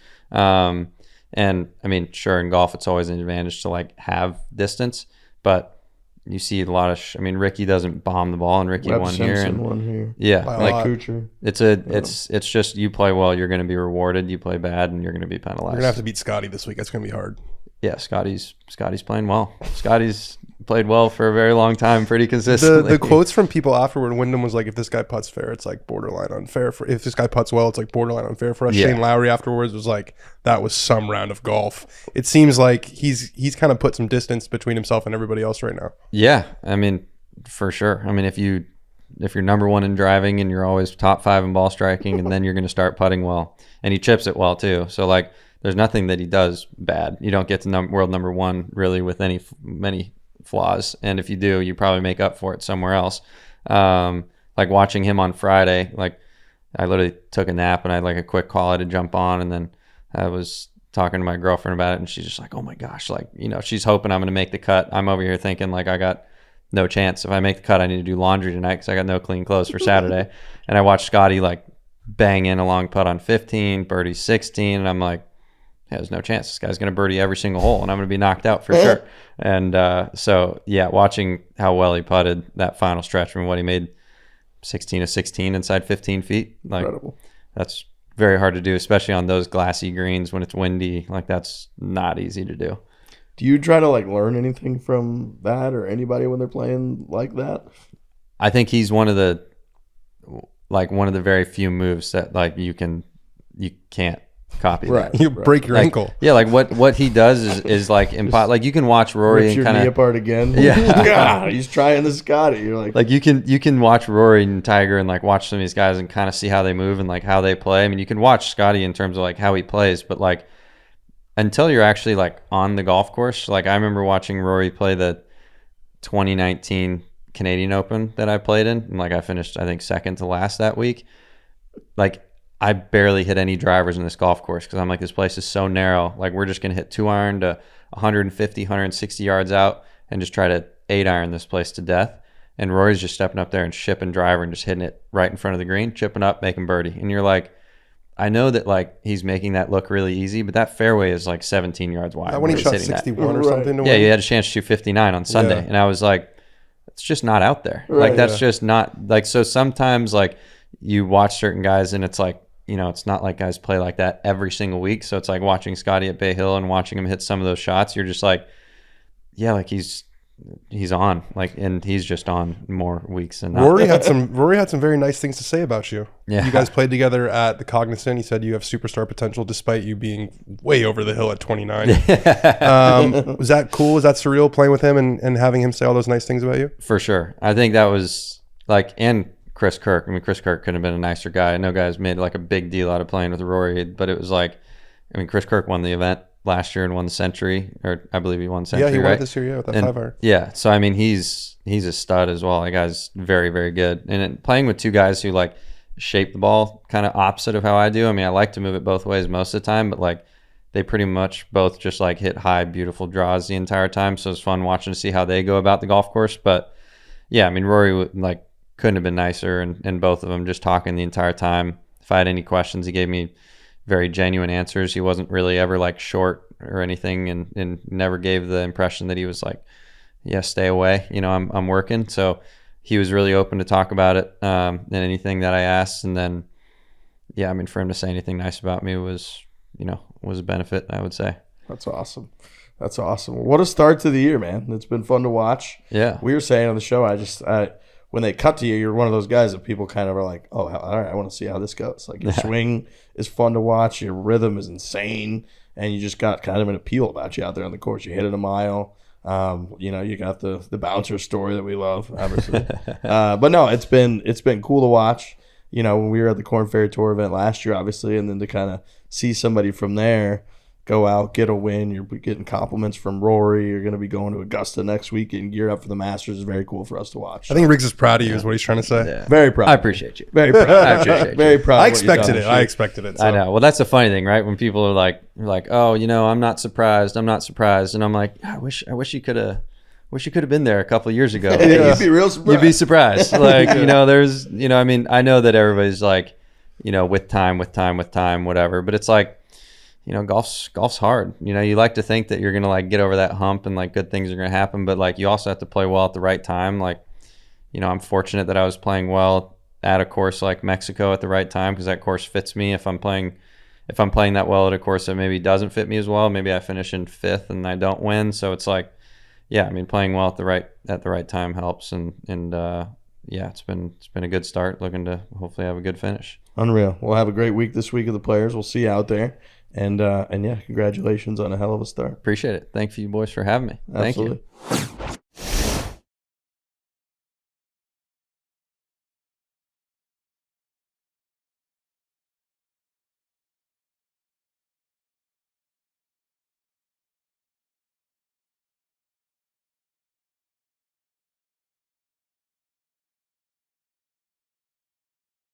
And I mean, sure, in golf, it's always an advantage to like have distance, but you see a lot of, Ricky doesn't bomb the ball, and Ricky Webb won here. Simpson And won here. yeah, By a like lot. Kuchar. it's just you play well, you're going to be rewarded. You play bad, and you're going to be penalized. We're gonna have to beat Scottie this week. That's gonna be hard. Yeah, Scottie's playing well. Scottie's played well for a very long time, pretty consistently. The quotes from people afterward, Wyndham was like, if this guy putts fair, it's like borderline unfair. If this guy putts well, it's like borderline unfair for us. Yeah. Shane Lowry afterwards was like, that was some round of golf. It seems like he's kind of put some distance between himself and everybody else right now. Yeah, I mean, for sure. I mean, if you're number 1 in driving and you're always top 5 in ball striking, and then you're going to start putting well, and he chips it well too. So like, there's nothing that he does bad. You don't get to world number 1 really with many flaws, and if you do, you probably make up for it somewhere else. Like watching him on Friday, like I literally took a nap and I had like a quick call I had to jump on, and then I was talking to my girlfriend about it, and she's just like, oh my gosh, like, she's hoping I'm going to make the cut. I'm over here thinking like I got no chance. If I make the cut, I need to do laundry tonight because I got no clean clothes for Saturday. And I watched Scottie like bang in a long putt on 15, birdie 16, and I'm like, there's no chance. This guy's going to birdie every single hole, and I'm going to be knocked out for sure. And so, yeah, watching how well he putted that final stretch from what he made 16 of 16 inside 15 feet. Like, Incredible. That's very hard to do, especially on those glassy greens when it's windy. Like, that's not easy to do. Do you try to like learn anything from that or anybody when they're playing like that? I think he's one of the very few moves that like you can't copy. Right. That. You break your Like, ankle. Yeah, like what he does is like like you can watch Rory Rips and your knee kind of apart again. Yeah. God, he's trying the Scottie. You're like you can watch Rory and Tiger and like watch some of these guys and kind of see how they move and like how they play. I mean, you can watch Scottie in terms of like how he plays, but like until you're actually like on the golf course, like I remember watching Rory play the 2019 Canadian Open that I played in, and like I finished I think second to last that week. Like I barely hit any drivers in this golf course because I'm like, this place is so narrow. Like we're just gonna hit 2-iron to 150, 160 yards out and just try to 8-iron this place to death. And Rory's just stepping up there and shipping driver and just hitting it right in front of the green, chipping up, making birdie. And you're like, I know that like he's making that look really easy, but that fairway is like 17 yards wide. When he he's shot hitting that. 61 or Right. something. To Yeah, win. you had a chance to shoot 59 on Sunday. Yeah. And I was like, it's just not out there. Right, like that's yeah. just not like, so sometimes like you watch certain guys and it's like, you know, it's not like guys play like that every single week. So it's like watching Scottie at Bay Hill and watching him hit some of those shots. You're just like, yeah, like he's on, like, and he's just on more weeks than not. Rory had some very nice things to say about you. Yeah. You guys played together at the Cognizant. He said you have superstar potential despite you being way over the hill at 29. Was that cool? Was that surreal playing with him and having him say all those nice things about you? For sure. I think that was like, and Chris Kirk. I mean, Chris Kirk couldn't have been a nicer guy. I know guys made like a big deal out of playing with Rory, but it was like, I mean, Chris Kirk won the event last year and won the Century, or I believe he won Century. Yeah, he won right? it this year, yeah, with that And, 5-iron. Yeah, so I mean, he's a stud as well. That guy's very, very good. And playing with two guys who like shape the ball kind of opposite of how I do. I mean, I like to move it both ways most of the time, but like they pretty much both just like hit high, beautiful draws the entire time. So it's fun watching to see how they go about the golf course. But yeah, I mean, Rory like couldn't have been nicer, and both of them just talking the entire time. If I had any questions, he gave me very genuine answers. He wasn't really ever like short or anything, and never gave the impression that he was like, yeah, stay away, you know, I'm working. So he was really open to talk about it, and anything that I asked. And then, yeah, I mean, for him to say anything nice about me was a benefit, I would say. That's awesome. That's awesome. What a start to the year, man. It's been fun to watch. Yeah. We were saying on the show, when they cut to you, you're one of those guys that people kind of are like, oh, all right, I want to see how this goes. Like your swing is fun to watch. Your rhythm is insane. And you just got kind of an appeal about you out there on the course. You hit it a mile. You got the bouncer story that we love, obviously. But no, it's been cool to watch. You know, when we were at the Corn Ferry Tour event last year, obviously, and then to kind of see somebody from there go out, get a win. You're getting compliments from Rory. You're going to be going to Augusta next week and gear up for the Masters. Is very cool for us to watch. I think Riggs is proud of you is what he's trying to say. Yeah. Very proud. I appreciate you. Very proud. I appreciate you. Very proud. I of what you've done expected it. this I year. expected it. So. I know. Well, that's the funny thing, right? When people are like, oh, you know, I'm not surprised. And I'm like, I wish you could have been there a couple of years ago. Yeah, you'd be real surprised. You'd be surprised. Like, you know, there's, you know, I mean, I know that everybody's like, you know, with time, whatever. But it's like, you know, golf's hard. You know, you like to think that you're going to like get over that hump and like good things are going to happen. But like, you also have to play well at the right time. Like, you know, I'm fortunate that I was playing well at a course like Mexico at the right time because that course fits me. If I'm playing that well at a course that maybe doesn't fit me as well, maybe I finish in fifth and I don't win. So it's like, yeah, I mean, playing well at the right time helps, and yeah, it's been a good start. Looking to hopefully have a good finish. Unreal. We'll have a great week this week of the Players. We'll see you out there, and yeah, congratulations on a hell of a start. Appreciate it. Thank you boys for having me. Thank you. Absolutely.